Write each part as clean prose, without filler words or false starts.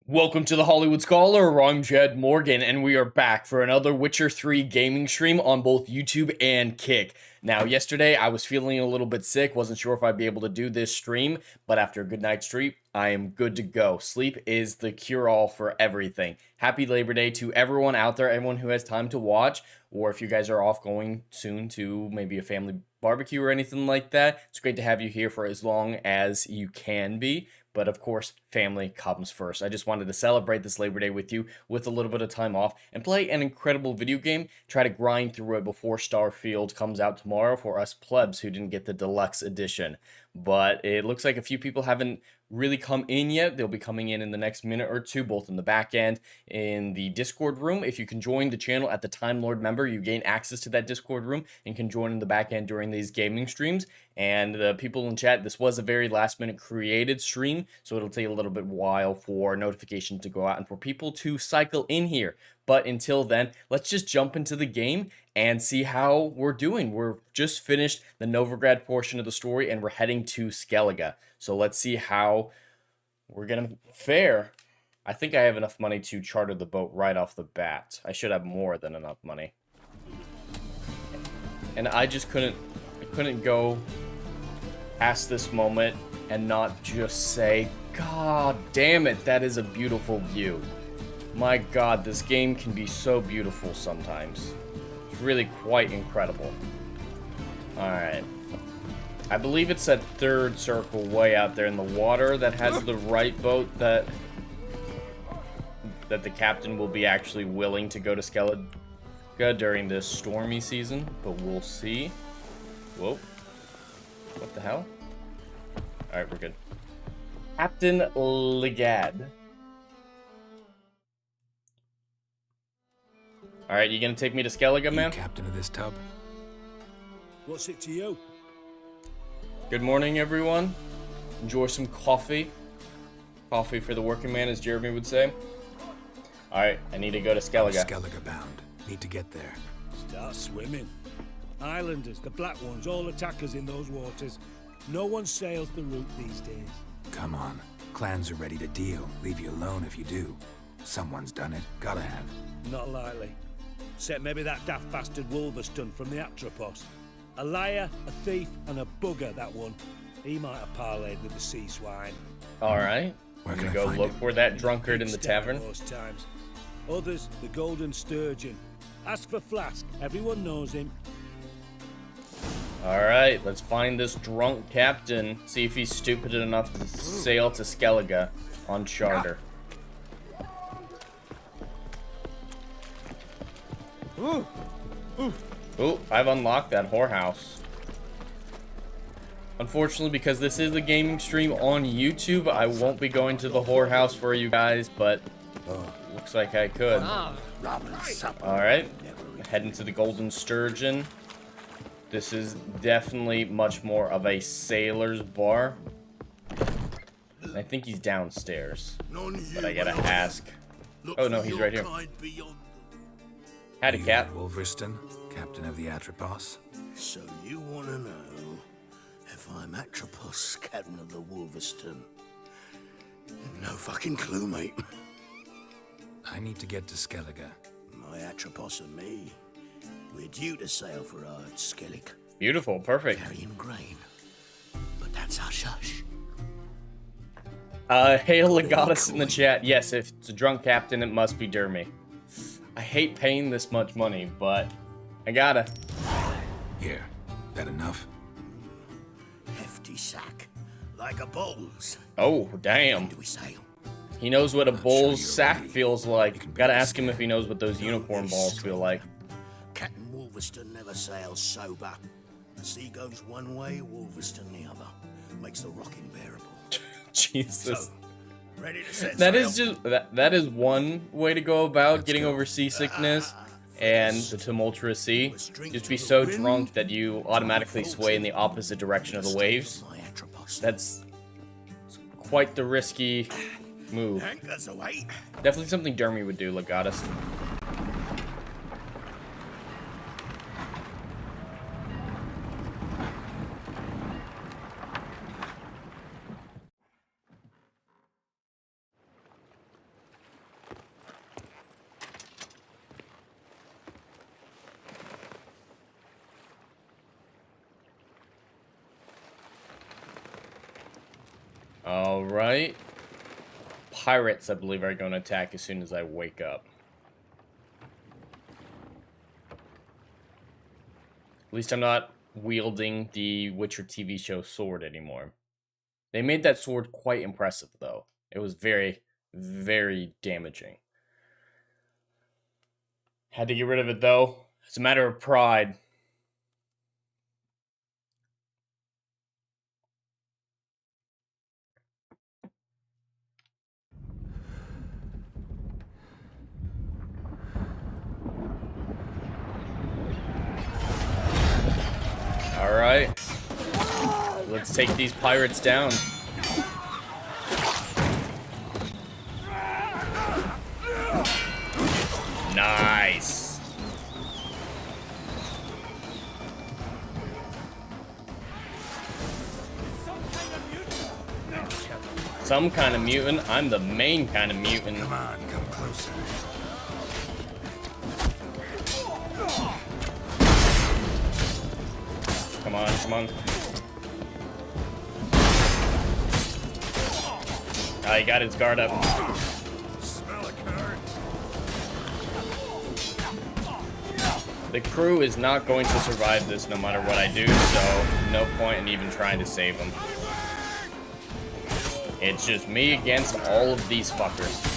Welcome to the Hollywood Scholar. I'm Jed Morgan, and we are back for another Witcher 3 gaming stream on both YouTube and Kick. Now, yesterday I was feeling a little bit sick, wasn't sure if I'd be able to do this stream, but after a good night's sleep, I am good to go. Sleep is the cure-all for everything. Happy Labor Day to everyone out there, everyone who has time to watch, or if you guys are off going soon to maybe a family barbecue or anything like that, it's great to have you here for as long as you can be. But of course, family comes first. I just wanted to celebrate this Labor Day with you with a little bit of time off and play an incredible video game. Try to grind through it before Starfield comes out tomorrow for us plebs who didn't get the deluxe edition. But it looks like a few people haven't really come in yet. They'll be coming in the next minute or two, both in the back end, in the Discord room. If you can join the channel at the Time Lord member, you gain access to that Discord room and can join in the back end during these gaming streams. And the people in chat, this was a very last minute created stream, so it'll take a little bit while for notifications to go out and for people to cycle in here. But until then, let's just jump into the game and see how we're doing. We're just finished the Novigrad portion of the story and we're heading to Skellige. So let's see how we're gonna fare. I think I have enough money to charter the boat right off the bat. I should have more than enough money. And I just couldn't go past this moment and not just say, God damn it, that is a beautiful view. My God, this game can be so beautiful sometimes. It's really quite incredible. Alright. I believe it's that third circle way out there in the water that has the right boat that the captain will be actually willing to go to Skellige during this stormy season, but we'll see. Whoa. What the hell? Alright, we're good. Captain Legad. Alright, you gonna take me to Skellige, man? Captain of this tub. What's it to you? Good morning, everyone. Enjoy some coffee. Coffee for the working man, as Jeremy would say. Alright, I need to go to Skellige. Skellige bound. Need to get there. Start swimming. Islanders, the black ones, all attackers in those waters. No one sails the route these days. Come on. Clans are ready to deal. Leave you alone if you do. Someone's done it. Gotta have. Not likely. Except maybe that daft bastard Wolverstone from the Atropos. A liar, a thief, and a bugger, that one. He might have parlayed with the sea swine. Alright. We're gonna go look for that drunkard in the tavern. Most times. Others, the Golden Sturgeon. Ask for Flask. Everyone knows him. Alright, let's find this drunk captain. See if he's stupid enough to sail to Skellige on charter. Ooh, I've unlocked that whorehouse. Unfortunately, because this is a gaming stream on YouTube, I won't be going to the whorehouse for you guys, but looks like I could. Alright, heading to the Golden Sturgeon. This is definitely much more of a sailor's bar. I think he's downstairs, but I gotta ask. Oh no, he's right here. Howdy, Cap. Wolverstone, captain of the Atropos. So you want to know if I'm Atropos, captain of the Wolverstone? No fucking clue, mate. I need to get to Skellige. My Atropos and me, we're due to sail for our Skellige. Beautiful, perfect. Carrying grain. But that's our shush. Hail Legatus in the chat. Yes, if it's a drunk captain, it must be Dermy. I hate paying this much money, but I gotta. Here, that enough? Hefty sack. Like a bull's. Oh, damn. Do we sail? He knows what a bull's sack ready. feels like. Gotta ask him if he knows what those unicorn balls feel like. Captain Wolverstone never sails sober. The sea goes one way, Wolverstone the other. Makes the rocking bearable. Jesus. So, ready to set That sail? is just that is one way to go about getting over seasickness and the tumultuous sea. Just be so drunk that you automatically sway in the opposite direction of the waves. That's quite the risky move. Anchors away. Definitely something Dermy would do, Legatus. Alright. Pirates, I believe, are going to attack as soon as I wake up. At least I'm not wielding the Witcher TV show sword anymore. They made that sword quite impressive, though. It was very, very damaging. Had to get rid of it, though. It's a matter of pride. Alright. Let's take these pirates down. Nice. Some kind of mutant. I'm the main kind of mutant. Come on, come closer. Come on, come on. Ah, he got his guard up. Smell a card. The crew is not going to survive this no matter what I do, so no point in even trying to save them. It's just me against all of these fuckers.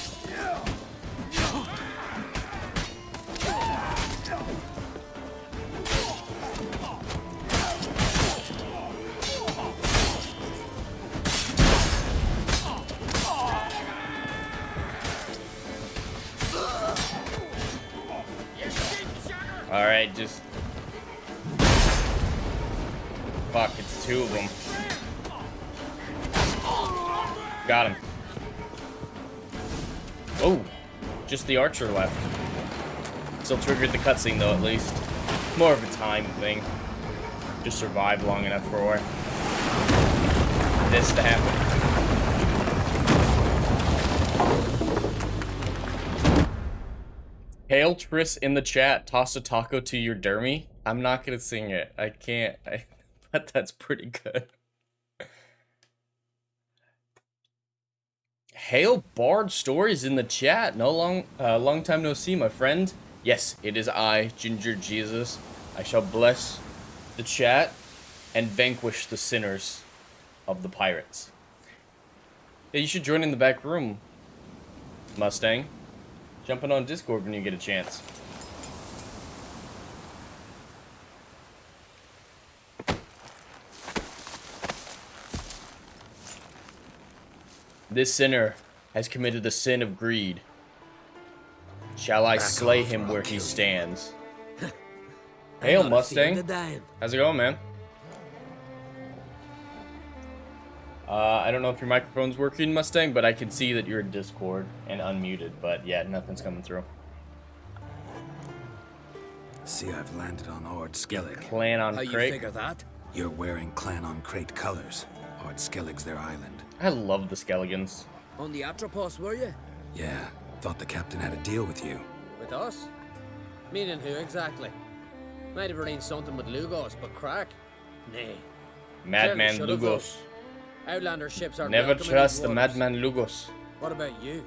Alright, just... Fuck, it's two of them. Got him. Oh, just the archer left. Still triggered the cutscene though, at least. More of a time thing. Just survived long enough for this to happen. Hail Triss in the chat. Toss a taco to your dermy. I'm not gonna sing it. I can't. But that's pretty good. Hail Bard Stories in the chat. Long time no see, my friend. Yes, it is I, Ginger Jesus. I shall bless the chat and vanquish the sinners of the pirates. Yeah, you should join in the back room, Mustang. Jumping on Discord when you get a chance. This sinner has committed the sin of greed. Shall I slay him where he stands? Hail, Mustang. How's it going, man? I don't know if your microphone's working, Mustang, but I can see that you're in Discord and unmuted. But yeah, nothing's coming through. See, I've landed on Ord Skellig. Clan on How you Crate. figure that? You're wearing Clan on Crate colors. Ord Skellig's their island. I love the Skelligans. On the Atropos, were you? Yeah, thought the captain had a deal with you. With us? Meaning who exactly? Might have arranged something with Lugos, but crack? Nay. Madman Clearly should've, Lugos. Outlander ships are Never welcome in trust these the waters. Madman Lugos. What about you?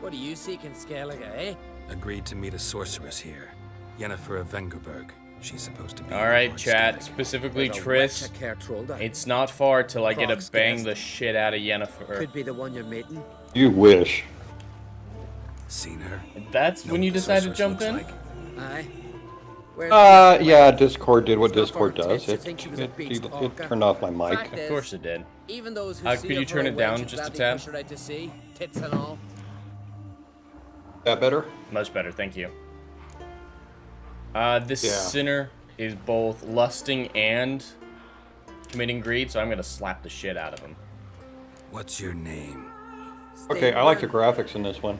What do you seek in Skellige, eh? Agreed to meet a sorceress here. Yennefer of Vengerberg. She's supposed to be. Alright, Ord chat. Skellig. Specifically There's a Triss. witch I care trolled at. It's not far till I get to Croc's bang guest. the shit out of Yennefer. Could be the one you're meeting. You wish. Seen her? That's Know when you what the decide to sorceress jump looks in? like? Aye. Where's Yeah, Discord did what It's not Discord far does. to It, think she was a it, beach it, talker. it turned off my mic. Fact Of course it did. Even those who Could see you her turn for a it down wench just a gladly tad? push her out to sea, tits and all. That better? Much better, thank you. This Yeah. sinner is both lusting and committing greed, so I'm gonna slap the shit out of him. What's your name? Okay, I like the graphics in this one.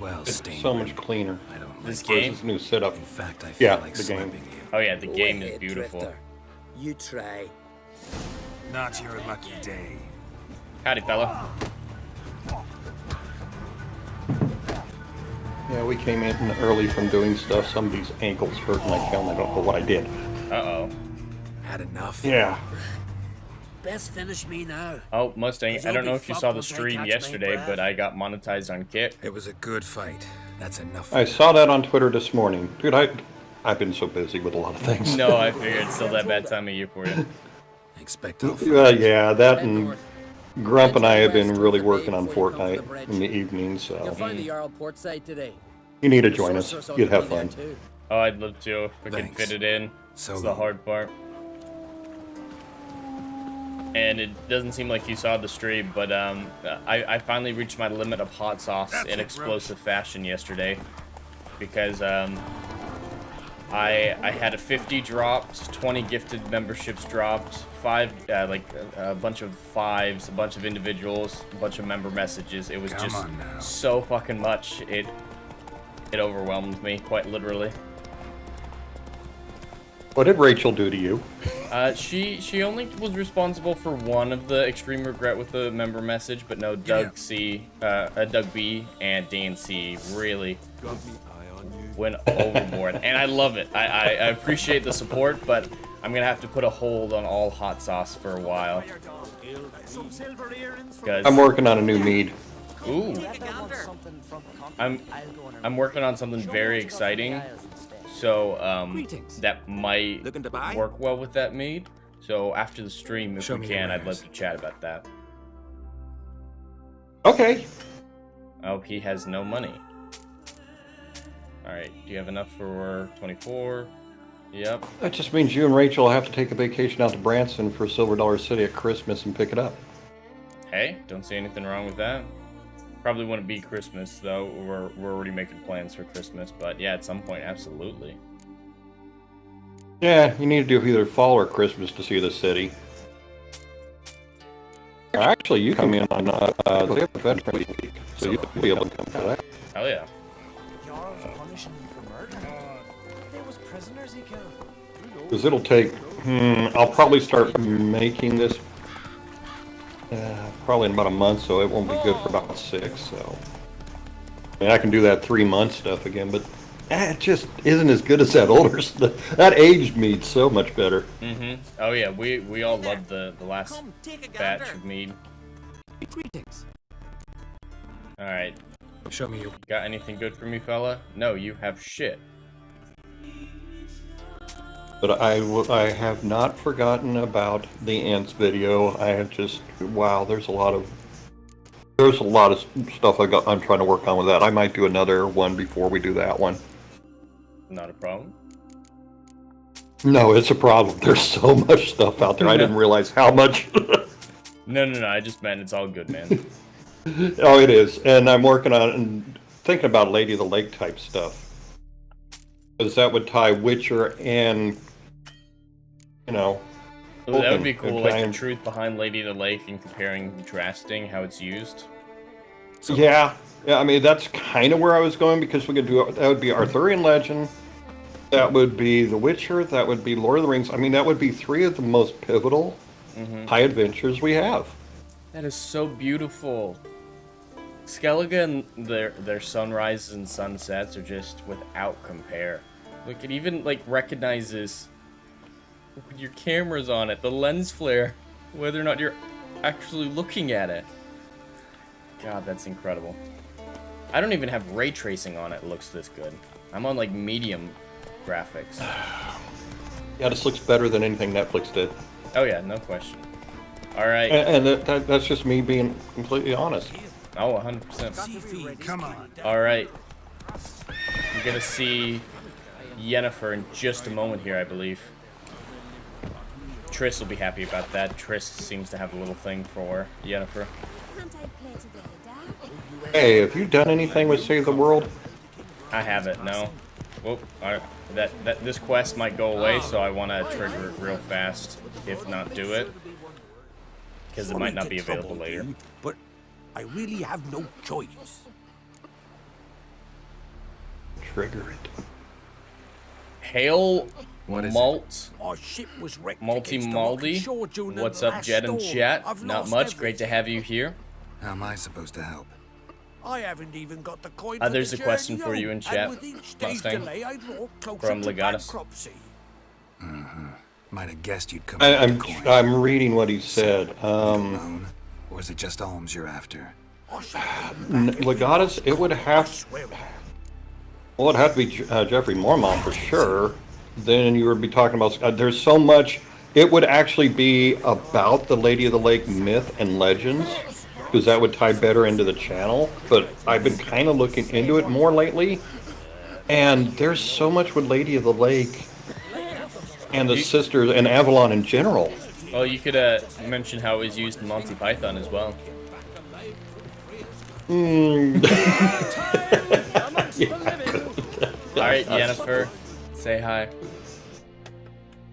Well, It's stained so ring. much cleaner. I don't This like game? This new setup. In fact, I feel Yeah, like the game. slapping you. Oh yeah, the game is Go ahead, beautiful. Drifter. You try. Not your lucky day. Howdy, fella. Yeah, we came in early from doing stuff. Somebody's ankles hurt and I fell. I don't know what I did. Uh-oh. Had enough? Yeah. Best finish me now. Oh, Mustang, I don't know if you saw the Once I stream catch my yesterday, breath. but I got monetized on Kick. It was a good fight. That's enough. I saw that on Twitter this morning. Dude, I've been so busy with a lot of things. No, I figured it's still that bad time of year for you. Expect I'll fight. Yeah, that Head and north. Grump and I have been West really of the working bay on before you come to the Fortnite bridge. in the evenings, You'll so find the Jarl port side today. you need to The join us. sorceress ought You'd to have be there fun. too. Oh, I'd love to if I could Thanks. fit it in. So It's the long. hard part. And it doesn't seem like you saw the stream, but I finally reached my limit of hot sauce in explosive fashion yesterday. Because I had a 50 dropped, 20 gifted memberships dropped, a bunch of fives, a bunch of individuals, a bunch of member messages. It was Come just on now. so fucking much. It overwhelmed me, quite literally. What did Rachel do to you? She only was responsible for one of the extreme regret with the member message, but no, Doug B and Dan C really went overboard, and I love it. I appreciate the support, but I'm gonna have to put a hold on all hot sauce for a while. I'm working on a new mead. Ooh, I'm working on something very exciting. So that might work well with that mead. So after the stream, if Show we me can, your I'd love wares. to chat about that. Okay. Oh, he has no money. All right, do you have enough for 24? Yep. That just means you and Rachel will have to take a vacation out to Branson for Silver Dollar City at Christmas and pick it up. Hey, don't see anything wrong with that. Probably wouldn't be Christmas though. We're already making plans for Christmas, but yeah, at some point, absolutely. Yeah, you need to do either fall or Christmas to see the city. Actually, you come in on they have a Veterans Week, so you'll be able to come to that. Hell yeah. Jarl's punishing him for murder. There was prisoners he killed. Because it'll take, I'll probably start making this probably in about a month, so it won't be good for about 6, so. I mean, I can do that 3-month stuff again, but it just isn't as good as that older stuff. That aged mead so much better. Mm-hmm. Oh yeah, we all loved the last Come, take a batch gander. of mead. Greetings. All right, Show me your. got anything good for me, fella? No, you have shit. But I have not forgotten about the ants video. I have just, wow, there's a lot of stuff I'm trying to work on with that. I might do another one before we do that one. Not a problem. No, it's a problem. There's so much stuff out there. I didn't realize how much. No, I just meant it's all good, man. Oh, it is. And I'm working on and thinking about Lady of the Lake type stuff. Because that would tie Witcher and, Ooh, that would be Tolkien. cool, And like tie the him- truth behind Lady of the Lake and comparing, contrasting how it's used. Yeah, I mean, that's kind of where I was going, because we could do, that would be Arthurian legend, that would be The Witcher, that would be Lord of the Rings. I mean, that would be 3 of the most pivotal high adventures we have. That is so beautiful. Skellige and their sunrises and sunsets are just without compare. Look, it even like recognizes when your camera's on it, the lens flare, whether or not you're actually looking at it. God, that's incredible. I don't even have ray tracing on it. It looks this good. I'm on like medium graphics. Yeah, this looks better than anything Netflix did. Oh yeah, no question. All right. And that's just me being completely honest. Oh, 100%. Seafood, come on. All right. I'm gonna see Yennefer in just a moment here, I believe. Triss will be happy about that. Triss seems to have a little thing for Yennefer. Can't I play today, Dad? Hey, have you done anything with Save the World? I haven't, no. Whoop. This quest might go away, so I want to trigger it real fast, if not do it. Because it might not be available later. But I really have no choice. Trigger it. Hail What is Malt Our ship was wrecked Multi against the rocky Maldi. shore during What's the up, last Jed and storm. chat? I've Not lost much. Great to everything. have you here. How am I supposed to help? I haven't even got the coin. There's a question for you in chat, And with each day's Mustang, delay, I draw closer from to Legatus. bankruptcy. Might have guessed you'd come I'm with the coin. I'm reading what he said. You alone? Or is it just alms you're after? I shall come back Legatus, it would have. swear it. Well, it'd have to be Jeffrey Mormont for sure. Then you would be talking about. There's so much. It would actually be about the Lady of the Lake myth and legends, because that would tie better into the channel. But I've been kind of looking into it more lately, and there's so much with Lady of the Lake and the sisters and Avalon in general. Oh, you could mention how it was used in Monty Python as well. Alright, Yennefer, say hi.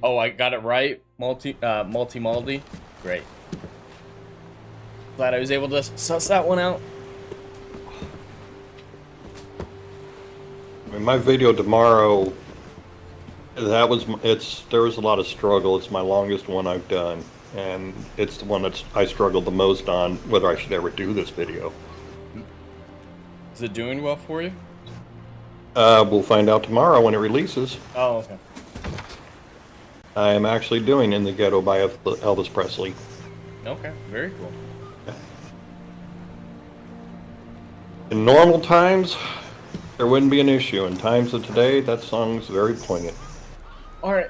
Oh, I got it right. Multi-Maldi. Great. Glad I was able to suss that one out. I mean, my video tomorrow. There was a lot of struggle. It's my longest one I've done, and it's the one that I struggled the most on whether I should ever do this video. Is it doing well for you? We'll find out tomorrow when it releases. Oh, okay. I am actually doing In the Ghetto by Elvis Presley. Okay, very cool. In normal times, there wouldn't be an issue. In times of today, that song's very poignant. Alright,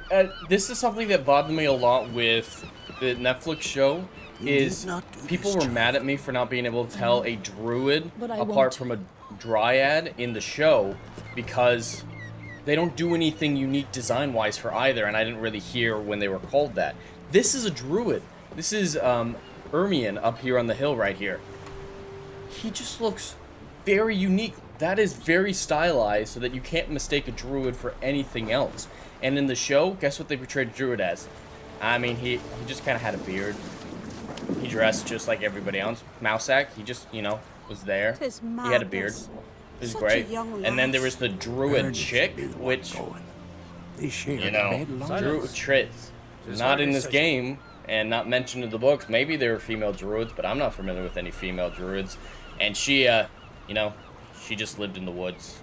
this is something that bothered me a lot with the Netflix show, is people were mad at me for not being able to tell a druid apart from a dryad in the show, because they don't do anything unique design-wise for either, and I didn't really hear when they were called that. This is a druid. This is Ermion up here on the hill right here. He just looks very unique. That is very stylized so that you can't mistake a druid for anything else. And in the show, guess what they portrayed a druid as? I mean, he just kind of had a beard. He dressed just like everybody else. Mousak, he just, you know, was there. He had a beard. It was great. And then there was the druid chick, which, you know, druid tricks. Not in this game, and not mentioned in the books. Maybe there were female druids, but I'm not familiar with any female druids. And she, you know, she just lived in the woods.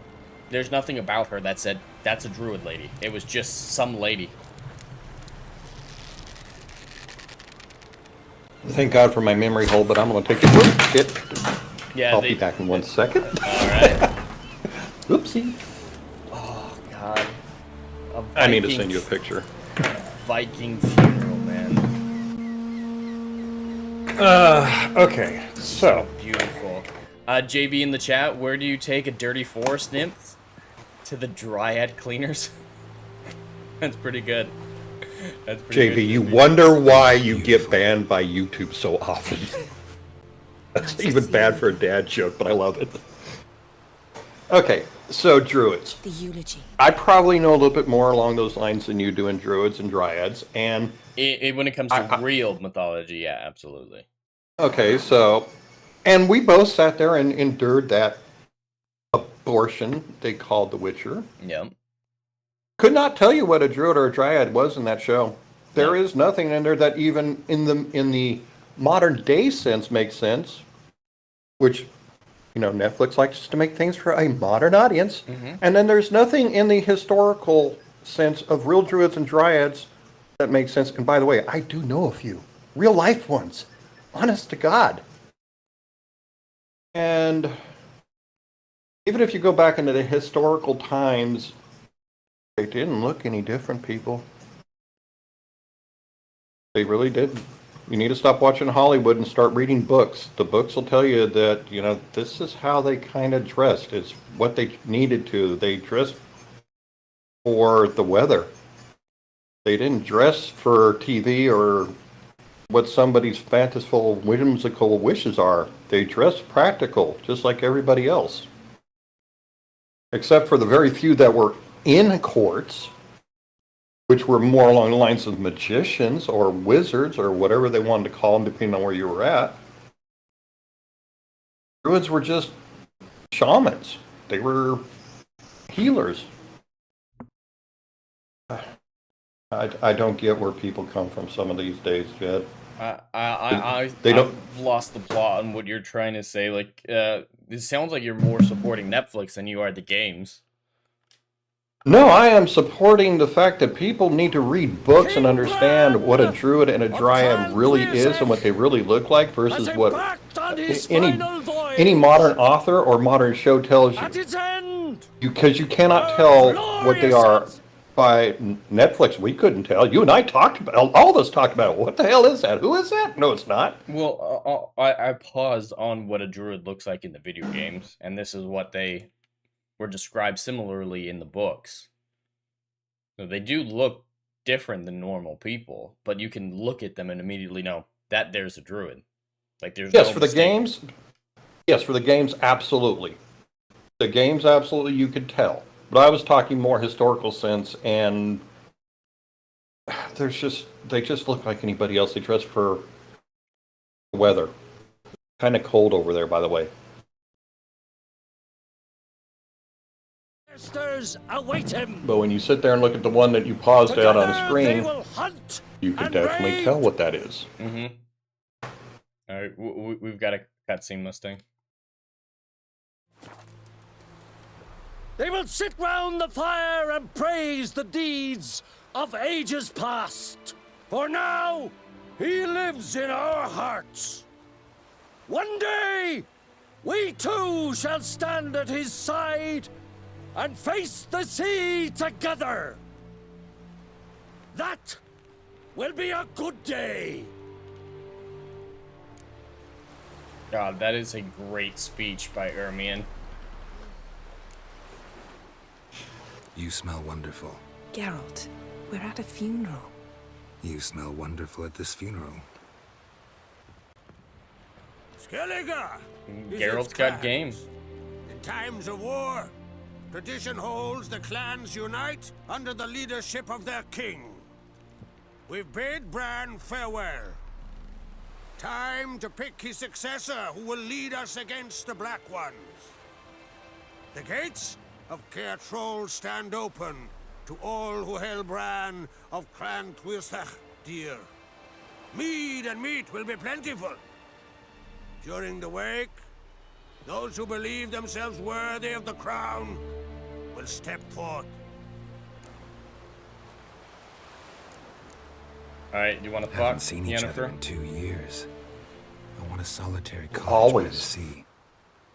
There's nothing about her that said, that's a druid lady. It was just some lady. Thank God for my memory hole, but I'm going to take it. Whoop, shit. Yeah, I'll be back in 1 second. Alright. Oopsie. Oh, God. I need to send you a picture. Viking funeral, man. Okay, so. Beautiful. JB in the chat, where do you take a dirty forest nymph? To the dryad cleaners? That's pretty good. That's pretty JB, good. you wonder why you get banned by YouTube so often. That's even bad for a dad joke, but I love it. Okay, so druids. The eulogy. I probably know a little bit more along those lines than you do in druids and dryads, and... When it comes to real mythology, yeah, absolutely. Okay, so... And we both sat there and endured that abortion they called The Witcher. Yep. Could not tell you what a druid or a dryad was in that show. There is nothing in there that even in the modern day sense makes sense, which, you know, Netflix likes to make things for a modern audience. Mm-hmm. And then there's nothing in the historical sense of real druids and dryads that makes sense. And by the way, I do know a few real life ones, honest to God. And even if you go back into the historical times, they didn't look any different, people. They really didn't. You need to stop watching Hollywood and start reading books. The books will tell you that, you know, this is how they kind of dressed. It's what they needed to. They dressed for the weather. They didn't dress for TV or what somebody's fanciful, whimsical wishes are. They dressed practical, just like everybody else. Except for the very few that were in courts, which were more along the lines of magicians or wizards or whatever they wanted to call them, depending on where you were at. Druids were just shamans. They were healers. I don't get where people come from some of these days yet. They don't. I've lost the plot on what you're trying to say. Like, it sounds like you're more supporting Netflix than you are the games. No, I am supporting the fact that people need to read books and understand what a druid and a dryad really is and what they really look like versus what any modern author or modern show tells you. Because you cannot tell what they are by Netflix. We couldn't tell. You and I talked about, all of us talked about it. What the hell is that? Who is that? No, it's not. Well, I paused on what a druid looks like in the video games, and this is what they were described similarly in the books. So they do look different than normal people, but you can look at them and immediately know that there's a druid. Like there's yes, no for mistake. the games. Yes, for the games, absolutely. The games, absolutely, you could tell. But I was talking more historical sense, and they just look like anybody else. They dress for the weather. Kind of cold over there, by the way. Await him. But when you sit there and look at the one that you paused out on the They screen, will hunt you can and definitely raid. tell what that is. Mm-hmm. All right, we've got a cutscene listing. They will sit round the fire and praise the deeds of ages past. For now, he lives in our hearts. One day, we too shall stand at his side and face the sea together. That will be a good day. God, that is a great speech by Arien. You smell wonderful. Geralt, we're at a funeral. You smell wonderful at this funeral. Skellige is Geralt's its got clans. game. In times of war, tradition holds the clans unite under the leadership of their king. We've bid Bran farewell. Time to pick his successor who will lead us against the Black Ones. The gates of Caer Troll stand open to all who hail Bran of Clan Tuirsach dear. Mead and meat will be plentiful. During the wake, those who believe themselves worthy of the crown will step forth. Alright, you want to Haven't talk, seen each other Yennefer? in 2 years. I want a solitary cottage by Always. the sea.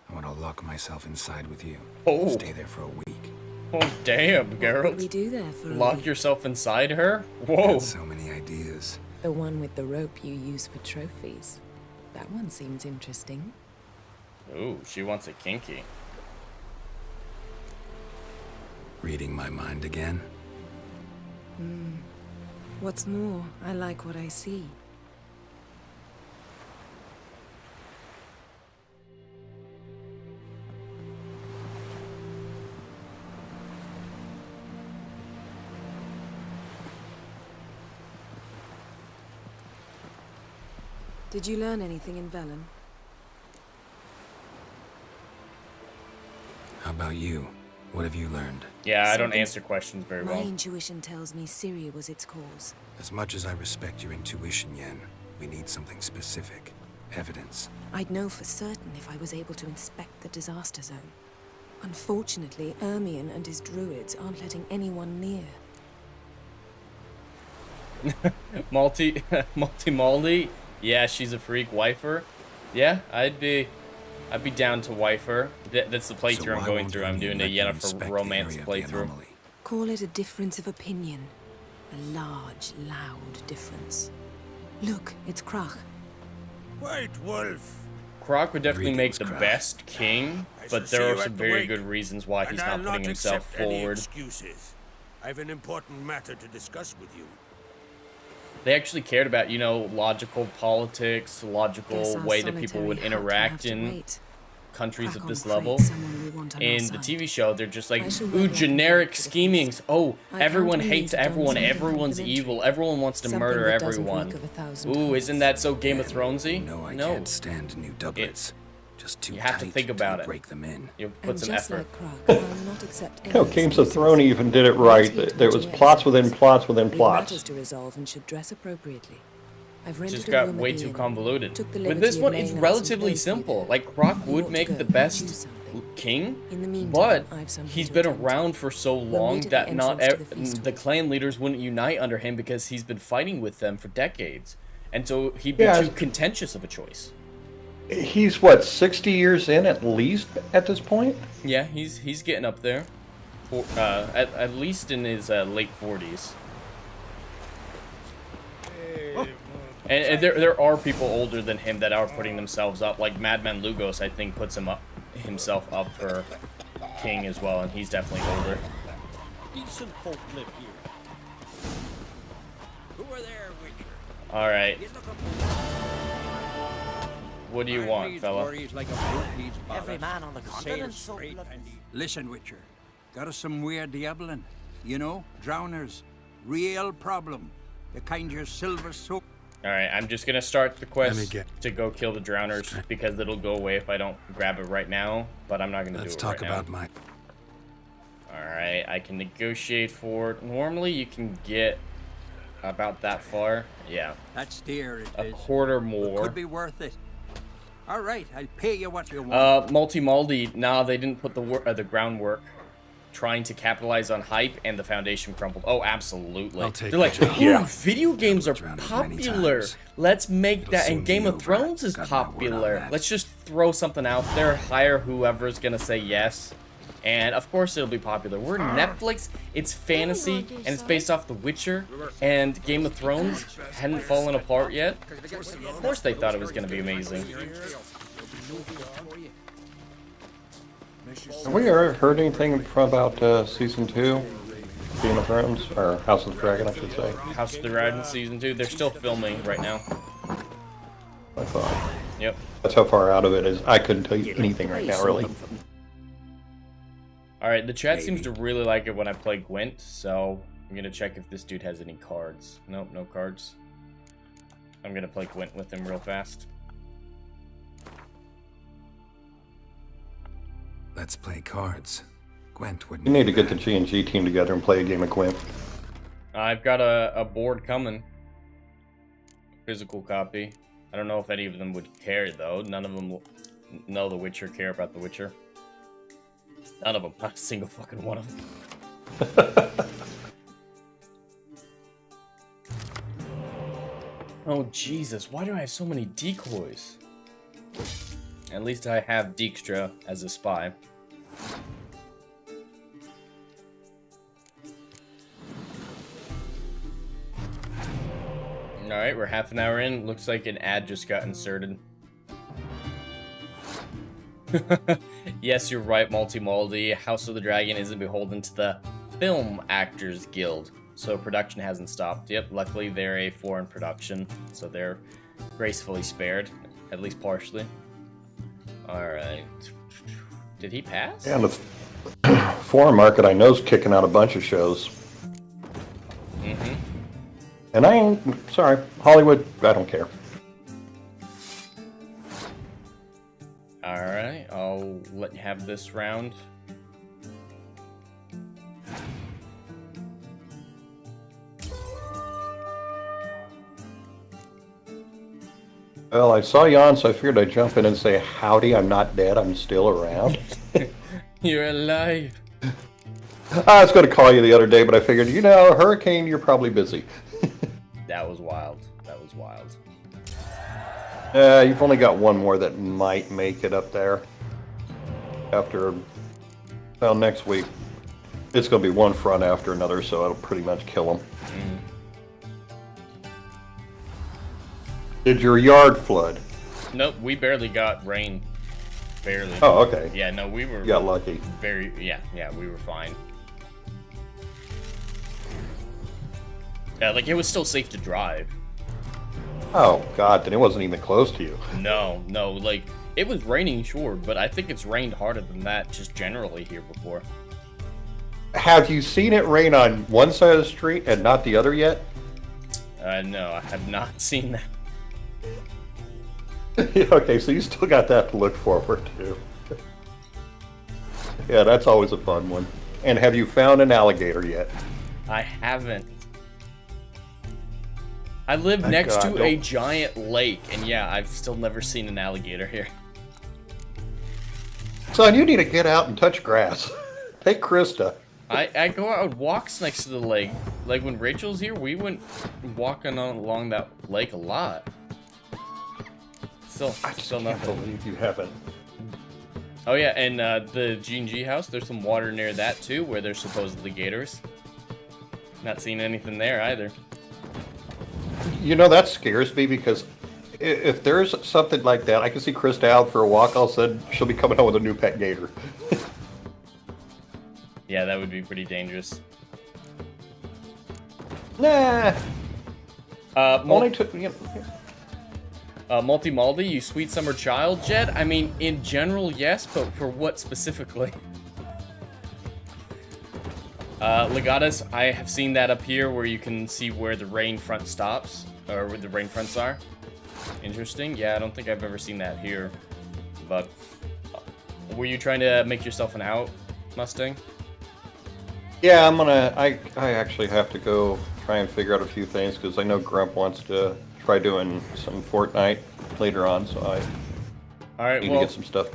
I want to lock myself inside with you. Oh. Stay there for a week. Oh, damn, What would we Geralt. do there for a Lock week? yourself inside her? Whoa. Got so many ideas. The one with the rope you use for trophies. That one seems interesting. Ooh, she wants it kinky. Reading my mind again? What's more, I like what I see. Did you learn anything in Velen? How about you? What have you learned? Yeah, I don't Something's- answer questions very My well. intuition tells me Syria was its cause. As much as I respect your intuition, Yen, we need something specific. Evidence. I'd know for certain if I was able to inspect the disaster zone. Unfortunately, Ermion and his druids aren't letting anyone near. Multi-Moldy? Yeah, she's a freak. Wifer? Yeah, I'd be down to wifer. That's the playthrough So I'm why going won't through. I'm Ermion doing a let you Yennefer inspect the romance area of the playthrough. anomaly? Call it a difference of opinion. A large, loud difference. Look, it's Krach. White Wolf. Croc would definitely Agreed, it make was the Croc. best king, I but shall there see are you some at the very wake, good reasons why he's and I'll not putting himself accept any forward. excuses. I have an important matter to discuss with you. They actually cared about, you know, logical politics, Guess logical our way that people would solitary hut will have interact to in wait. countries Crack at on this create level. someone we want on our In the side. TV show, they're just like, I shall ooh, work on generic the defense. schemings. Oh, I everyone count on you hates to have done everyone. something Everyone's complimentary. evil. Everyone wants to Something murder that doesn't everyone. reek of 1,000 Ooh, isn't that so Game of Yen, Thronesy? You know I No. can't stand new doublets. Just too You have to tight think about it. break them in. You put And some just effort. like Krug, I'll not accept any No, Games of excuses. Thrones even did it right. There was plots within plots within We have matters plots. to resolve and should dress appropriately. I've It rendered just a got room way at too Ian. convoluted. Took the With this liberty of one, it's laying out some relatively plays for you simple. there. Like, Croc You would ought to make go the and best do something. king, In the meantime, but I've something he's to been attend to. around for so We'll long meet at that the not entrance to the feast the hall. clan leaders wouldn't unite under him because he's been fighting with them for decades. And so he'd be Yeah. too contentious of a choice. He's what, 60 years in at least at this point? Yeah, he's getting up there. At least in his late 40s. And there are people older than him that are putting themselves up. Like Madman Lugos, I think, puts himself up for king as well, and he's definitely older. Decent folk live here. Who are there, Witcher? All right, You look up what do you want, fella? like a boot needs Every ballast. man on the Sail continent's so straight bloody. and easy. Listen, Witcher. Got us some weird diabolin'. You know, drowners. Real problem. The kind your silver soap. All right, I'm just gonna start the me quest get- to go kill the drowners because it'll go away if I don't grab it right now. But I'm not gonna Let's do it talk right about now. my... All right, I can negotiate for. Normally, you can get about that far. Yeah, That's dear, it a is. quarter more. Could be worth it. All right, I'll pay you what you want. Multi-Maldi, nah, they didn't put the groundwork. Trying to capitalize on hype and the foundation crumbled. Oh, absolutely. I'll take They're like, the job. ooh, video games are Drowned as many popular. times. Let's make It'll that. soon And Game be of over. Thrones is Got my word on popular. that. Let's just throw something out there, hire whoever's gonna say yes. And of course it'll be popular. We're Netflix, it's fantasy, and it's based off The Witcher, and Game of Thrones hadn't fallen apart yet. Of course they thought it was gonna be amazing. Have we ever heard anything about season 2? Game of Thrones? Or House of the Dragon, I should say. House of the Dragon Season 2, they're still filming right now. I thought. Yep. That's how far out of it is. I couldn't tell you anything right now, really. Alright, the chat seems to really like it when I play Gwent, so I'm gonna check if this dude has any cards. Nope, no cards. I'm gonna play Gwent with him real fast. Let's play cards. Gwent wouldn't You need to be get the bad. G&G team together and play a game of Gwent. I've got a board coming. Physical copy. I don't know if any of them would care, though. None of them know The Witcher, care about The Witcher. None of them. Not a single fucking one of them. Oh, Jesus. Why do I have so many decoys? At least I have Dijkstra as a spy. Alright, we're half an hour in. Looks like an ad just got inserted. Yes, you're right, Multi-Maldi. House of the Dragon isn't beholden to the Film Actors Guild, so production hasn't stopped. Yep, luckily they're a foreign production, so they're gracefully spared, at least partially. Alright. Did he pass? Yeah, and the foreign market I know is kicking out a bunch of shows. Mm-hmm. And I ain't, sorry, Hollywood, I don't care. Alright, I'll let you have this round. Well, I saw you on, so I figured I'd jump in and say, howdy, I'm not dead, I'm still around. You're alive. I was going to call you the other day, but I figured, you know, Hurricane, you're probably busy. That was wild. That was wild. You've only got one more that might make it up there. After, well, next week. It's going to be one front after another, so it'll pretty much kill them. Did your yard flood? Nope, we barely got rain. Barely. Oh, okay. Yeah, no, we were You got lucky. very, yeah, we were fine. Yeah, like, it was still safe to drive. Oh, God, then it wasn't even close to you. No, like, it was raining, sure, but I think it's rained harder than that just generally here before. Have you seen it rain on one side of the street and not the other yet? No, I have not seen that. Okay, so you still got that to look forward to. Yeah, that's always a fun one. And have you found an alligator yet? I haven't. I live My next God, to a giant lake, and yeah, I've still never seen an alligator here. Son, you need to get out and touch grass. Take Krista. I go out walks next to the lake. Like when Rachel's here, we went walking along that lake a lot. Still I can't nothing. believe you haven't. Oh yeah, and the G&G house, there's some water near that too, where there's supposedly gators. Not seeing anything there either. You know, that scares me because if there's something like that, I can see Krista out for a walk, all of a sudden she'll be coming home with a new pet gator. Yeah, that would be pretty dangerous. Nah. Only took, Multi-Maldi, you sweet summer child, Jed? I mean, in general, yes, but for what specifically? Legatus, I have seen that up here where you can see where the rain front stops, or where the rain fronts are. Interesting. Yeah, I don't think I've ever seen that here. But, were you trying to make yourself an out, Mustang? Yeah, I actually have to go try and figure out a few things because I know Grump wants to try doing some Fortnite later on, so I need to get some stuff.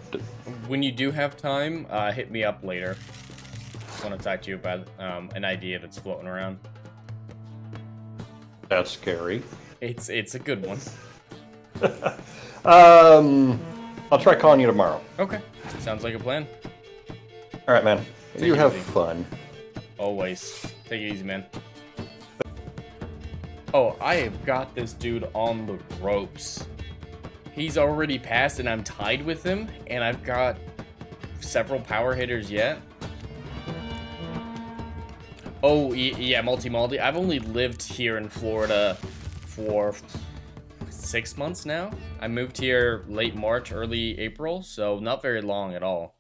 When you do have time, hit me up later. I want to talk to you about an idea that's floating around. That's scary. It's a good one. I'll try calling you tomorrow. Okay, sounds like a plan. All right, man. Take You it have easy. fun. Always. Take it easy, man. Oh, I have got this dude on the ropes. He's already passed and I'm tied with him, and I've got several power hitters yet. Oh, yeah, Multi-Maldi. I've only lived here in Florida for 6 months now. I moved here late March, early April, so not very long at all.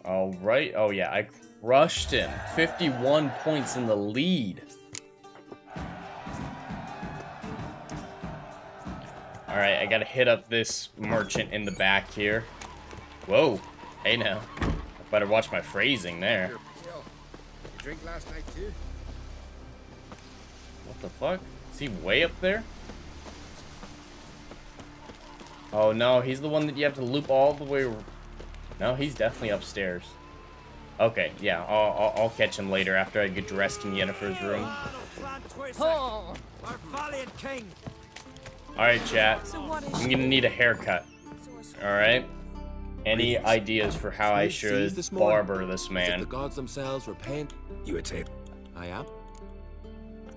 All right. Oh, yeah, I crushed him. 51 points in the lead. All right, I gotta hit up this merchant in the back here. Whoa. Hey, now. I better watch my phrasing there. You drink last night too? What the fuck? Is he way up there? Oh, no, he's the one that you have to loop all the way... No, he's definitely upstairs. Okay, yeah, I'll catch him later after I get dressed in Yennefer's room. Oh, our valiant king. Alright, chat. I'm gonna need a haircut. Alright? Any ideas for how I should barber this man? The gods themselves were paying. You a tape? I am.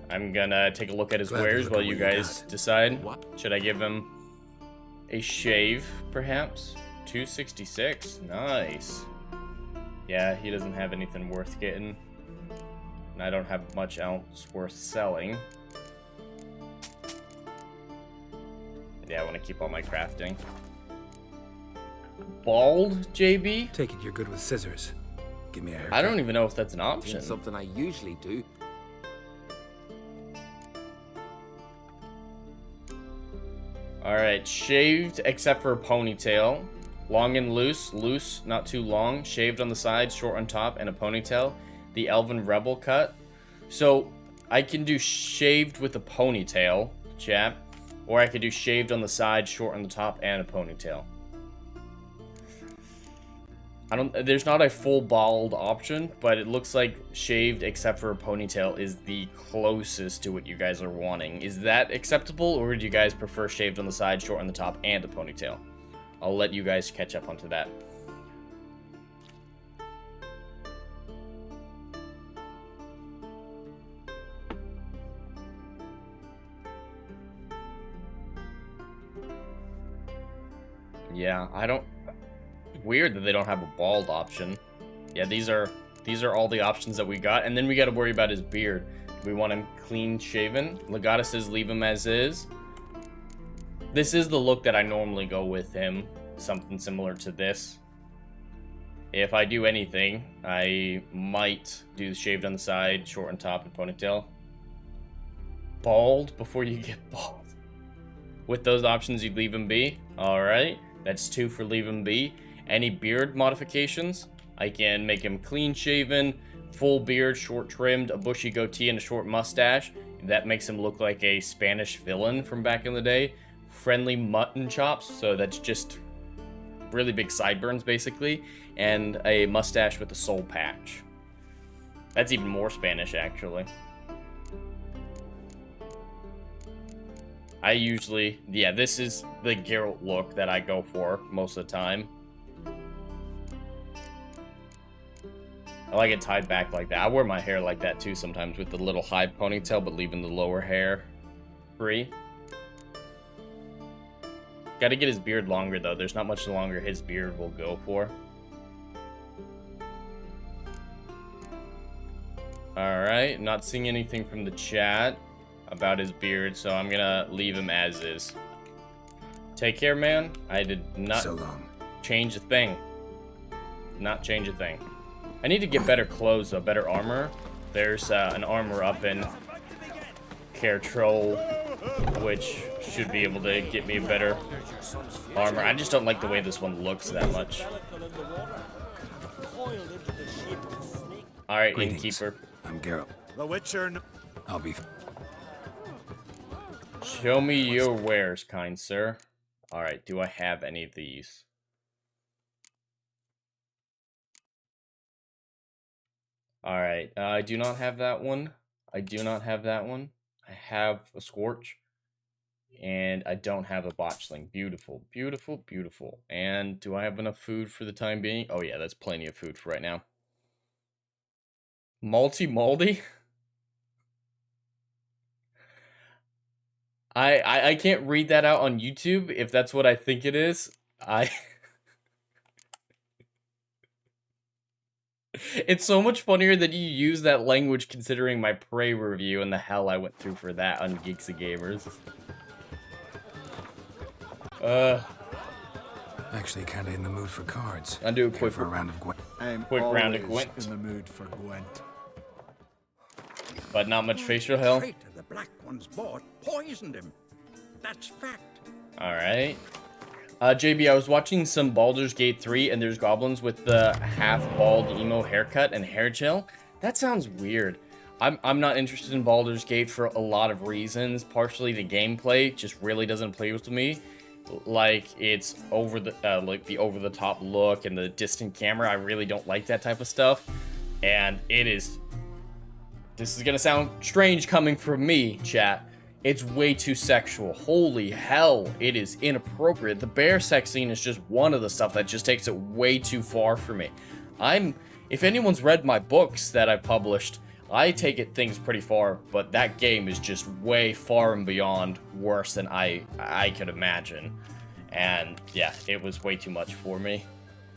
I'm gonna take a look at his Glad to wares look while at you what you guys got. decide. What? Should I give him a shave, perhaps? 266. Nice. Yeah, he doesn't have anything worth getting. And I don't have much else worth selling. Yeah, I want to keep all my crafting. Bald, JB? Take it you're good with scissors. Give me a haircut. I don't even know if that's an Doing option. something I usually do. Alright, shaved except for a ponytail. Long and loose, loose, not too long. Shaved on the side, short on top, and a ponytail. The Elven Rebel cut. So, I can do shaved with a ponytail, chap. Or I could do shaved on the side, short on the top, and a ponytail. There's not a full bald option, but it looks like shaved except for a ponytail is the closest to what you guys are wanting. Is that acceptable, or do you guys prefer shaved on the side, short on the top, and a ponytail? I'll let you guys catch up onto that. Yeah, I don't... Weird that they don't have a bald option. Yeah, these are all the options that we got, and then we got to worry about his beard. Do we want him clean shaven? Legata says leave him as is. This is the look that I normally go with him. Something similar to this. If I do anything, I might do shaved on the side, short on top, and ponytail. Bald before you get bald. With those options, you'd leave him be. All right, that's 2 for leave him be. Any beard modifications? I can make him clean shaven, full beard, short trimmed, a bushy goatee, and a short mustache. That makes him look like a Spanish villain from back in the day. Friendly mutton chops, so that's just really big sideburns basically, and a mustache with a soul patch. That's even more Spanish actually. I usually, yeah, this is the Geralt look that I go for most of the time. I like it tied back like that. I wear my hair like that too sometimes with the little high ponytail, but leaving the lower hair free. Gotta get his beard longer though. There's not much longer his beard will go for. Alright, not seeing anything from the chat about his beard, so I'm gonna leave him as is. Take care, man. I did not change a thing. Not change a thing. I need to get better clothes though, better armor. There's an armor up in Troll, which should be able to get me a better armor. I just don't like the way this one looks that much. Alright, innkeeper. I'm Geralt. The Witcher. I'll be. Show me your wares, kind sir. Alright, do I have any of these? Alright, I do not have that one. I do not have that one. I have a Scorch. And I don't have a Botchling. Beautiful, beautiful, beautiful. And do I have enough food for the time being? Oh yeah, that's plenty of food for right now. Malty-malty? I can't read that out on YouTube if that's what I think it is. It's so much funnier that you use that language considering my Prey review and the hell I went through for that on Geeks and Gamers. Actually kind of in the mood for cards. I'll do a quick round of Gwent. I'm quick round of always Gwent. in the mood for Gwent. But not much facial hell. Traitor the Black Ones bought poisoned him. That's fact. Alright. JB, I was watching some Baldur's Gate 3 and there's goblins with the half-bald emo haircut and hair gel. That sounds weird. I'm not interested in Baldur's Gate for a lot of reasons. Partially the gameplay just really doesn't play with me. Like it's over the over-the-top look and the distant camera. I really don't like that type of stuff. And this is gonna sound strange coming from me, chat. It's way too sexual. Holy hell, it is inappropriate. The bear sex scene is just one of the stuff that just takes it way too far for me. If anyone's read my books that I published, I take things pretty far, but that game is just way far and beyond worse than I could imagine. And yeah, it was way too much for me.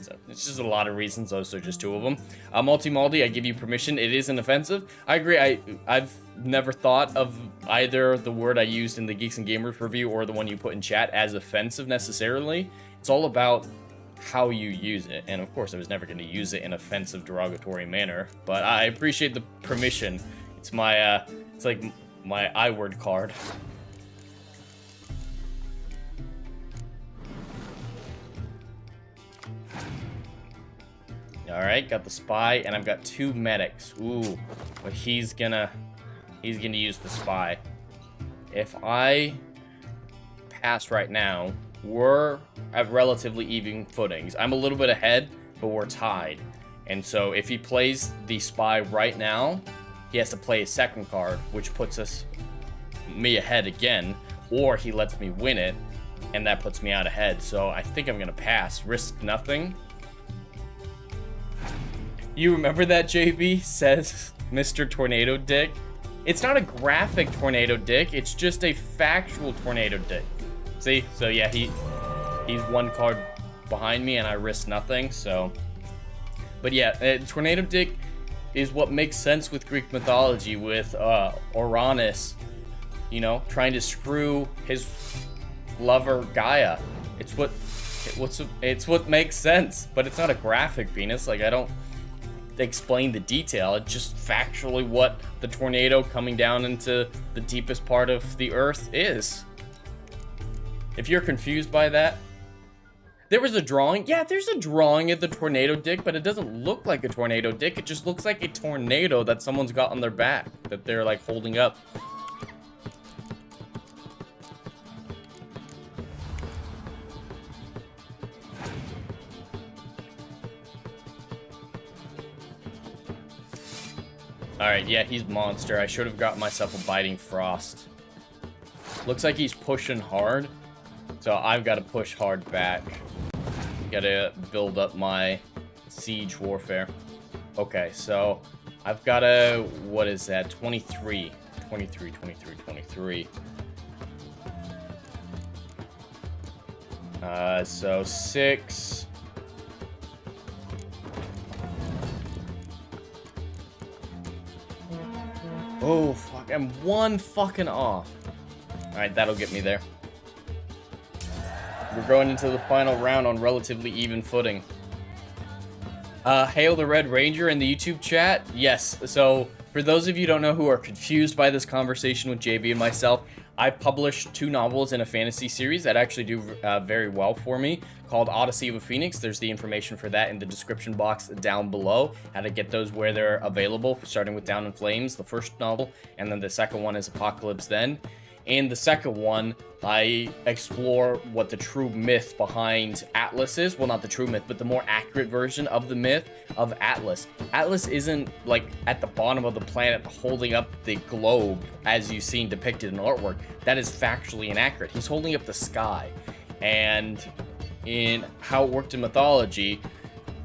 So it's just a lot of reasons, those are just 2 of them. Malty-malty, I give you permission, it isn't offensive. I agree, I've never thought of either the word I used in the Geeks and Gamers review or the one you put in chat as offensive necessarily. It's all about how you use it, and of course I was never going to use it in an offensive, derogatory manner, but I appreciate the permission. It's my, it's like my I-word card. Alright, got the spy, and I've got 2 medics. Ooh, but he's gonna use the spy. If I pass right now, we're at relatively even footings. I'm a little bit ahead, but we're tied. And so if he plays the spy right now, he has to play a second card, which puts me ahead again, or he lets me win it, and that puts me out ahead. So I think I'm gonna pass, risk nothing. You remember that, JB? Says Mr. Tornado Dick. It's not a graphic tornado dick, it's just a factual tornado dick. See? So yeah, he's 1 card behind me and I risk nothing, so. But yeah, tornado dick is what makes sense with Greek mythology, with Uranus, you know, trying to screw his lover Gaia. It's what makes sense, but it's not a graphic penis. Like, I don't explain the detail. It's just factually what the tornado coming down into the deepest part of the earth is. If you're confused by that, there was a drawing. Yeah, there's a drawing of the tornado dick, but it doesn't look like a tornado dick. It just looks like a tornado that someone's got on their back that they're like holding up. Alright, yeah, he's monster. I should have got myself a biting frost. Looks like he's pushing hard. So I've got to push hard back. Gotta build up my siege warfare. Okay, so I've got to... What is that? 23. 23, 23, 23. So 6... Oh, fuck. I'm one fucking off. Alright, that'll get me there. We're going into the final round on relatively even footing. Hail the Red Ranger in the YouTube chat. Yes, so for those of you who don't know who are confused by this conversation with JB and myself, I published 2 novels in a fantasy series that actually do very well for me, called Odyssey of a Phoenix. There's the information for that in the description box down below, how to get those where they're available, starting with Down in Flames, the first novel, and then the second one is Apocalypse Then. In the second one, I explore what the true myth behind Atlas is. Well, not the true myth, but the more accurate version of the myth of Atlas. Atlas isn't, like, at the bottom of the planet holding up the globe as you've seen depicted in artwork. That is factually inaccurate. He's holding up the sky. And in how it worked in mythology,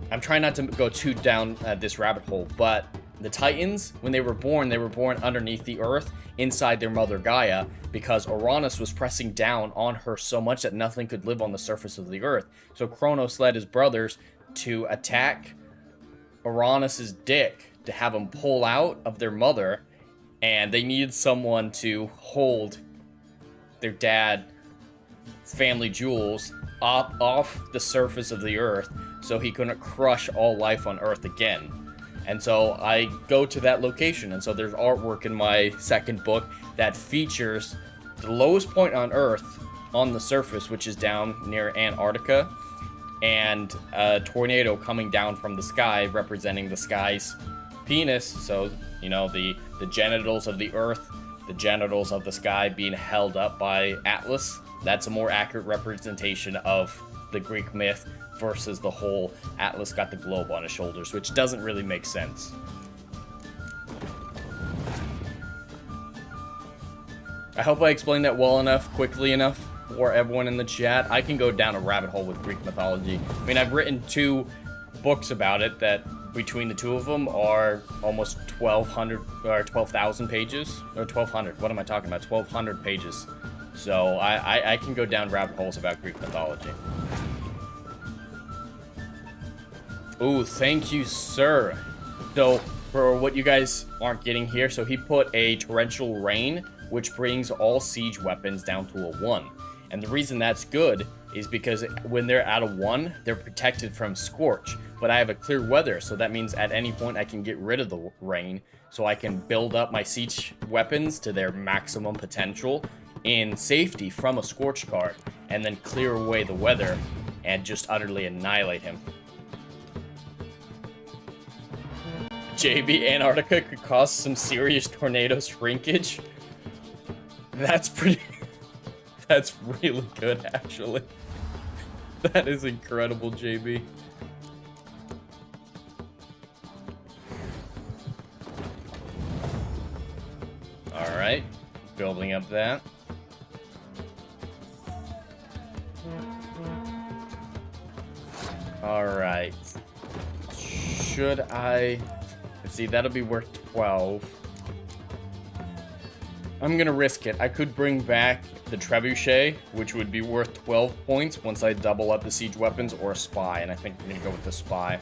I'm trying not to go too down this rabbit hole, but the Titans, when they were born underneath the earth, inside their mother Gaia, because Uranus was pressing down on her so much that nothing could live on the surface of the earth. So Kronos led his brothers to attack Uranus's dick to have him pull out of their mother, and they needed someone to hold their dad's family jewels off the surface of the earth so he couldn't crush all life on earth again. And so I go to that location, and so there's artwork in my second book that features the lowest point on Earth on the surface, which is down near Antarctica, and a tornado coming down from the sky representing the sky's penis. So, you know, the genitals of the Earth, the genitals of the sky being held up by Atlas. That's a more accurate representation of the Greek myth versus the whole Atlas got the globe on his shoulders, which doesn't really make sense. I hope I explained that well enough, quickly enough for everyone in the chat. I can go down a rabbit hole with Greek mythology. I mean, I've written 2 books about it that between the 2 of them are almost 1,200 or 12,000 pages, or 1,200. What am I talking about? 1,200 pages. So I can go down rabbit holes about Greek mythology. Ooh, thank you, sir. So, for what you guys aren't getting here, so he put a torrential rain, which brings all siege weapons down to a 1. And the reason that's good is because when they're at a 1, they're protected from scorch. But I have a clear weather, so that means at any point I can get rid of the rain, so I can build up my siege weapons to their maximum potential in safety from a scorch card, and then clear away the weather and just utterly annihilate him. JB, Antarctica could cause some serious tornado shrinkage. That's that's really good, actually. That is incredible, JB. Alright, building up that. Alright. Should I... Let's see, that'll be worth 12. I'm gonna risk it. I could bring back the trebuchet, which would be worth 12 points once I double up the siege weapons, or a spy, and I think I'm gonna go with the spy.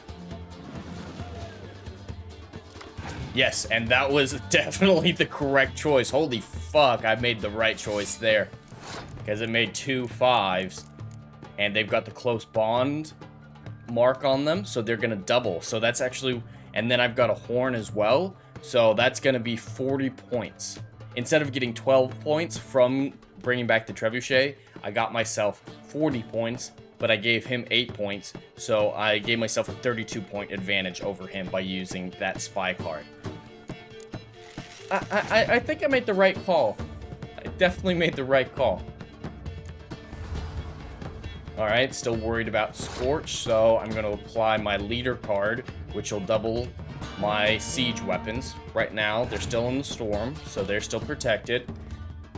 Yes, and that was definitely the correct choice. Holy fuck, I made the right choice there. Because it made 2 5s, and they've got the close bond mark on them, so they're gonna double. So that's actually... And then I've got a horn as well, so that's gonna be 40 points. Instead of getting 12 points from bringing back the trebuchet, I got myself 40 points, but I gave him 8 points, so I gave myself a 32-point advantage over him by using that spy card. I think I made the right call. I definitely made the right call. Alright, still worried about Scorch, so I'm going to apply my leader card, which will double my siege weapons. Right now, they're still in the storm, so they're still protected.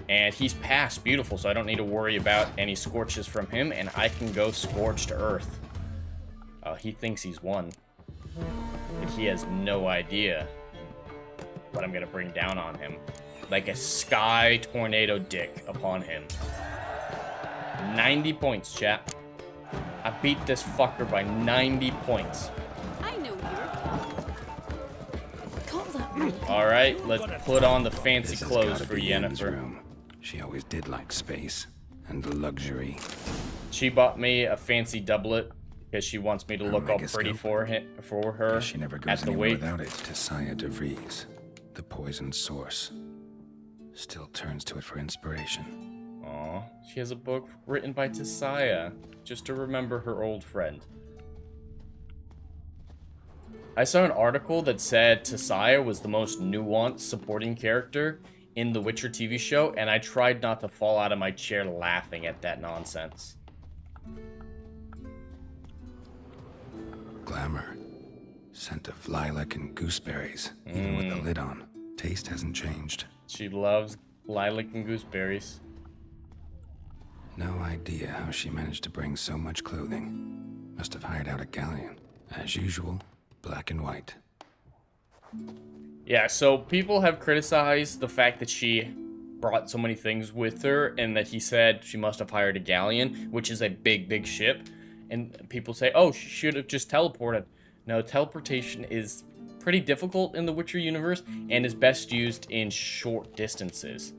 And he's passed, beautiful, so I don't need to worry about any Scorches from him, and I can go Scorched Earth. He thinks he's won. But he has no idea what I'm going to bring down on him. Like a sky tornado dick upon him. 90 points, chat. I beat this fucker by 90 points. I know you're. Alright, let's put on the fancy This has clothes gotta for be Yenna's Yennefer. room. She always did like space and luxury. She bought me a fancy doublet because she wants me to look all pretty for her Guess she never at goes the anywhere wake. without it. Tessia de Vries, the poison source. Still turns to it for inspiration. Aw, she has a book written by Tessia, just to remember her old friend. I saw an article that said Tessia was the most nuanced supporting character in the Witcher TV show, and I tried not to fall out of my chair laughing at that nonsense. Glamour. Scent of lilac and gooseberries, even with the lid on. Taste hasn't changed. She loves lilac and gooseberries. No idea how she managed to bring so much clothing. Must have hired out a galleon. As usual, black and white. Yeah, so people have criticized the fact that she brought so many things with her, and that he said she must have hired a galleon, which is a big, big ship. And people say, oh, she should have just teleported. No, teleportation is pretty difficult in the Witcher universe, and is best used in short distances.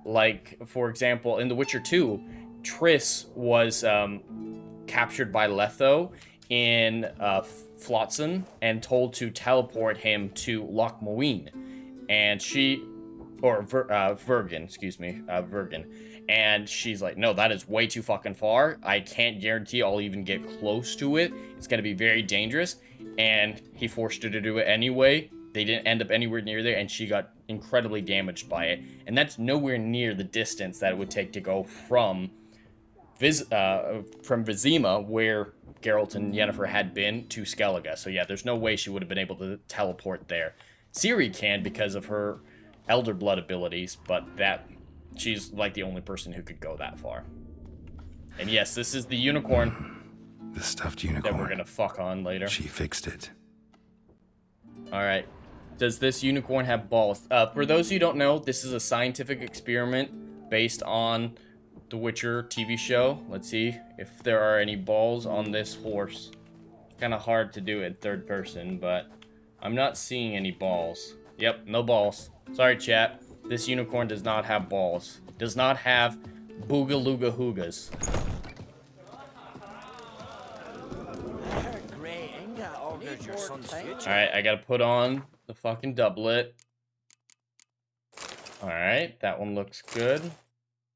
Like, for example, in The Witcher 2, Triss was captured by Letho in Flotsam and told to teleport him to Loch Moine. And she, or Vergen, excuse me, Vergen. And she's like, no, that is way too fucking far. I can't guarantee I'll even get close to it. It's going to be very dangerous. And he forced her to do it anyway. They didn't end up anywhere near there, and she got incredibly damaged by it. And that's nowhere near the distance that it would take to go from Vizima, where Geralt and Yennefer had been, to Skellige. So yeah, there's no way she would have been able to teleport there. Ciri can because of her Elder Blood abilities, but she's like the only person who could go that far. And yes, this is the unicorn. The stuffed unicorn. That we're gonna fuck on later. She fixed it. Alright. Does this unicorn have balls? For those who don't know, this is a scientific experiment based on the Witcher TV show. Let's see if there are any balls on this horse. Kind of hard to do in third person, but I'm not seeing any balls. Yep, no balls. Sorry, chat. This unicorn does not have balls. Does not have booga-looga hoogas. Alright, I gotta put on the fucking doublet. Alright, that one looks good.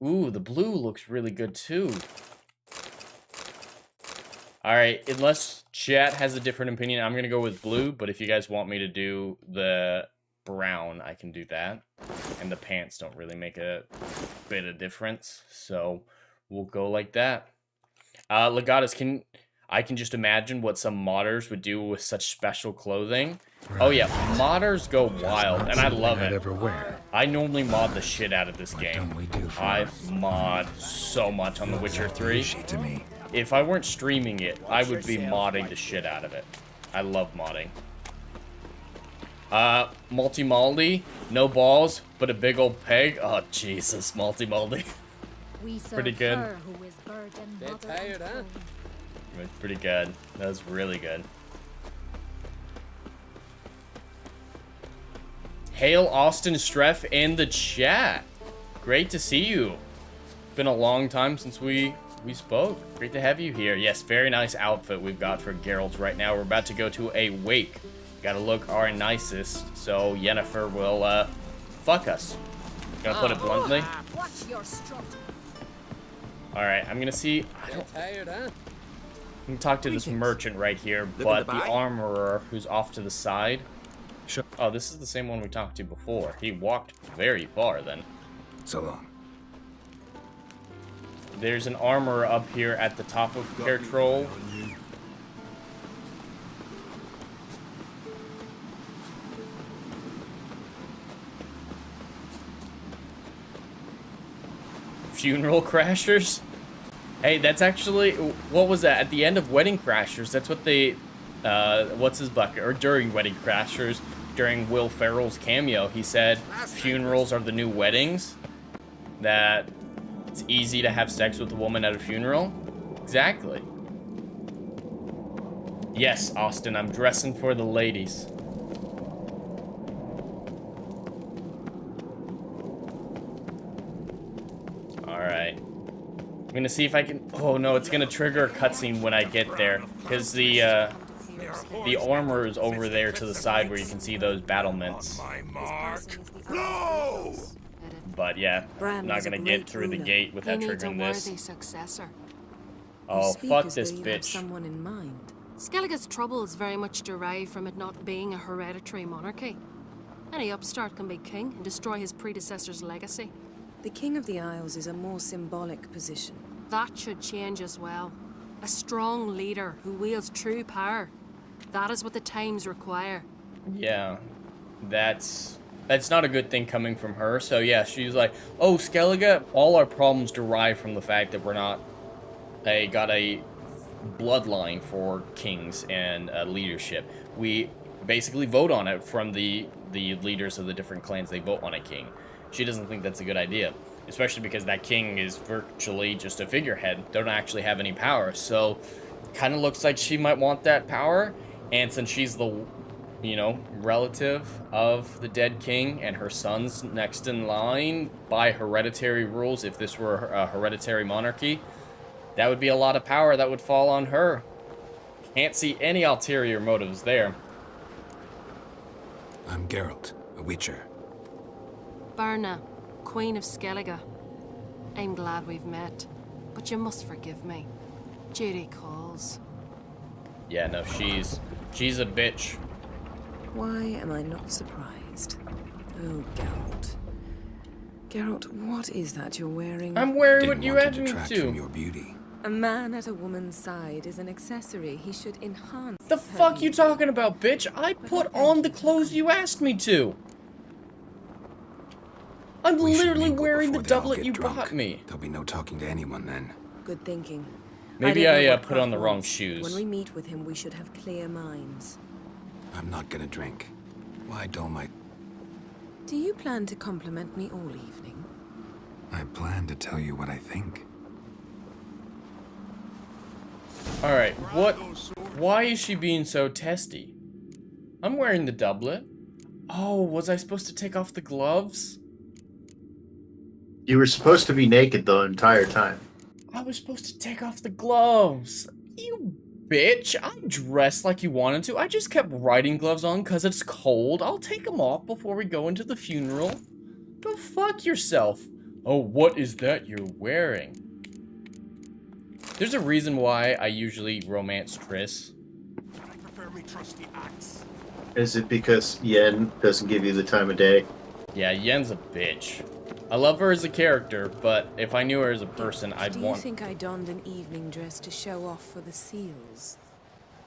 Ooh, the blue looks really good too. Alright, unless chat has a different opinion, I'm gonna go with blue, but if you guys want me to do the brown, I can do that. And the pants don't really make a bit of difference, so we'll go like that. Legatus, I can just imagine what some modders would do with such special clothing. Right. Oh yeah, modders go wild, and I love it. I normally mod the shit out of this game. I mod so much on The Witcher 3. If I weren't streaming it, I would be modding the shit out of it. I love modding. Multi-Maldi, no balls, but a big old peg. Oh Jesus, Multi-Maldi. Pretty good. They're tired, huh? Pretty good. That was really good. Hail Austin Streff in the chat. Great to see you. Been a long time since we spoke. Great to have you here. Yes, very nice outfit we've got for Geralt right now. We're about to go to a wake. Gotta look our nicest, so Yennefer will fuck us. Gonna put it bluntly. Watch your strut. Alright, I'm gonna see. Tired, huh? I can talk to this merchant right here, but the armorer who's off to the side. Sure. Oh, this is the same one we talked to before. He walked very far then. So long. There's an armorer up here at the top of Patrol. Funeral Crashers? Hey, that's actually, what was that? At the end of Wedding Crashers, that's what they, what's his bucket? Or during Wedding Crashers, during Will Ferrell's cameo, he said funerals are the new weddings. That it's easy to have sex with a woman at a funeral. Exactly. Yes, Austin, I'm dressing for the ladies. Alright. I'm gonna see if I can... Oh no, it's gonna trigger a cutscene when I get there. Because the armor is over there to the side where you can see those battlements. But yeah, I'm not gonna get through the gate without triggering this. Oh, fuck this bitch. Someone in mind. Skellige's troubles very much derive from it not being a hereditary monarchy. Any upstart can be king and destroy his predecessor's legacy. The King of the Isles is a more symbolic position. That should change as well. A strong leader who wields true power. That is what the times require. Yeah, that's not a good thing coming from her. So yeah, she's like, oh, Skellige, all our problems derive from the fact that we're not got a bloodline for kings and leadership. We basically vote on it from the leaders of the different clans. They vote on a king. She doesn't think that's a good idea, especially because that king is virtually just a figurehead. Don't actually have any power. So kind of looks like she might want that power. And since she's the, you know, relative of the dead king and her son's next in line by hereditary rules, if this were a hereditary monarchy, that would be a lot of power that would fall on her. Can't see any ulterior motives there. I'm Geralt, a Witcher. Berna, Queen of Skellige. I'm glad we've met, but you must forgive me. Duty calls. Yeah, no, she's a bitch. Why am I not surprised? Oh, Geralt. Geralt, what is that you're wearing? I'm wearing what Didn't you want had to me detract to. from your beauty. A man at a woman's side is an accessory. He should enhance. The fuck you talking about, bitch? I put on the clothes you asked me to. I'm We should literally mingle wearing the before they all doublet get you drunk. bought me. There'll be no talking to anyone then. Good thinking. Maybe don't know I what put on the Pratt wrong wants. shoes. When we meet with him, we should have clear minds. I'm not gonna drink. Why dull my... Do you plan to compliment me all evening? I plan to tell you what I think. Alright, what? Why is she being so testy? I'm wearing the doublet. Oh, was I supposed to take off the gloves? You were supposed to be naked the entire time. I was supposed to take off the gloves. You bitch. I dressed like you wanted to. I just kept riding gloves on because it's cold. I'll take them off before we go into the funeral. Go fuck yourself. Oh, what is that you're wearing? There's a reason why I usually romance Triss. I prefer me trusty axe. Is it because Yen doesn't give you the time of day? Yeah, Yen's a bitch. I love her as a character, but if I knew her as a person, I'd Do want... you think I donned an evening dress to show off for the seals?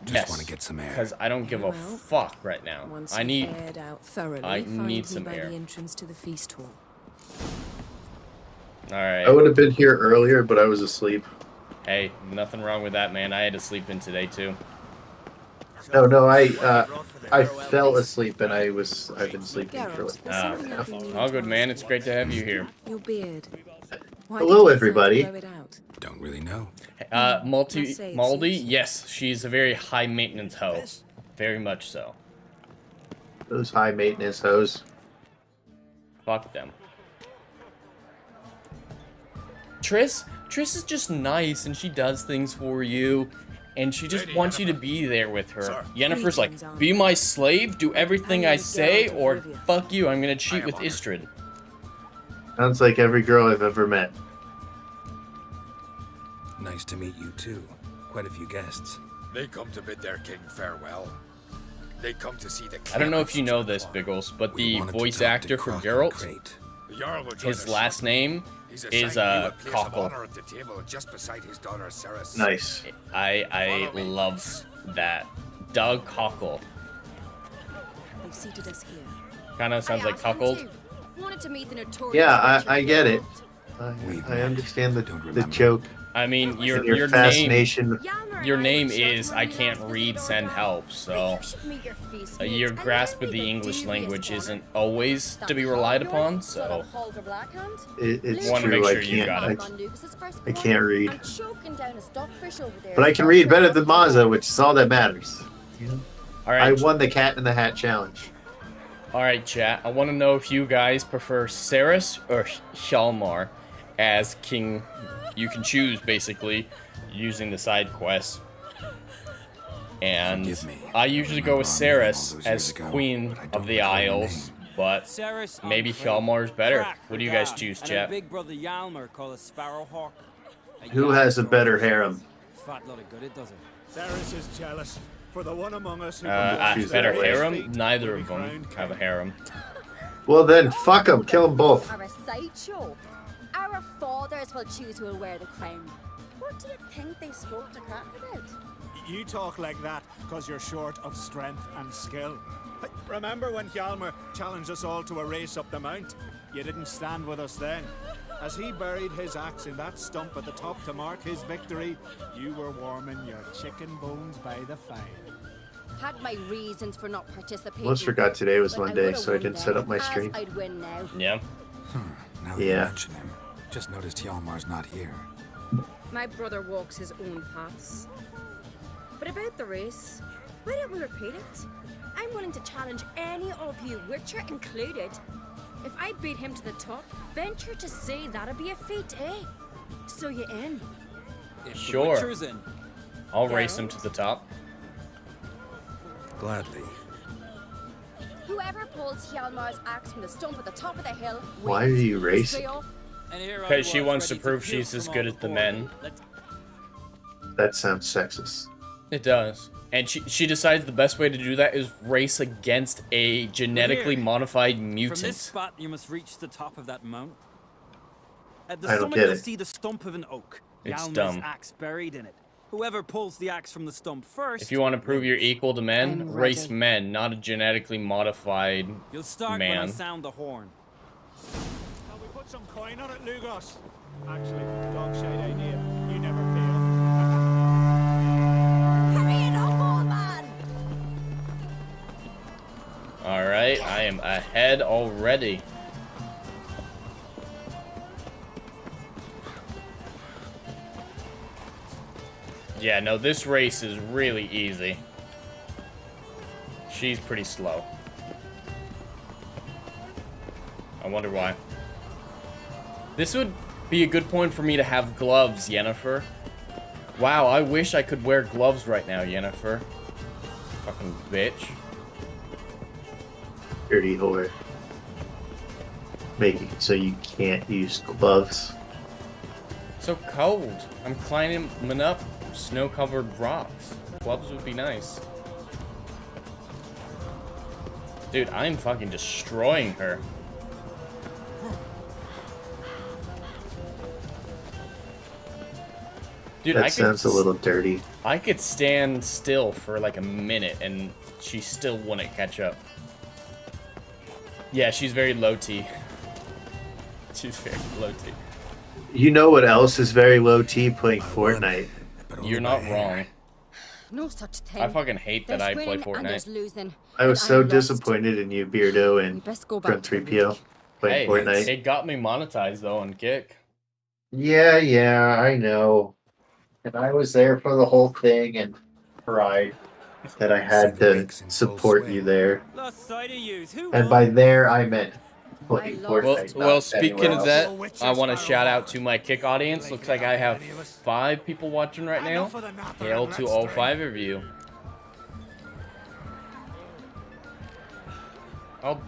Just want to get some air. Because I don't give a Well, fuck right now. Once I you've need... aired out thoroughly, I find need me some by air. the entrance to the feast hall. Alright. I would have been here earlier, but I was asleep. Hey, nothing wrong with that, man. I had to sleep in today, too. No, I fell asleep and I've been sleeping for like Geralt, there's something I've been All good, man. It's great to have you here. Your beard. Why Hello, did you decide to everybody. grow it out? Don't really know. Must say it's Maldy, useful. yes, she's a very high maintenance hoe. Very much so. those high maintenance hoes. Fuck them. Triss is just nice and she does things for you. And she just wants you to be there with her. Yennefer's like, be my slave, do everything I say, or fuck you, I'm gonna cheat with Istrid. Sounds like every girl I've ever met. Nice to meet you too. Quite a few guests. They come to bid their king farewell. They come to see the king. I don't know if you know this, Biggles, but the voice actor for Geralt, The Jarl will join his us last name He's is assigned you a place of Cockle. honor at the table just beside his daughter Ceres. Nice. I love that. Doug Cockle. They've seated us here. Kind of sounds like cuckold. Wanted to meet the notorious Yeah, Witcher I get it. Geralt. I understand the joke. I mean, your name, fascination. your name is I can't read, send help. So your grasp of the English language isn't always to be relied upon. So It's want to true. make sure you got it. I can't read, but I can read better than Mazza, which is all that matters. All right. I won the Cat in the Hat challenge. All right, chat. I want to know if you guys prefer Ceres or Hjalmar as king. You can choose, basically, using the side quests. And I usually go with Ceres as Queen of the Isles, but maybe Hjalmar's better. What do you guys choose, chat? Big brother Hjalmar called a sparrowhawk. Who has a better harem? Fat lot of good it does it. Ceres is jealous for the one among us who Better harem? Neither of them have a harem. Well then, fuck them. Kill them both. Are a sideshow. Our fathers will choose who will wear the crown. What do you think they spoke to Crack about? You talk like that because you're short of strength and skill. Remember when Hjalmar challenged us all to a race up the mount? You didn't stand with us then. As he buried his axe in that stump at the top to mark his victory, you were warming your chicken bones by the fire. Had my reasons for not participating. Almost forgot today was but Monday, would've so I won didn't then, set up my as stream. I'd win now. Yeah. Now that you mention him, just noticed Hjalmar's not here. My brother walks his own paths. But about the race, why don't we repeat it? I'm willing to challenge any of you, Witcher included. If I beat him to the top, venture to say that'd be a feat, eh? So you in? Sure. I'll race him to the top. Gladly. Whoever pulls Hjalmar's axe from the stump at the top of the hill wins. Why are you racing? Because she wants to prove she's as good as the men. That sounds sexist. It does. And she decides the best way to do that is race against a genetically modified From this mutant. spot, you must reach the top of that mount. At the I don't summit, get you'll it. see the stump of an oak. It's Hjalmar's dumb. axe buried in it. Whoever pulls the axe from the stump first. If you want to prove you're equal to men, I'm race ready. men, not a genetically modified You'll start when I man. sound the horn. Shall we put some coin on it, Lugos? Actually, dog shade idea. You never pay up. Hurry it up, old man! Alright, I am ahead already. Yeah, no, this race is really easy. She's pretty slow. I wonder why. This would be a good point for me to have gloves, Yennefer. Wow, I wish I could wear gloves right now, Yennefer. Fucking bitch. Dirty whore. Making so you can't use gloves. It's so cold. I'm climbing up snow-covered rocks. Gloves would be nice. Dude, I'm fucking destroying her. Dude, That sounds a little dirty. I could stand still for like a minute and she still wouldn't catch up. Yeah, she's very low T. She's very low T. You know what else is very low T? Playing Fortnite. You're not wrong. No such thing. I fucking hate that I There's play winning and there's Fortnite. losing. I was and so I'm lost. disappointed in you, Beardo, and best go back Grunt to 3PO playing Hey, Fortnite. it got me monetized though on Kick. Yeah, I know. And I was there for the whole thing and cried that I had to support you there. Lost sight of yous. Who And won? by there, I meant playing Fortnite. Well, not speaking anywhere of else. that, I want to shout out to my Kick audience. Looks like I have 5 people watching right now. Hail to all 5 of you. I'll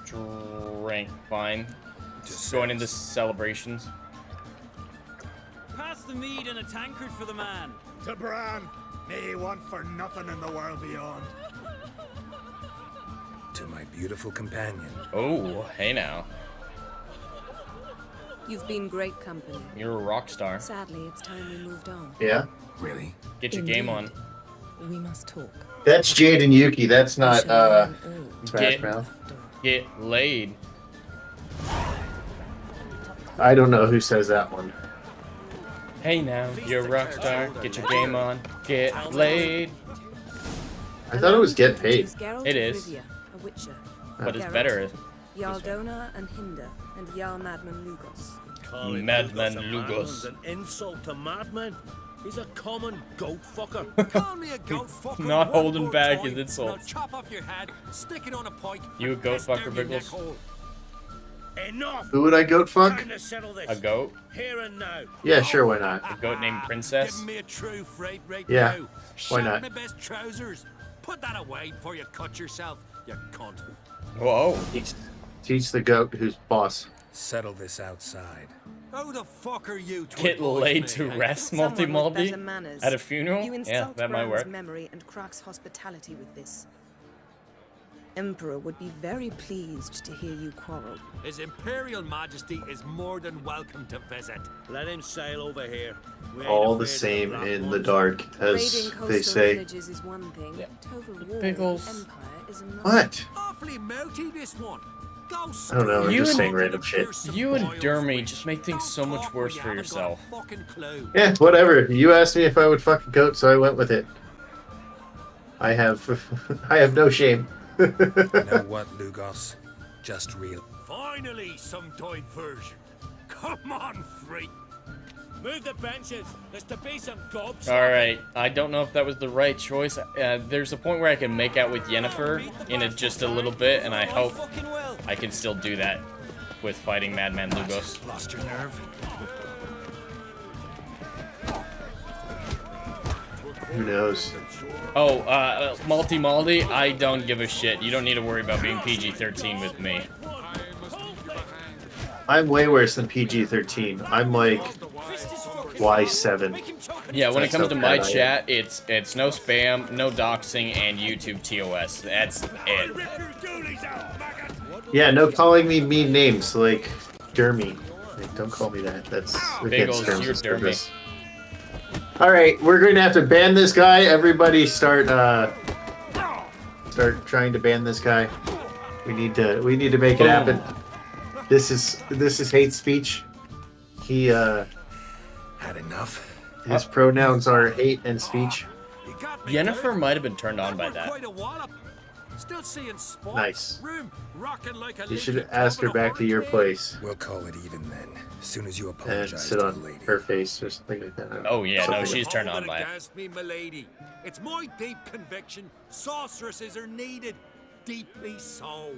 drink, fine. Just going into celebrations. Pass What's the mead in a tankard for the man? To Bran, me want for nothing in the world beyond. To my beautiful companion. Oh, hey now. You've been great company. You're a rock star. Sadly, it's time we moved on. Yeah. Really? Get your game on. We must talk. That's Jade and Yuki. That's not Smash Mouth. Get laid. I don't know who says that one. Hey now, you're a rock star. Get your game on. Get laid. I thought it was get paid. It is. A witcher. But it's better. Yaldona and Hinder and Jarl Madman Lugos. Calling Madman Lugos Lugos. an insult to madman. He's a common goat fucker. Call me a goat fucker. Not one holding more back time, his and I'll insults. chop off your head, stick it on a pike. You a and goat piss down fucker, your Biggles? neck hole. Enough. Who would I goat fuck? Time to settle this. A goat? Here and now. Yeah, sure, why not? A goat named Princess? Give me a true freight right Yeah, now. why Shut not? my best trousers. Put that away before you cut yourself, you cunt. Whoa. Teach the goat who's boss. Settle this outside. Who the fuck are you to Get advise laid me, to eh? rest, Someone with multi-maldi? better manners. At a funeral? You Yeah, insult that might Bran's work. memory and Krak's hospitality with this. Emperor would be very pleased to hear you quarrel. His Imperial Majesty is more than welcome to visit. Let him sail over here. We ain't All the afraid of same black in the ones. dark, as Raiding coastal they say. villages is one thing. Yeah. Total war Biggles. with the Empire is another. What? Awfully melty, this one. Go I don't know, I'm You just and- saying random shit. You and Dermy just make things so much worse for yourself. Yeah, whatever. You asked me if I would fuck a goat, so I went with it. I have I have no shame. You know what, Lugos? Just real. Finally, some diversion. Come on, freak. Move the benches. There's to be some gobs. Alright, I don't know if that was the right choice. There's a point where I can make out with Yennefer in just a little bit, and I hope I can still do that with fighting Madman Lugos. Lost your nerve? Who knows? Oh, Maldi, I don't give a shit. You don't need to worry about being PG-13 with me. I'm way worse than PG-13. I'm like Y7. Yeah, when it That's comes how to my bad I am. chat, it's no spam, no doxing, and YouTube TOS. That's it. Yeah, no calling me mean names like Dermy. Like, don't call me that. That's against Biggles, terms you're of service. Dermy. All right, we're going to have to ban this guy. Everybody start trying to ban this guy. We need to make it happen. This is hate speech. He Had enough? his pronouns are hate and speech. Yennefer might have been turned on by that. Quite a wallop. Still seeing spots. Nice. Room rocking like a You should leaky ask her top of a back to your hurricane. place We'll call it even then. As soon as you and apologize sit to on the lady. her face or something like that. Oh yeah, no, Something she's turned on Hold by it it. against me, milady. It's my deep conviction. Sorceresses are needed. Deeply so.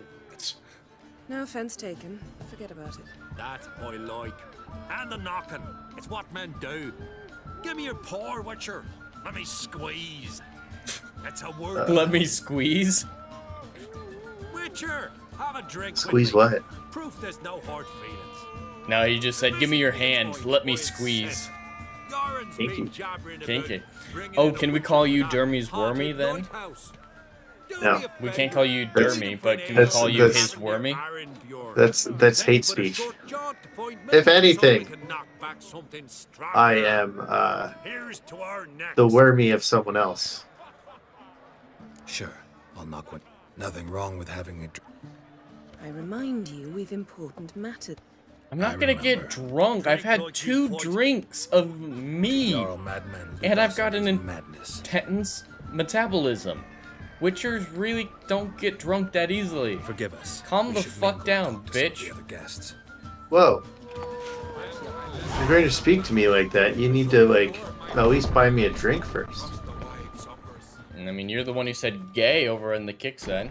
No offense taken. Forget about it. That I like. And the knocking. It's what men do. Give me your paw, Witcher. Let me squeeze. It's a word. Let me squeeze. Witcher, have a drink. Squeeze with me. what? Proof there's no hard feelings. No, he just said, give me your hand, let me squeeze. Goran's Kinky. been jabbering about Kinky. bringing Oh, in a can we witch call from you that Dermy's Wormy haunted then? lighthouse. Do No. me a We can't favour. call you That's- Dermy, but can we that's- call you that's- his Wormy? That's hate speech. If anything, I am Here's to our necks. the wormy of someone else. Sure, I'll knock one. Nothing wrong with having a I remind you, we've important matters. I'm not gonna get drunk. I've had 2 drinks of mead, Jarl Madman and I've got Lugos an is madness. intense metabolism. Witchers really don't get drunk that easily. Forgive us. Calm We the should fuck mingle down, and talk to some of bitch. the other guests. Whoa. You're going to speak to me like that. You need to, like, at least buy me a drink first. I mean, you're the one who said gay over in the kick side.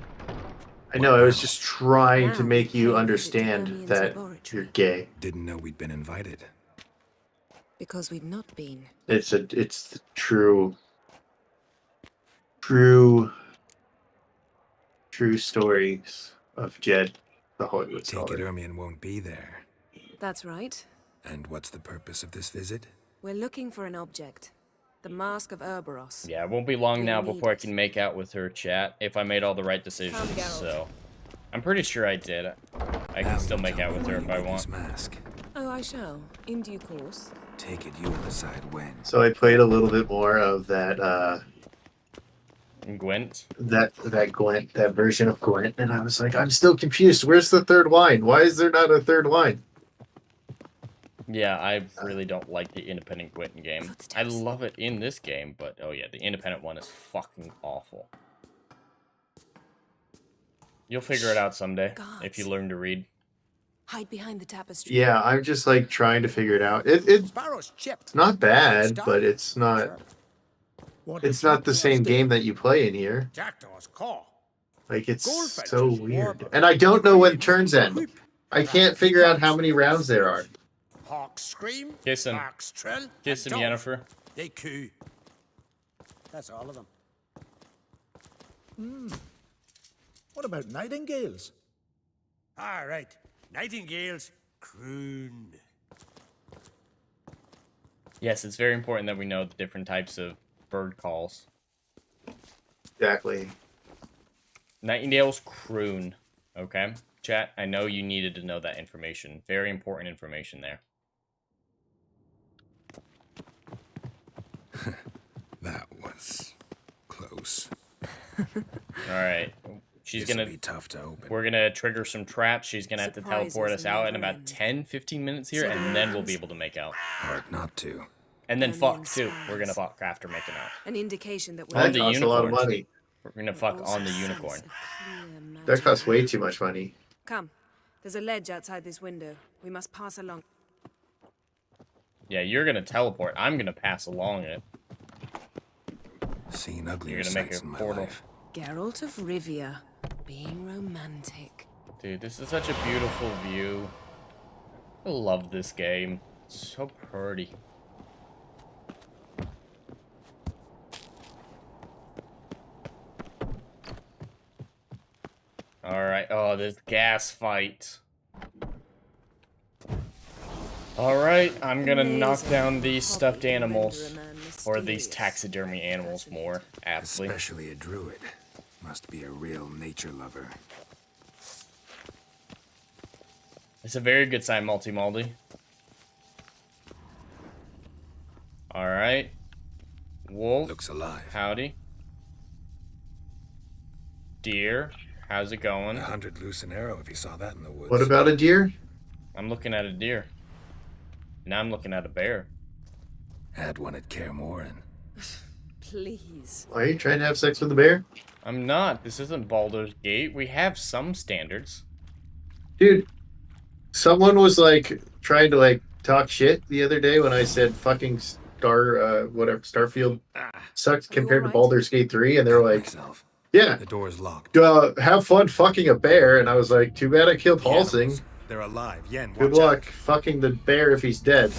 I know, I was just trying to Now, make you pay a visit to understand Armien's that laboratory. you're gay. Didn't know we'd been invited. Because we've not been. It's the true stories of Jed, the Hollywood Take it scholar. Ermion won't be there. That's right. And what's the purpose of this visit? We're looking for an object. The Mask of Arose. Yeah, it won't be long You'll now need before I it. can make out with her, chat, if I made all the right decisions, Geralt. so... I'm pretty sure I did. I can still make out with her if I want. Mask. Oh, I shall. In due course. Take it you'll decide when. So I played a little bit more of that Gwent? that Gwent, that version of Gwent, and I was like, I'm still confused. Where's the third line? Why is there not a third line? Yeah, I really don't like the independent Gwent game. Footsteps. I love it in this game, but oh yeah, the independent one is fucking awful. You'll figure it out someday if you learn to read. Hide behind the tapestry. Yeah, I'm just like trying to figure it out. It's not bad, but it's not the same game that you play in here. Jackdaw's Caw. Like, it's so weird. And I don't know when turns end. I can't figure out how many rounds there are. Hawks scream. Kiss him. Barks trill. Kiss him, and Yennefer. They coo. That's all of them. What about nightingales? All right. Nightingales croon. Yes, it's very important that we know the different types of bird calls. Exactly. Nightingales croon. Okay? Chat, I know you needed to know that information. Very important information there. That was close. Alright. She's This'll gonna be tough to open. We're gonna trigger some traps. She's gonna have to teleport us out in about 10-15 minutes here, and then we'll be able to make out. Hard not to. And then fuck too. We're gonna fuck after making out. An indication that On That the costs a lot of unicorn. money. We're gonna fuck on the unicorn. That costs way too much money. Come. There's a ledge outside this window. We must pass along. Yeah, you're gonna teleport. I'm gonna pass along it. Seen uglier You're gonna make sights a in my portal. life. Geralt of Rivia. Being romantic. Dude, this is such a beautiful view. I love this game. It's so pretty. Alright, oh, this gas fight. Alright, I'm gonna knock down these stuffed animals. Or these taxidermy animals more aptly. Especially a druid. Must be a real nature lover. It's a very good sign, Multi-Maldi. Alright. Wolf. Looks alive. Howdy. Deer. How's it going? 100 loose an arrow if you saw that in the woods. What about a deer? I'm looking at a deer. Now I'm looking at a bear. Had one at Kaer Morhen. Please. Are you trying to have sex with a bear? I'm not. This isn't Baldur's Gate. We have some standards. Dude, someone was like trying to like talk shit the other day when I said fucking Starfield sucked compared to Baldur's Gate 3, and they were like, yeah, The door's locked. have fun fucking a bear. And I was like, too bad I killed Halsing. They're alive. Yen, Good watch out. luck fucking the bear if he's dead.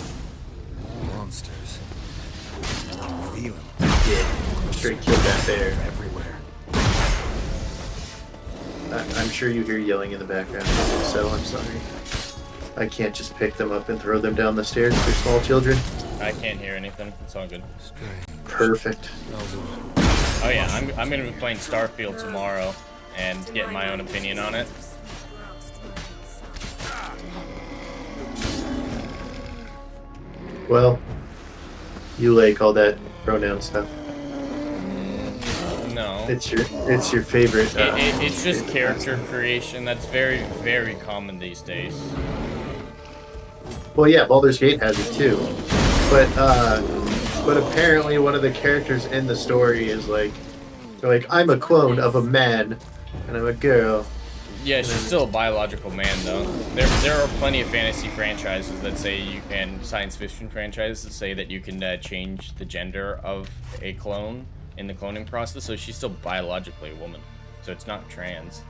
Monsters. Feel them. Straight killed that bear. Everywhere. I'm sure you hear yelling in the background, so I'm sorry. I can't just pick them up and throw them down the stairs for small children. I can't hear anything. It's all good. Perfect. Oh yeah, I'm gonna be playing Starfield tomorrow and get my own opinion on it. Well, you like all that pronoun stuff. No. It's your favorite. It's just character creation. That's very, very common these days. Well, yeah, Baldur's Gate has it too, but apparently one of the characters in the story is like, they're like, I'm a clone of a man, and I'm a girl. Yeah, she's still a biological man, though. There are plenty of fantasy franchises that say you can, science fiction franchises that say that you can change the gender of a clone in the cloning process, so she's still biologically a woman. So it's not trans.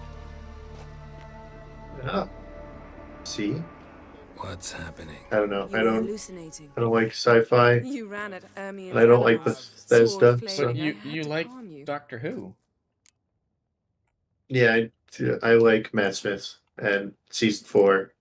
Yeah. See? What's happening? I don't know. I Hallucinating. don't like sci-fi. You ran at And I don't like Bethesda. So. You like Doctor Who? Yeah, I like Matt Smith and season 4.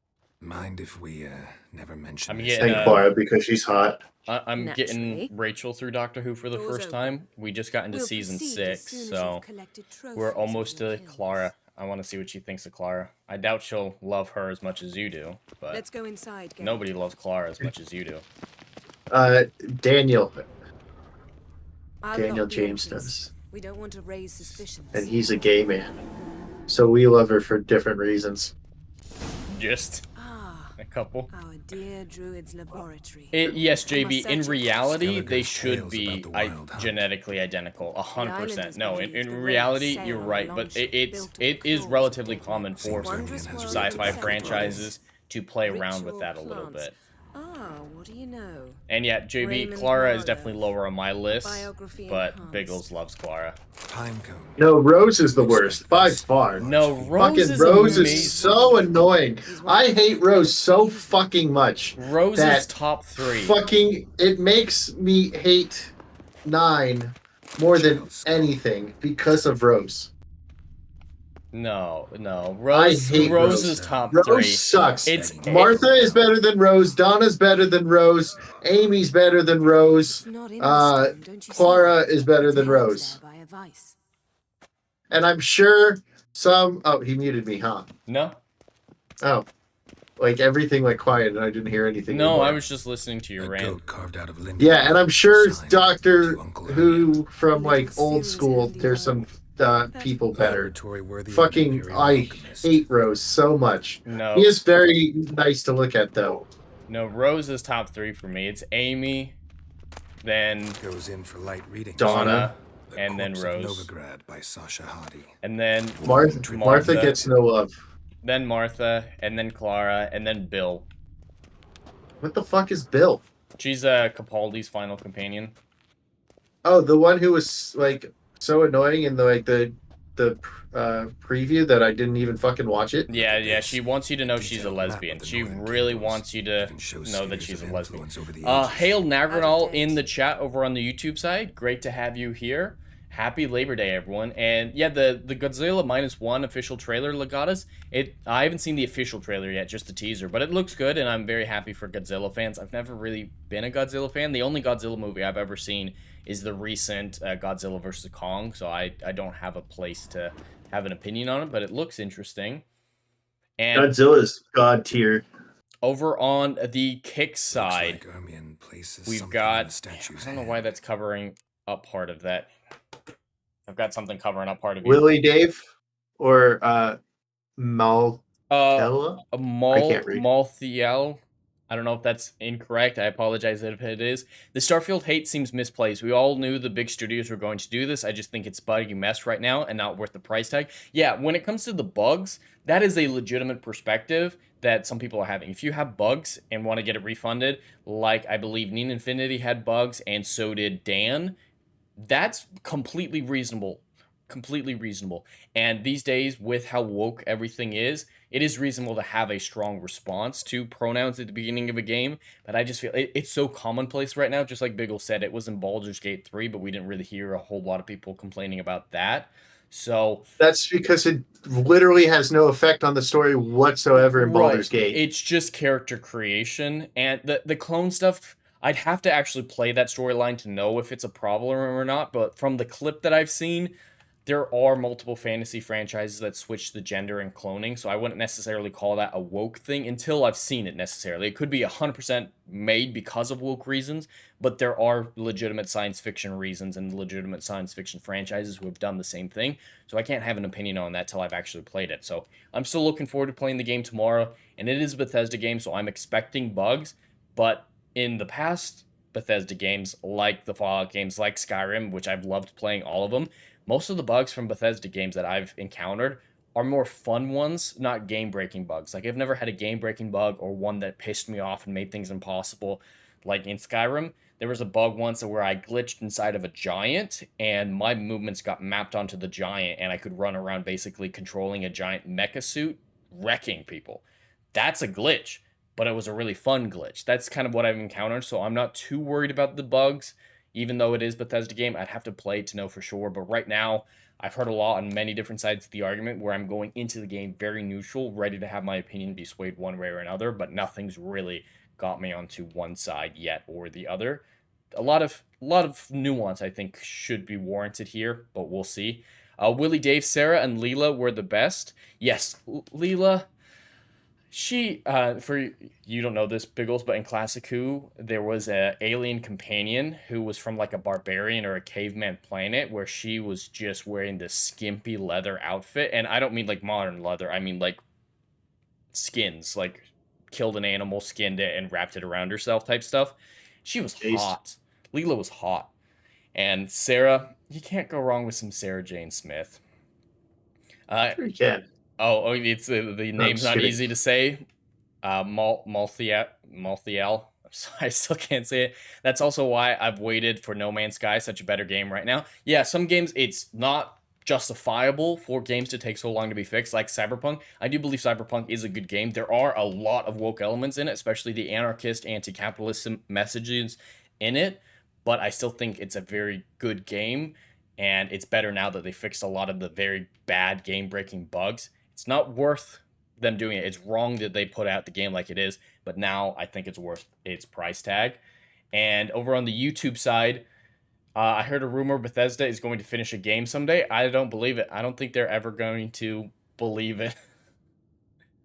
Mind if we Never mention I'm this. getting And Clara because she's hot. I'm getting Naturally. Rachel through Doctor Who for the Doors first open. time. We just got into We'll season proceed as 6, soon as so you've collected we're trophies of almost your to kills. Clara. I want to see what she thinks of Clara. I doubt she'll love her as much as you do, but Let's go inside, Garrett. nobody loves Clara as much as you do. Daniel. I'll Daniel lock the James entrance. does. We don't want to raise suspicions. And he's a gay man. So we love her for different reasons. Just a couple. Our dear druid's laboratory. Yes, We must JB. In search it. reality, they Skellige's should tales be about the wild hunt. genetically identical, 100%. islanders No, believe in the reality, race you're sailed right, on but longship it built of is claws relatively that common the for wondrous world sci-fi of Celebrate. franchises to play around with Ritual that a little plants. bit. Ah, what do you know? And yeah, JB, Raymond Clara is Marlowe. definitely lower on my list, Biography but enhanced. Biggles loves Clara. Time cone. No, Rose is the worst by far. No, Rose Fucking is Rose amazing. is so annoying. I hate Rose so fucking much. Rose that is top 3. Fucking, it makes me hate 9 more than anything because of Rose. No. I Rose hate Rose Rose. is top Rose 3. sucks. It's Martha is better than Rose. Donna's better than Rose. Amy's better than Rose. Clara is better than Rose. By a vice. And I'm sure some. Oh, he muted me, huh? No. Oh, like everything went quiet and I didn't hear anything. No, anymore. I was just listening to your rant. Carved out of Yeah, and I'm sure Doctor Who from like old school. There's some people better. Fucking, I hate Rose so much. No. He is very nice to look at, though. No, Rose is top 3 for me. It's Amy, then goes in for light reading. Donna, The and then Corpse of Rose. Novigrad by Sasha Hadi. And then Martha gets no love. Then Martha, and then Clara, and then Bill. What the fuck is Bill? She's Capaldi's final companion. Oh, the one who was like so annoying in the preview that I didn't even fucking watch it. Yeah, she wants you to know she's a lesbian. She really wants you to know that she's a lesbian. Hail Nagranal in the chat over on the YouTube side. Great to have you here. Happy Labor Day, everyone. And yeah, the Godzilla -1 official trailer, Legatus, I haven't seen the official trailer yet, just the teaser, but it looks good, and I'm very happy for Godzilla fans. I've never really been a Godzilla fan. The only Godzilla movie I've ever seen is the recent Godzilla vs. Kong, so I don't have a place to have an opinion on it, but it looks interesting. And Godzilla's god tier. over on the Kick side, we've got, I don't know why that's covering up part of that. I've got something covering up part of Willie Dave or Mal. Malthiel. I don't know if that's incorrect. I apologize if it is. The Starfield hate seems misplaced. We all knew the big studios were going to do this. I just think it's buggy mess right now and not worth the price tag. Yeah, when it comes to the bugs, that is a legitimate perspective that some people are having. If you have bugs and want to get it refunded, like I believe Neen Infinity had bugs and so did Dan, that's completely reasonable. Completely reasonable. And these days, with how woke everything is, it is reasonable to have a strong response to pronouns at the beginning of a game. But I just feel it's so commonplace right now. Just like Biggle said, it was in Baldur's Gate 3, but we didn't really hear a whole lot of people complaining about that. So that's because it literally has no effect on the story whatsoever in Baldur's Gate. It's just character creation. And the clone stuff, I'd have to actually play that storyline to know if it's a problem or not. But from the clip that I've seen, there are multiple fantasy franchises that switch the gender in cloning, so I wouldn't necessarily call that a woke thing until I've seen it necessarily. It could be 100% made because of woke reasons, but there are legitimate science fiction reasons and legitimate science fiction franchises who have done the same thing, so I can't have an opinion on that till I've actually played it. So I'm still looking forward to playing the game tomorrow, and it is a Bethesda game, so I'm expecting bugs, but in the past Bethesda games, like the Fallout games, like Skyrim, which I've loved playing all of them, most of the bugs from Bethesda games that I've encountered are more fun ones, not game-breaking bugs. Like, I've never had a game-breaking bug or one that pissed me off and made things impossible. Like, in Skyrim, there was a bug once where I glitched inside of a giant, and my movements got mapped onto the giant, and I could run around basically controlling a giant mecha suit, wrecking people. That's a glitch, but it was a really fun glitch. That's kind of what I've encountered, so I'm not too worried about the bugs. Even though it is Bethesda game, I'd have to play it to know for sure. But right now, I've heard a lot on many different sides of the argument where I'm going into the game very neutral, ready to have my opinion be swayed one way or another, but nothing's really got me onto one side yet or the other. A lot of nuance, I think, should be warranted here, but we'll see. Willie, Dave, Sarah, and Leela were the best. Yes, Leela... She, for you don't know this, Biggles, but in Classic Who, there was an alien companion who was from like a barbarian or a caveman planet where she was just wearing this skimpy leather outfit. And I don't mean like modern leather, I mean like skins, like killed an animal, skinned it, and wrapped it around herself type stuff. She was hot. Leela was hot. And Sarah, you can't go wrong with some Sarah Jane Smith. Sure you can. Oh, it's the name's not easy to say. Malthiel. I'm sorry, I still can't say it. That's also why I've waited for No Man's Sky, such a better game right now. Yeah, some games, it's not justifiable for games to take so long to be fixed, like Cyberpunk. I do believe Cyberpunk is a good game. There are a lot of woke elements in it, especially the anarchist, anti-capitalist messages in it, but I still think it's a very good game, and it's better now that they fixed a lot of the very bad game-breaking bugs. It's not worth them doing it. It's wrong that they put out the game like it is, but now I think it's worth its price tag. And over on the YouTube side, I heard a rumor Bethesda is going to finish a game someday. I don't believe it. I don't think they're ever going to believe it.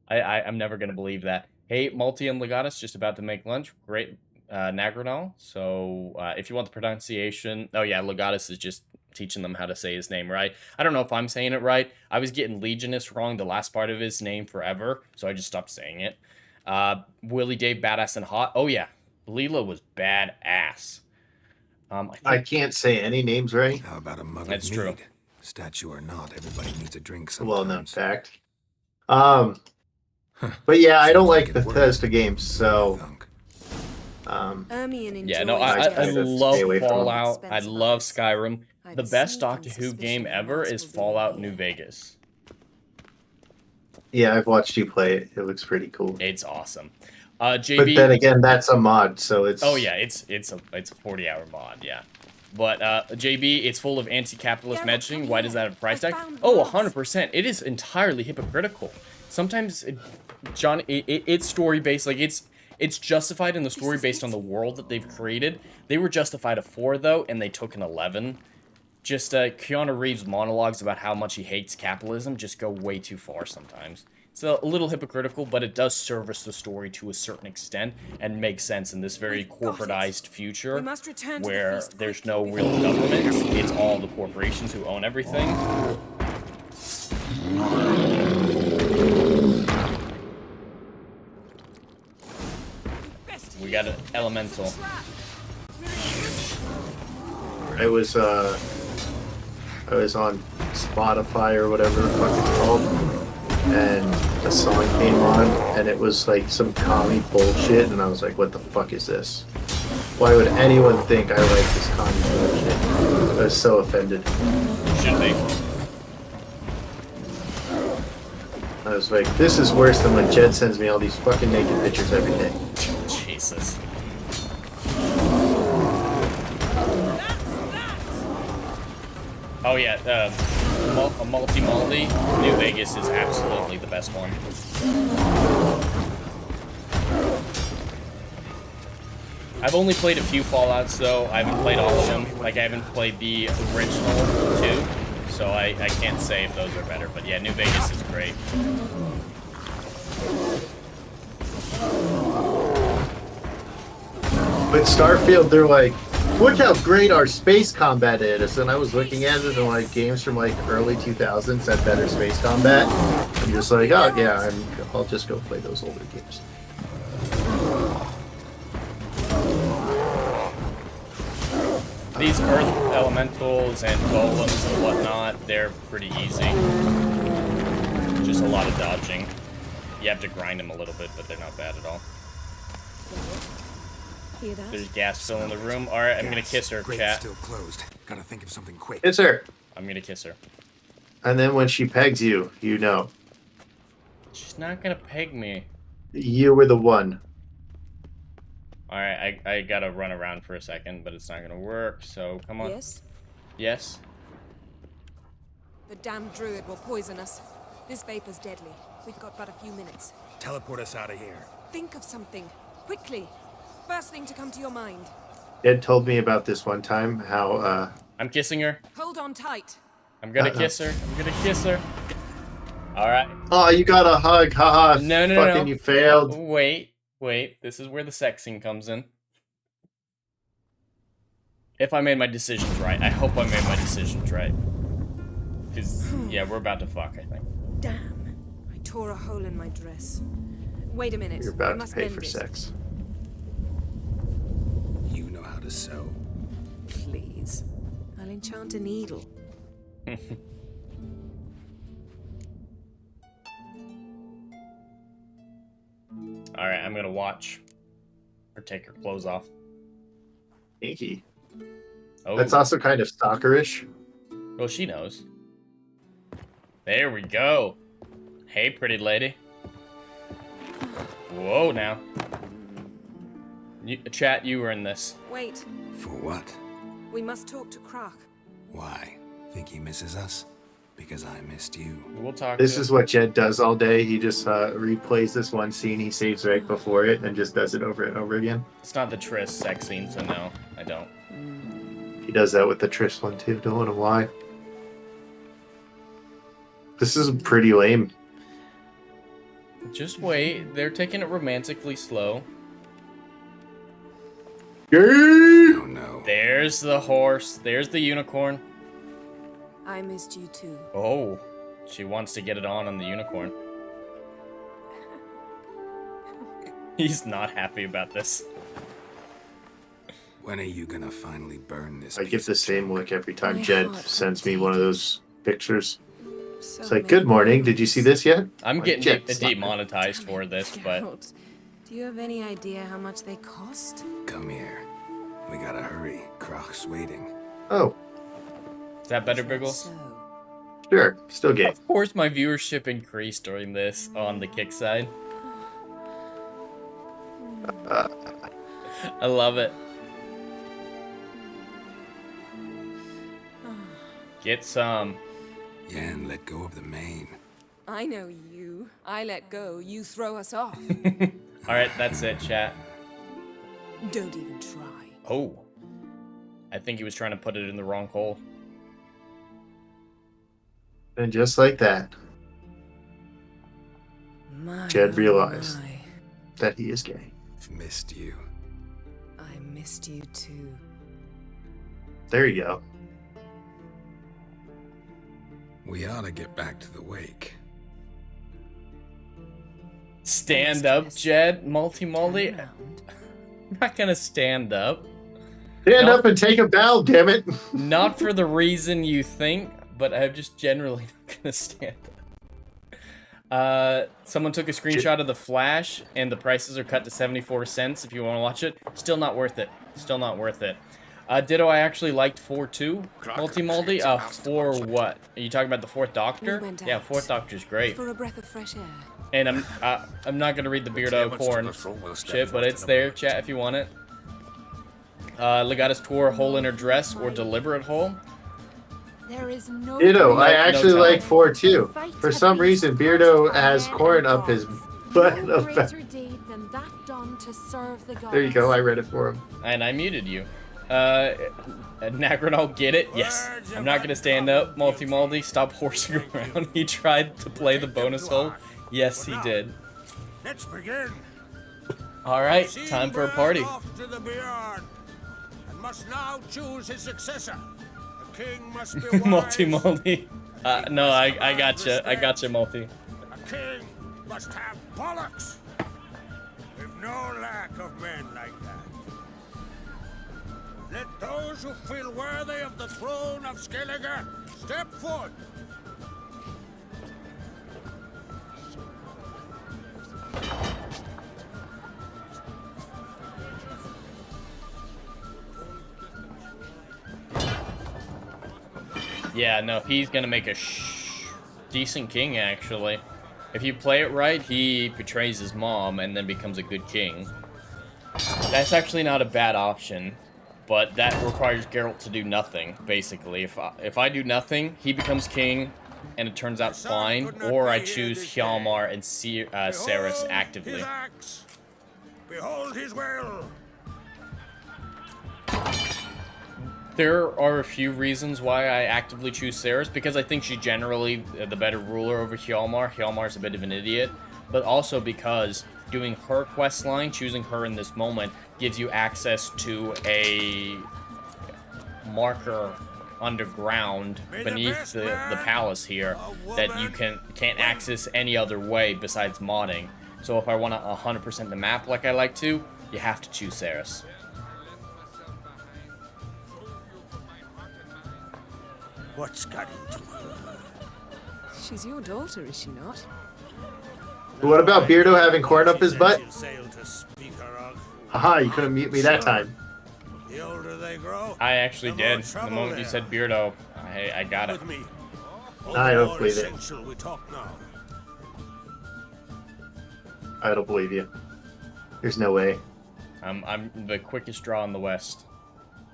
I'm never going to believe that. Hey, Multi and Legatus, just about to make lunch. Great, Nagranal. So if you want the pronunciation... Oh yeah, Legatus is just teaching them how to say his name right. I don't know if I'm saying it right. I was getting Legionist wrong the last part of his name forever, so I just stopped saying it. Willie Dave, badass and hot. Oh yeah, Leela was badass. I can't say any names right. How about a mug That's of true. mead? Statue or not, everybody needs a drink sometimes. Well-known fact. But yeah, I don't like Bethesda games, so... yeah, no, I love Fallout. I love Skyrim. The best Doctor Who game ever is Fallout New Vegas. Yeah, I've watched you play it. It looks pretty cool. It's awesome. JB, but then again, that's a mod, so it's... Oh yeah, it's a 40-hour mod, yeah. But JB, it's full of anti-capitalist messaging. Why does that have a price tag? Oh, 100%. It is entirely hypocritical. Sometimes, it's story-based. Like, it's justified in the story based on the world that they've created. They were justified a 4, though, and they took an 11. Just, Keanu Reeves' monologues about how much he hates capitalism just go way too far sometimes. It's a little hypocritical, but it does service the story to a certain extent and makes sense in this very corporatized future where there's no real government. It's all the corporations who own everything. We got an elemental. I was on Spotify or whatever the fuck it's called, and a song came on, and it was like some commie bullshit, and I was like, what the fuck is this? Why would anyone think I like this commie bullshit? I was so offended. Should be. I was like, this is worse than when Jed sends me all these fucking naked pictures every day. Jesus. Oh yeah, a multi-multi. New Vegas is absolutely the best one. I've only played a few Fallouts though. I haven't played all of them. Like I haven't played the original 2, so I can't say if those are better. But yeah, New Vegas is great. But Starfield, they're like, look how great our space combat is. And I was looking at it, and like games from like early 2000s had better space combat. I'm just like, oh yeah, I'll just go play those older games. These earth elementals and golems and whatnot, they're pretty easy. Just a lot of dodging. You have to grind them a little bit, but they're not bad at all. There's gas filling the room. Alright, I'm gonna kiss her, chat. Still closed. Gotta think of something quick. Kiss her. I'm gonna kiss her. And then when she pegs you, you know. She's not gonna peg me. You were the one. Alright, I gotta run around for a second, but it's not gonna work, so come on. Yes? Yes? The damned druid will poison us. This vapor's deadly. We've got but a few minutes. Teleport us out of here. Think of something. Quickly. First thing to come to your mind. Ed told me about this one time, how, I'm kissing her. Hold on tight. I'm gonna kiss her. I'm gonna kiss her. All right. Oh, you got a hug. Haha. No, Fucking you failed. Wait. This is where the sex scene comes in. If I made my decisions right. I hope I made my decisions right. Because, yeah, we're about to fuck, I think. Damn. I tore a hole in my dress. Wait a minute. You're I about to must pay mend for it. sex. You know how to sew. Please. I'll enchant a needle. Alright, I'm gonna watch. Or take her clothes off. Kinky. Oh. That's also kind of stalkerish. Well, she knows. There we go. Hey, pretty lady. Whoa, now. Chat, you were in this. Wait. For what? We must talk to Croc. Why? Think he misses us? Because I missed you. We'll talk. This is what Jed does all day. He just replays this one scene he saves right before it and just does it over and over again. It's not the Triss sex scene, so no, I don't. He does that with the Triss one too. Don't know why. This is pretty lame. Just wait. They're taking it romantically slow. Oh no. There's the horse. There's the unicorn. I missed you too. Oh, she wants to get it on the unicorn. He's not happy about this. When are you gonna finally burn this? I give the same look every time Jed sends me one of those pictures. So It's like, good morning. Did you see this yet? I'm Like, getting Jed, demonetized for this, but Geralt, do you have any idea how much they cost? Come here. We gotta hurry. Croc's waiting. Oh, is that better, Biggles? sure. Still gay. Of course, my viewership increased during this on the kick side. I love it. Get some. Yan, let go of the mane. I know you. I let go. You throw us off. Alright, that's it, chat. Don't even try. Oh. I think he was trying to put it in the wrong hole. And just like that, My, Jed realized my. that he is gay. Missed you. I missed you too. There you go. We ought to get back to the wake. Stand up, Jed, multi-molly. I'm not gonna stand up. Stand up and take a bow, damn it. Not for the reason you think, but I'm just generally not gonna stand up. Someone took a screenshot of the Flash, and the prices are cut to 74 cents if you want to watch it. Still not worth it. Still not worth it. Ditto, I actually liked 4-2, multi-moldy. 4 what? Are you talking about the 4th Doctor? We went Yeah, out 4th Doctor's great. For a breath of fresh air. And I'm not gonna read the Beardo Corn shit, but it's there, chat, if you want it. Legata's tore a hole in her dress or deliberate hole. There is no Ditto, I No actually telling. like 4 too. For some reason, Beardo has corn up his butt. no greater deed than that done to serve the gods. There you go, I read it for him. And I muted you. Nagranol, get it? Yes. I'm not gonna stand up. Multi-moldy, stop horsing around. He tried to play the bonus hole. Yes, he did. Let's begin. Alright, time for a party. Off to the beyond, and must now choose his successor. The king must be wise. Multi-moldy. No, I gotcha. I gotcha, Multi. A king must have bollocks. We've no lack of men like that. Let those who feel worthy of the throne of Skellige step forth. Yeah, no, he's gonna make a decent king, actually. If you play it right, he betrays his mom and then becomes a good king. That's actually not a bad option. but that requires Geralt to do nothing, basically. If I do nothing, he becomes king, and it turns out fine, or I choose Hjalmar and Cerys actively. Behold his will. There are a few reasons why I actively choose Cerys, because I think she's generally the better ruler over Hjalmar. Hjalmar's a bit of an idiot, but also because doing her quest line, choosing her in this moment, gives you access to a marker underground beneath the palace here that you can't access any other way besides modding. So if I want to 100% the map like I like to, you have to choose Cerys. What's got into her? She's your daughter, is she not? What about Beardo having corn up his butt? Haha, you couldn't mute me that time. The older they grow, I actually did. The moment you said Beardo, I got it. I don't believe it. We talk now. I don't believe you. There's no way. I'm the quickest draw in the West.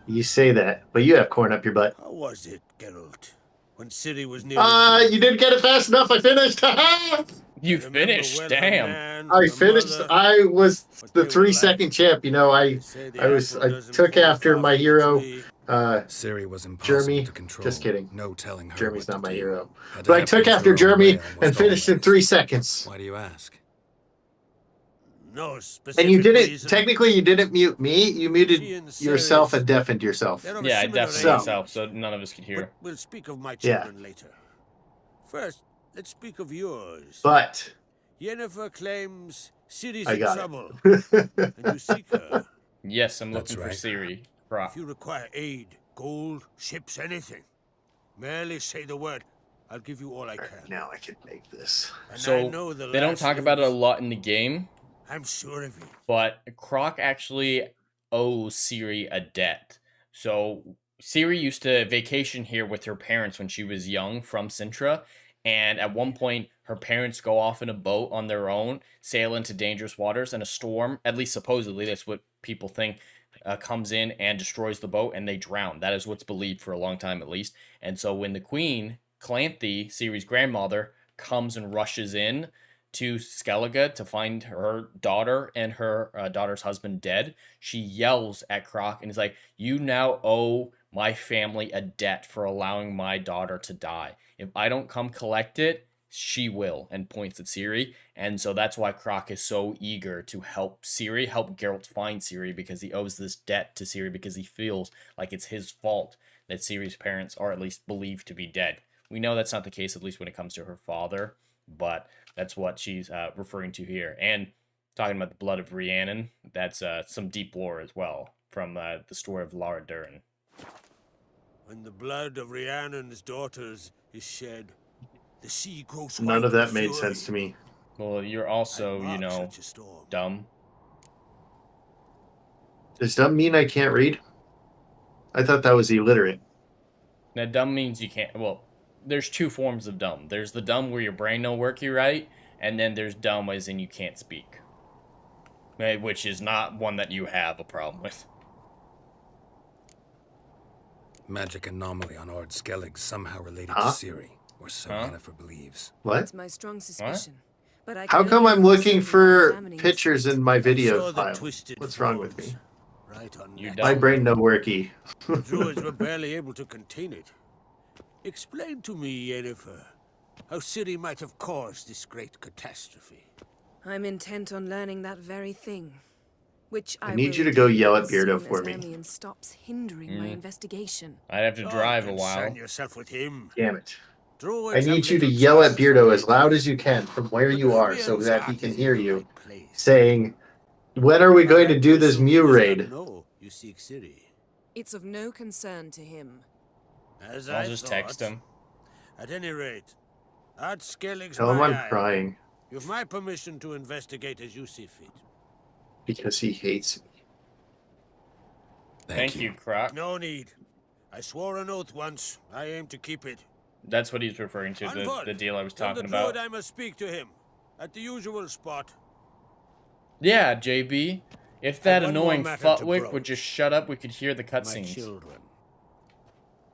You say that, but you have corn up your butt. How was it, Geralt? When Ciri was near. You didn't get it fast enough. I finished. You finished, damn. I finished. I was the 3-second champ. You know, I took after my hero. Ciri was impossible Jeremy. to control. Just kidding. No telling her Jeremy's what not to my do. hero. Had to But I have took things after her own Jeremy way almost and finished in always. 3 seconds. Why do you ask? No specific And you didn't. reason. Technically, you didn't mute me. You muted She and yourself Ceres- and deafened yourself. They're of a Yeah, I similar definitely age. myself, so none of us could hear. But we'll speak of my Yeah. children later. First, let's speak of yours. But Yennefer claims Ciri's I in got trouble, it. and you seek her. Yes, I'm That's looking right. for Ciri. If you require aid, gold, ships, anything, merely say the word. I'll give you all I can. now I can make this. And I So know the they don't last talk about it a news. lot in the game, I'm sure of it. but Croc actually owes Ciri a debt. So Ciri used to vacation here with her parents when she was young from Sintra, and at one point her parents go off in a boat on their own, sail into dangerous waters, and a storm, at least supposedly, that's what people think, comes in and destroys the boat, and they drown. That is what's believed for a long time at least. And so when the queen, Calanthe, Ciri's grandmother, comes and rushes in to Skellige to find her daughter and her daughter's husband dead, she yells at Croc and is like, "You now owe my family a debt for allowing my daughter to die. If I don't come collect it, she will," and points at Ciri. And so that's why Croc is so eager to help Ciri, help Geralt find Ciri, because he owes this debt to Ciri because he feels like it's his fault that Ciri's parents are at least believed to be dead. We know that's not the case, at least when it comes to her father, but that's what she's referring to here. And talking about the blood of Rhiannon, that's some deep lore as well from the story of Lara Dern. When the blood of Rhiannon's daughters is shed, the sea grows None white of that with made fury. sense to me. Well, you're also, I you mock know, such a storm. dumb. Does dumb mean I can't read? I thought that was illiterate. Now, dumb means you can't. Well, there's two forms of dumb. There's the dumb where your brain don't work you right, and then there's dumb as in you can't speak, which is not one that you have a problem with. Magic anomaly on Ord Skellig somehow related to Huh? Ciri, or so Yennefer believes. What? That's my strong suspicion. But I How can come only I'm looking assume for by examining pictures this. in my video saw the file? twisted What's wrong with folds. me? Right on You that. dumb. My brain no worky. The druids were barely able to contain it. Explain to me, Yennefer, how Ciri might have caused this great catastrophe. I'm intent on learning that very thing. Which I I need will you to go do yell at as Beardo soon for as me. Arien stops hindering my investigation. I'd have to drive a while. Concern yourself with him. Damn it. I Druids need have you to little yell at trust Beardo for as loud as you can from where But you are so Arian's that he heart can is hear in the you, right place. saying, when are we going to do this Presume Mew he does not raid? know you seek Ciri. It's of no concern to him. As I'll I just thought. text him. At any rate, at Skellig's Tell him my I'm eye. crying You've my permission to investigate as you see fit. because he hates me. Thank you, Croc. No need. I swore an oath once. I aim to keep it. That's what he's referring to, Unfold. the deal I was Tell talking the about. druid I must speak to him at the usual spot. Yeah, JB. If that one more annoying matter to Futwick would broach. just shut up, we could hear the My cutscenes. children.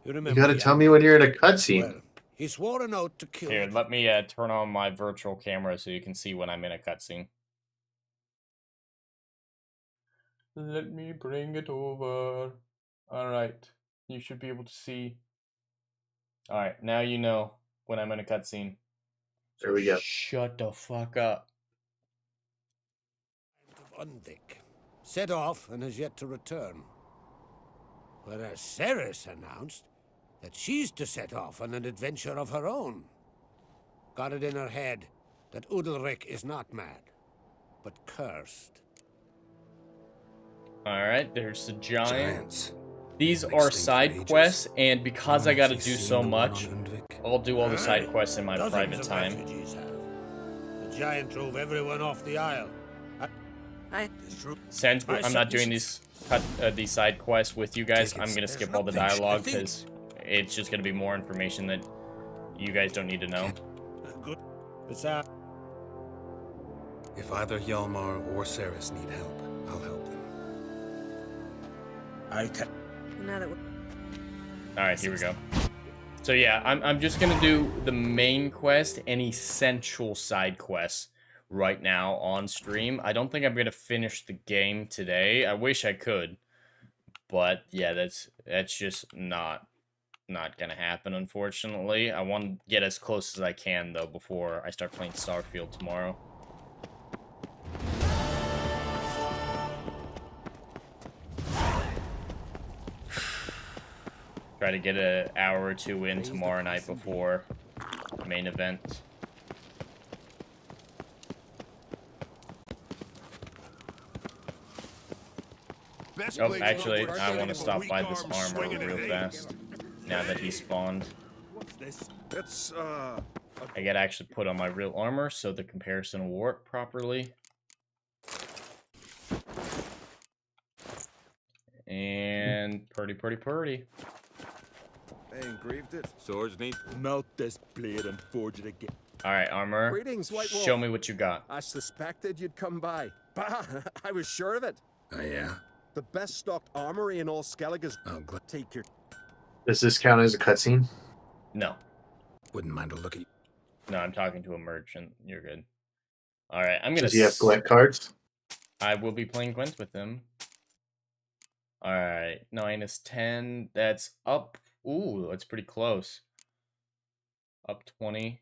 You gotta tell me when you're in a cutscene. Well, he swore an oath to kill Here, them. let me turn on my virtual camera so you can see when I'm in a cutscene. Let me bring it over. Alright, you should be able to see. Alright, now you know when I'm in a cutscene. There we go. Shut the fuck up. Undick set off and has yet to return. Whereas Ceres announced that she's to set off on an adventure of her own. Got it in her head that Udalric is not mad, but cursed. Alright, there's the Giants. These are side quests, and because I gotta do so much, I'll do all the side quests in my Dozens private of time. refugees have. The giant drove everyone off the isle. Since I'm not doing these side quests with you guys, I'm gonna skip all the dialogue because it's just gonna be more information that you guys don't need to know. Good. If either Hjalmar or Ceres need help, I'll help them. Now that we're... Alright, here we go. So yeah, I'm just gonna do the main quest and essential side quests right now on stream. I don't think I'm gonna finish the game today. I wish I could. But yeah, that's just not gonna happen, unfortunately. I want to get as close as I can though before I start playing Starfield tomorrow. Try to get an hour or two in tomorrow night before the main event. Oh, actually, I want to stop by this armor real fast. Now that he spawned. I gotta actually put on my real armor so the comparison will work properly. And purdy. I engraved it. Swords need melt this blade and forge it again. Alright, armor. Greetings, White Wolf. Show me what you got. I suspected you'd come by. Bah, I was sure of it. Oh, yeah? The best stocked armory in all Skellige's. Oh, take your... Does this count as a cutscene? No. Wouldn't mind a look at you. No, I'm talking to a merchant. You're good. Alright, I'm gonna... Does he have Gwent cards? I will be playing Gwent with him. Alright, 9 is 10. That's up. Ooh, that's pretty close. Up 20.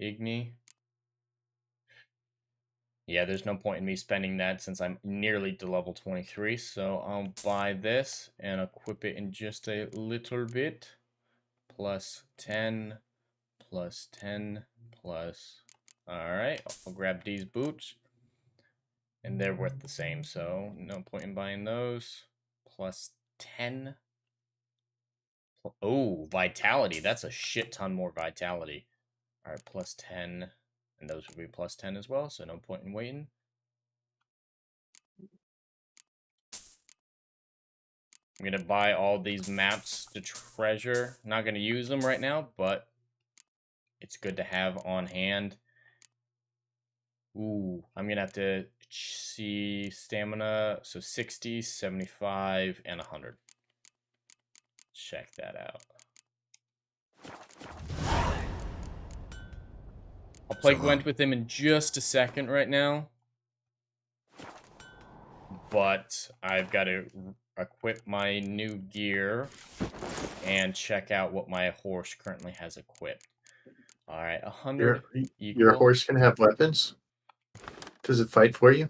Igni. Yeah, there's no point in me spending that since I'm nearly to level 23. So I'll buy this and equip it in just a little bit. Plus 10. Plus 10. Plus... Alright, I'll grab these boots. And they're worth the same, so no point in buying those. Plus 10. Oh, vitality. That's a shit ton more vitality. Alright, plus 10. And those would be plus 10 as well, so no point in waiting. I'm going to buy all these maps to treasure. Not going to use them right now, but it's good to have on hand. Ooh, I'm going to have to see stamina. So 60, 75, and 100. Check that out. I'll play Gwent with him in just a second right now. But I've got to equip my new gear and check out what my horse currently has equipped. Alright, 100 Your horse can have weapons? Does it fight for you?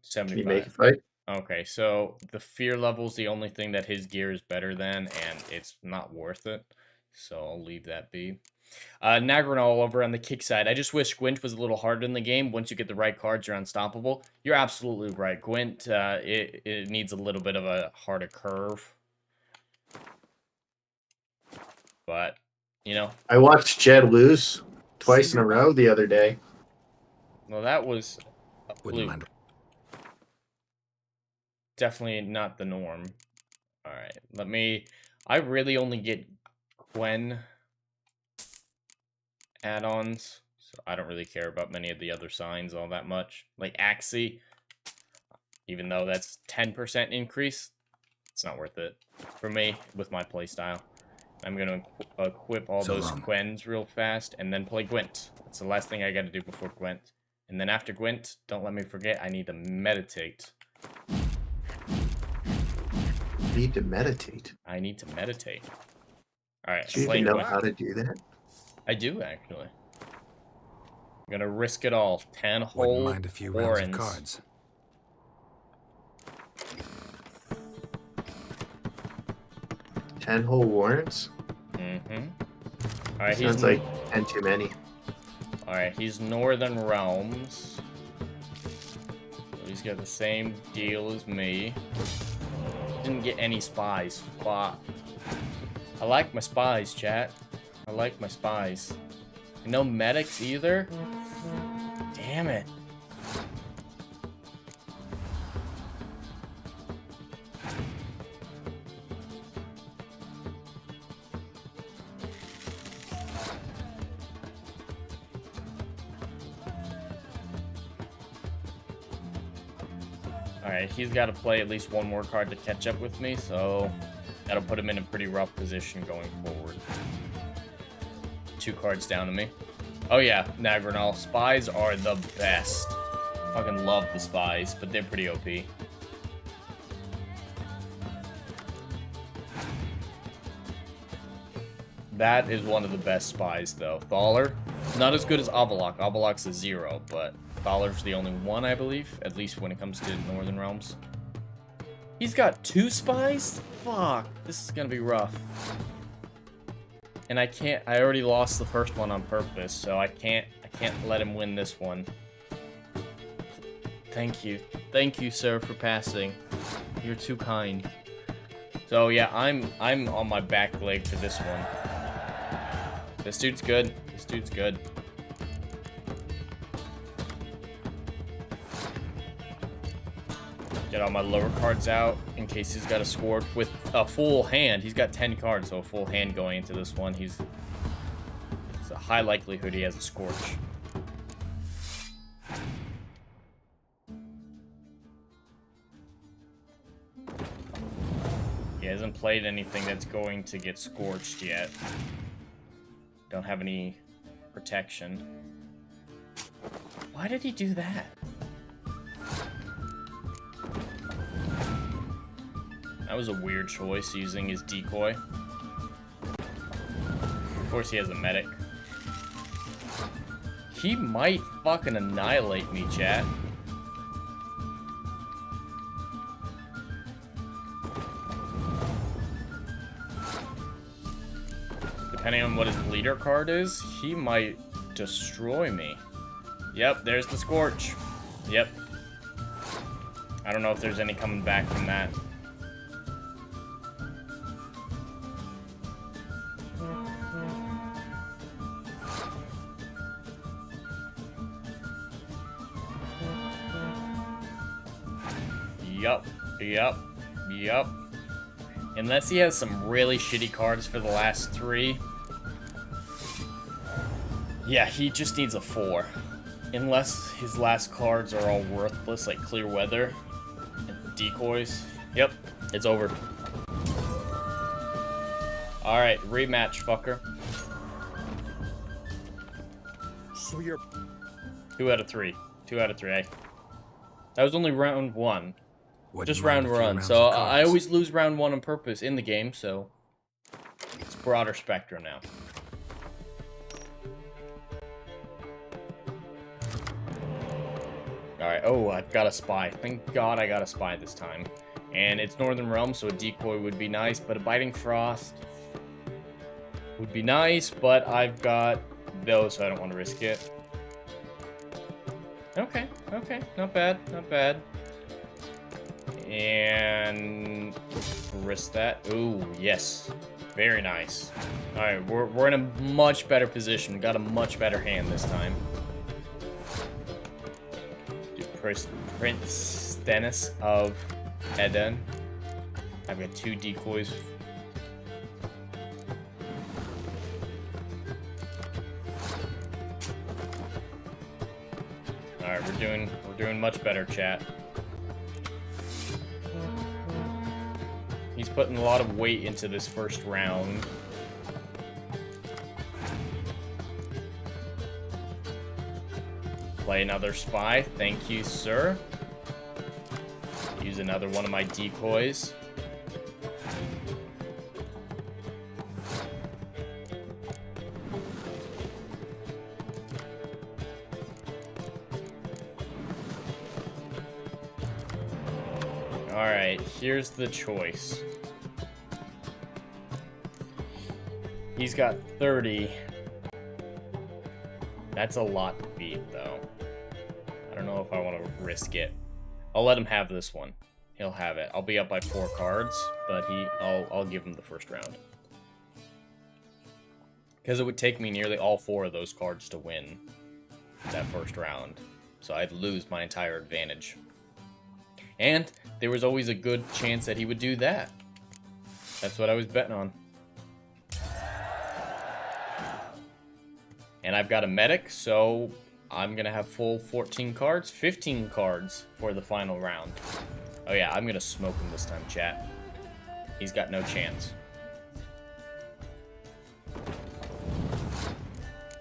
75. Can you make it fight? Okay, so the fear level's the only thing that his gear is better than, and it's not worth it. So I'll leave that be. Nagranol over on the kick side. I just wish Gwent was a little harder in the game. Once you get the right cards, you're unstoppable. You're absolutely right. Gwent, it needs a little bit of a harder curve. But, you know. I watched Jed lose twice in a row the other day. Well, that was Wouldn't mind. definitely not the norm. Alright, let me... I really only get Gwen add-ons, so I don't really care about many of the other signs all that much. Like Axie, Even though that's 10% increase, it's not worth it for me with my playstyle. I'm going to equip all those Gwents real fast and then play Gwent. That's the last thing I got to do before Gwent. And then after Gwent, don't let me forget, I need to meditate. Need to meditate? I need to meditate. Alright, Do you even know how to do that? I do, actually. I'm going to risk it all. 10 Wouldn't whole mind a few rounds of warrens. cards. 10 whole warrants? Mm-hmm. Alright, Sounds like 10 too many. Alright, he's Northern Realms. So he's got the same deal as me. Didn't get any spies. Fuck. I like my spies, chat. I like my spies. And no medics either? Damn it. Alright, he's got to play at least one more card to catch up with me, so that'll put him in a pretty rough position going forward. 2 cards down to me. Oh yeah, Nagranal. Spies are the best. Fucking love the spies, but they're pretty OP. That is one of the best spies, though. Thaler, not as good as Avalok. Avalok's a 0, but Thaler's the only one, I believe, at least when it comes to Northern Realms. He's got 2 spies? Fuck, this is gonna be rough. And I already lost the first one on purpose, so I can't let him win this one. Thank you, sir, for passing. You're too kind. So yeah, I'm on my back leg for this one. This dude's good. This dude's good. Get all my lower cards out in case he's got a score with a full hand. He's got 10 cards, so a full hand going into this one. It's a high likelihood he has a Scorch. He hasn't played anything that's going to get scorched yet. Don't have any protection. Why did he do that? That was a weird choice, using his decoy. Of course he has a medic. He might fucking annihilate me, chat. Depending on what his leader card is, he might destroy me. Yep, there's the Scorch. Yep. I don't know if there's any coming back from that. Yup. Unless he has some really shitty cards for the last 3. Yeah, he just needs a 4. Unless his last cards are all worthless, like Clear Weather and decoys. Yep, it's over. Alright, rematch, fucker. So you're... 2 out of 3. 2 out of 3. That was only round 1. Just round 1. So I always lose round 1 on purpose in the game, so it's broader spectrum now. Alright, oh, I've got a spy. Thank God I got a spy this time. And it's Northern Realm, so a decoy would be nice, but a Biting Frost would be nice, but I've got those, so I don't want to risk it. Okay, not bad. And risk that. Ooh, yes. Very nice. Alright, we're in a much better position. Got a much better hand this time. Prince Stennis of Eden. I've got 2 decoys. Alright, we're doing much better, chat. He's putting a lot of weight into this first round. Play another spy. Thank you, sir. Use another one of my decoys. Alright, here's the choice. He's got 30. That's a lot to beat, though. I don't know if I want to risk it. I'll let him have this one. He'll have it. I'll be up by 4 cards, but I'll give him the first round. Because it would take me nearly all 4 of those cards to win that first round. So I'd lose my entire advantage. And there was always a good chance that he would do that. That's what I was betting on. And I've got a medic, so I'm going to have full 14 cards, 15 cards for the final round. Oh yeah, I'm going to smoke him this time, chat. He's got no chance.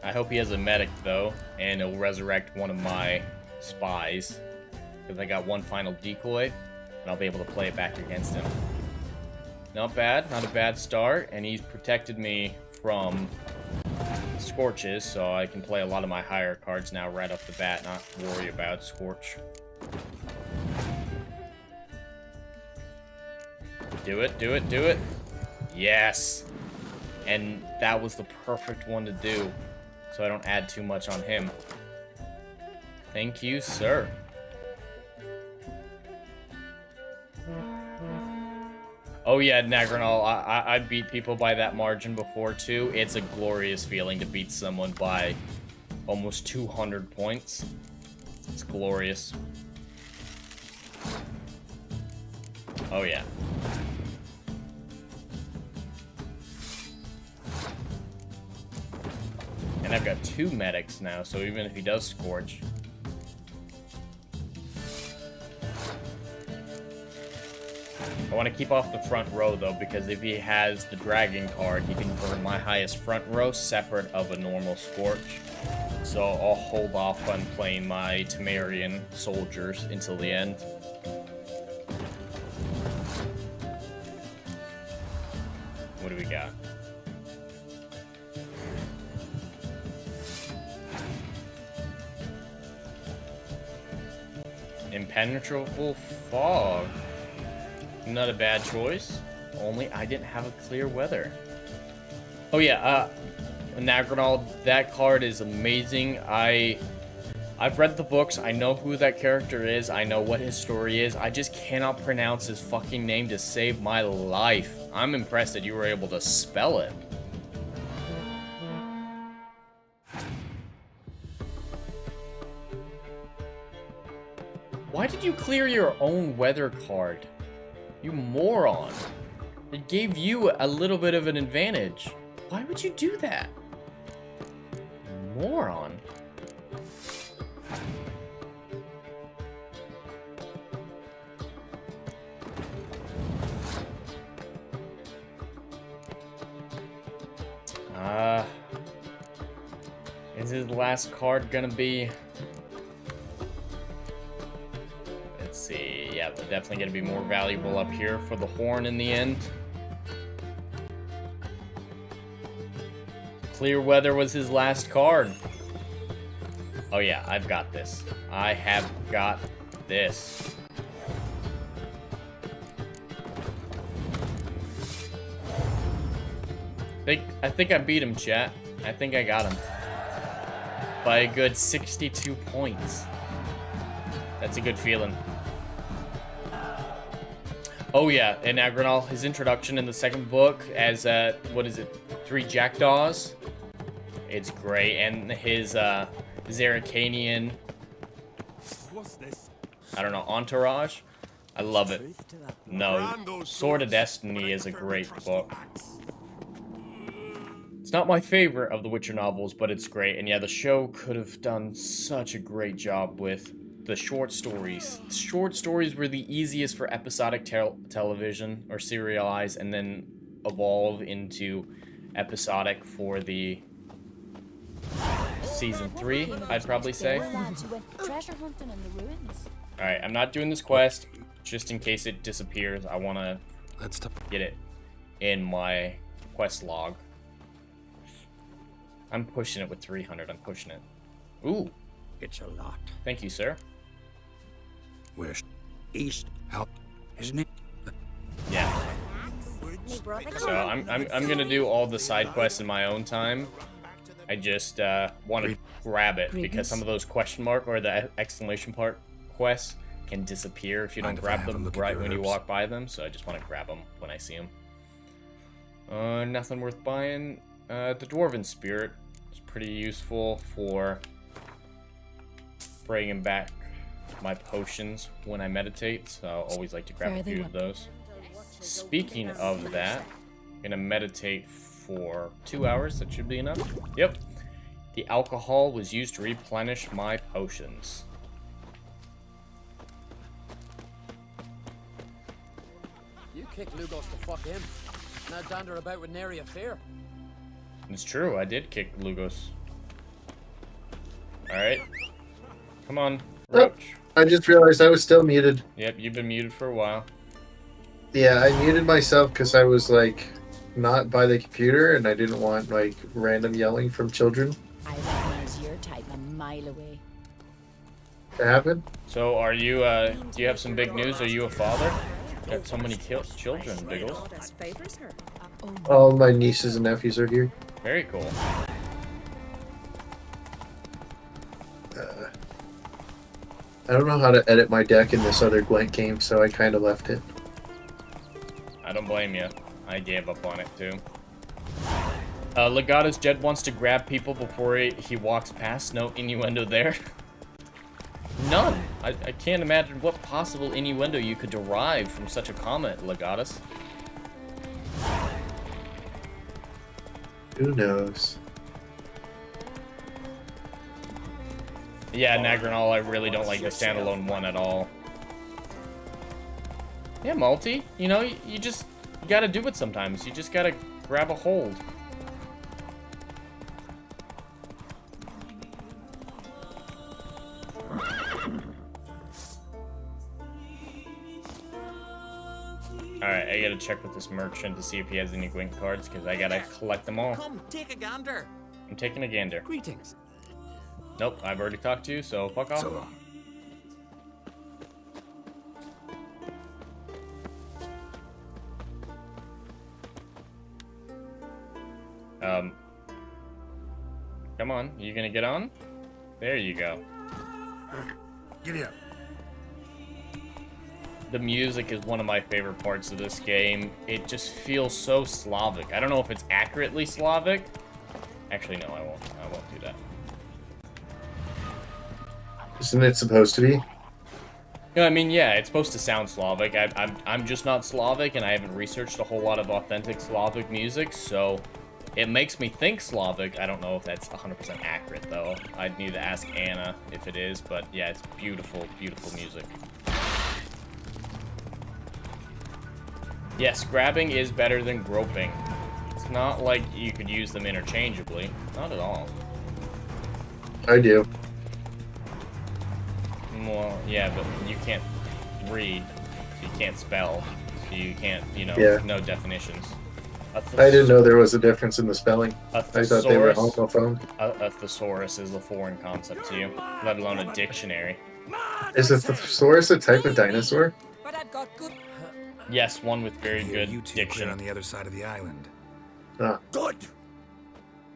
I hope he has a medic, though, and he'll resurrect one of my spies. Because I got one final decoy, and I'll be able to play it back against him. Not bad, not a bad start, and he's protected me from Scorches, so I can play a lot of my higher cards now right off the bat, not worry about Scorch. Do it, do it, do it. Yes! And that was the perfect one to do, so I don't add too much on him. Thank you, sir. Oh yeah, Nagranal, I beat people by that margin before too. It's a glorious feeling to beat someone by almost 200 points. It's glorious. Oh yeah. And I've got 2 medics now, so even if he does Scorch, I want to keep off the front row, though, because if he has the dragon card, he can burn my highest front row separate of a normal Scorch. So I'll hold off on playing my Temerian soldiers until the end. What do we got? Impenetrable fog. Not a bad choice. Only I didn't have a clear weather. Oh yeah, Nagranal, that card is amazing. I've read the books. I know who that character is. I know what his story is. I just cannot pronounce his fucking name to save my life. I'm impressed that you were able to spell it. Why did you clear your own weather card? You moron. It gave you a little bit of an advantage. Why would you do that? Moron. Is his last card gonna be... Let's see. Yeah, they're definitely gonna be more valuable up here for the horn in the end. Clear weather was his last card. Oh yeah, I've got this. I have got this. I think I beat him, chat. I think I got him. By a good 62 points. That's a good feeling. Oh yeah, and Agranal, his introduction in the second book as, what is it, 3 Jackdaws? It's great, and his, Zaracanian, I don't know, entourage? I love it. No, Sword of Destiny is a great book. It's not my favorite of the Witcher novels, but it's great. And yeah, the show could have done such a great job with the short stories. Short stories were the easiest for episodic television or serialized, and then evolve into episodic for the season 3, I'd probably say. Alright, I'm not doing this quest just in case it disappears. I want to get it in my quest log. I'm pushing it with 300. I'm pushing it. Ooh. It's a lot. Thank you, sir. Where's east? Help, isn't it? Yeah. So I'm gonna do all the side quests in my own time. I just want to grab it because some of those question mark or the exclamation mark quests can disappear if you don't grab them right when you walk by them. So I just want to grab them when I see them. Nothing worth buying. The Dwarven Spirit is pretty useful for bringing back my potions when I meditate, so I always like to grab a few of those. Speaking of that, I'm gonna meditate for 2 hours. That should be enough. Yep. The alcohol was used to replenish my potions. You kicked Lugos to fuck him. Now dander about with nary a fear. It's true, I did kick Lugos. Alright. Come on, Roach. I just realized I was still muted. Yep, you've been muted for a while. Yeah, I muted myself because I was like not by the computer and I didn't want like random yelling from children I recognize your type a mile away. to happen. So are you, do you have some big news? Are you a father? Got so many children, Biggles. All my nieces and nephews are here. Very cool. I don't know how to edit my deck in this other Gwent game, so I kind of left it. I don't blame you. I gave up on it too. Legato's Jed wants to grab people before he walks past. No innuendo there. None. I can't imagine what possible innuendo you could derive from such a comment, Legatus. Who knows? Yeah, Nagranal, I really don't like the standalone one at all. Yeah, Multi, you know, you just gotta do it sometimes. You just gotta grab a hold. Alright, I gotta check with this merchant to see if he has any Gwent cards, because I gotta collect them all. Come, take a gander. I'm taking a gander. Greetings. Nope, I've already talked to you, so fuck off. So long. Come on, you gonna get on? There you go. Giddy up. The music is one of my favorite parts of this game. It just feels so Slavic. I don't know if it's accurately Slavic. Actually, no, I won't do that. Isn't it supposed to be? No, I mean, yeah, it's supposed to sound Slavic. I'm just not Slavic, and I haven't researched a whole lot of authentic Slavic music, so it makes me think Slavic. I don't know if that's 100% accurate, though. I'd need to ask Anna if it is, but yeah, it's beautiful, beautiful music. Yes, grabbing is better than groping. It's not like you could use them interchangeably. Not at all. I do. Well, yeah, but you can't read, you can't spell, so you can't, you know, Yeah. no definitions. I didn't know there was a difference in the spelling. I thought they were homophone. A thesaurus is a foreign concept to you, let alone a dictionary. Is a thesaurus a type of dinosaur? But I've got good. Yes, one with very good You two diction. clear on the other side of the island. Good.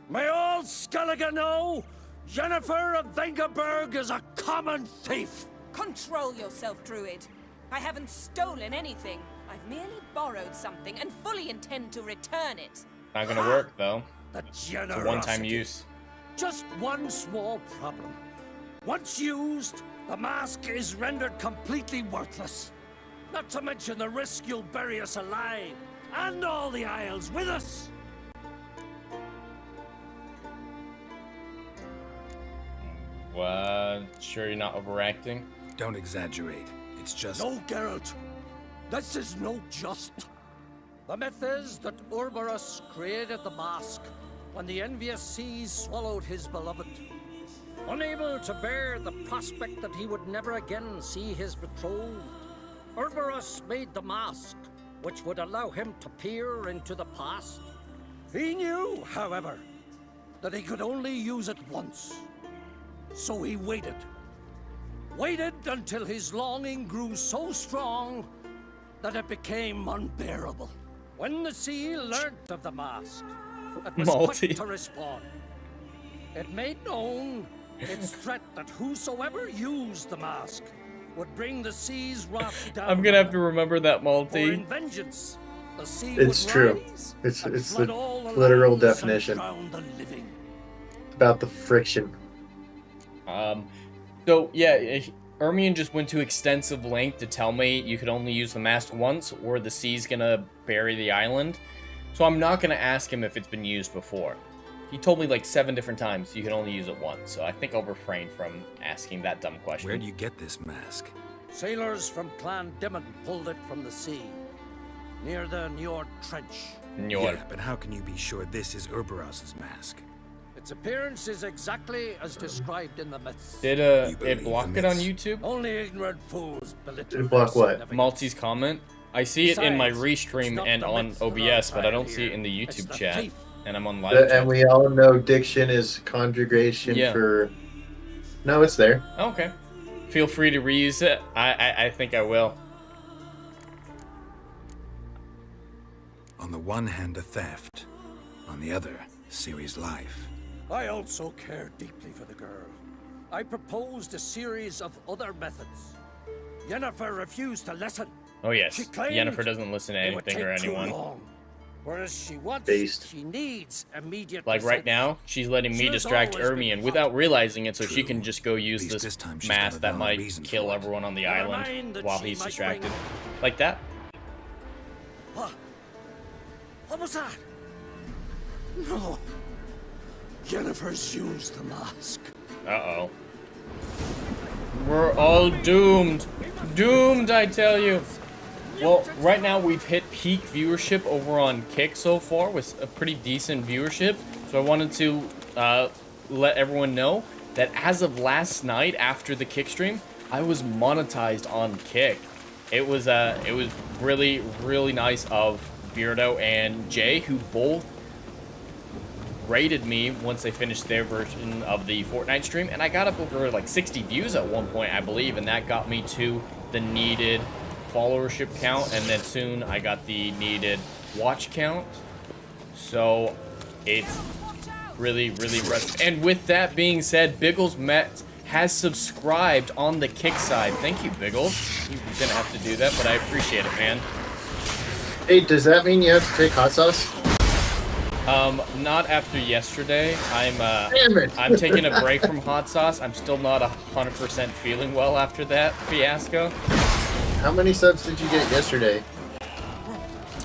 May all Skellige know Jennifer of Vengerberg is a common thief. Control yourself, Druid. I haven't stolen anything. I've merely borrowed something and fully intend to return it. Not gonna work, though. The It's a one-time generosity. use. Just one small problem. Once used, the mask is rendered completely worthless. Not to mention the risk you'll bury us alive, and all the Isles with us. Sure you're not overacting? Don't exaggerate. It's just... No, Geralt. This is no just. The myth is that Ouroboros created the mask when the envious seas swallowed his beloved. Unable to bear the prospect that he would never again see his betrothed, Ouroboros made the mask, which would allow him to peer into the past. He knew, however, that he could only use it once. So he waited. Waited until his longing grew so strong that it became unbearable. When the sea learnt of the mask, it was quick to respond. It made known its threat that whosoever used the mask would bring the sea's wrath down. I'm gonna have to remember that, Malty. For in vengeance, the sea It's would true. rise It's and the flood all the literal lands and definition. drown the living. It's about the friction. So yeah, Ermion just went to extensive length to tell me you could only use the mask once or the sea's gonna bury the island. So I'm not gonna ask him if it's been used before. He told me like 7 different times you can only use it once, so I think I'll refrain from asking that dumb question. Where do you get this mask? Sailors from Clan Dimon pulled it from the sea, near the Njord Trench. Yeah, but how can you be sure this is Ouroboros' mask? Its appearance is exactly as described in the myths. Did it block it on YouTube? Only ignorant fools belittle. It block what? Malty's comment. I see it in my Besides, restream it's and not the on myths that OBS, are but I don't tied see it here. in the It's YouTube the chat. thief. And I'm on live. And we all know diction is conjugation for... No, it's there. Okay. Feel free to reuse it. I think I will. On the one hand, a theft. On the other, Ciri's life. I also care deeply for the girl. I proposed a series of other methods. Yennefer refused to listen. Oh yes, She claimed Yennefer doesn't listen to it would anything or take too anyone. long. Whereas she wants, Based. she needs immediate Like right results. now, she's letting me She has distract always been Ermion without realizing it, so she can just go use At least this this time she's mask got a that valid might reason kill for it. everyone on the Never mind island that while she he's might distracted. bring- Like that? What was that? No. Yennefer's used the mask. Uh-oh. We're all doomed. Doomed, I tell you. Well, right now we've hit peak viewership over on Kick so far with a pretty decent viewership. So I wanted to let everyone know that as of last night after the Kick stream, I was monetized on Kick. It was really, really nice of Beardo and Jay, who both rated me once they finished their version of the Fortnite stream, and I got up over like 60 views at one point, I believe, and that got me to the needed followership count, and then soon I got the needed watch count. So it's really, really impressive. And with that being said, Biggles Met has subscribed on the Kick side. Thank you, Biggles. You didn't have to do that, but I appreciate it, man. Hey, does that mean you have to take hot sauce? Not after yesterday. Damn it. I'm taking a break from hot sauce. I'm still not 100% feeling well after that fiasco. How many subs did you get yesterday?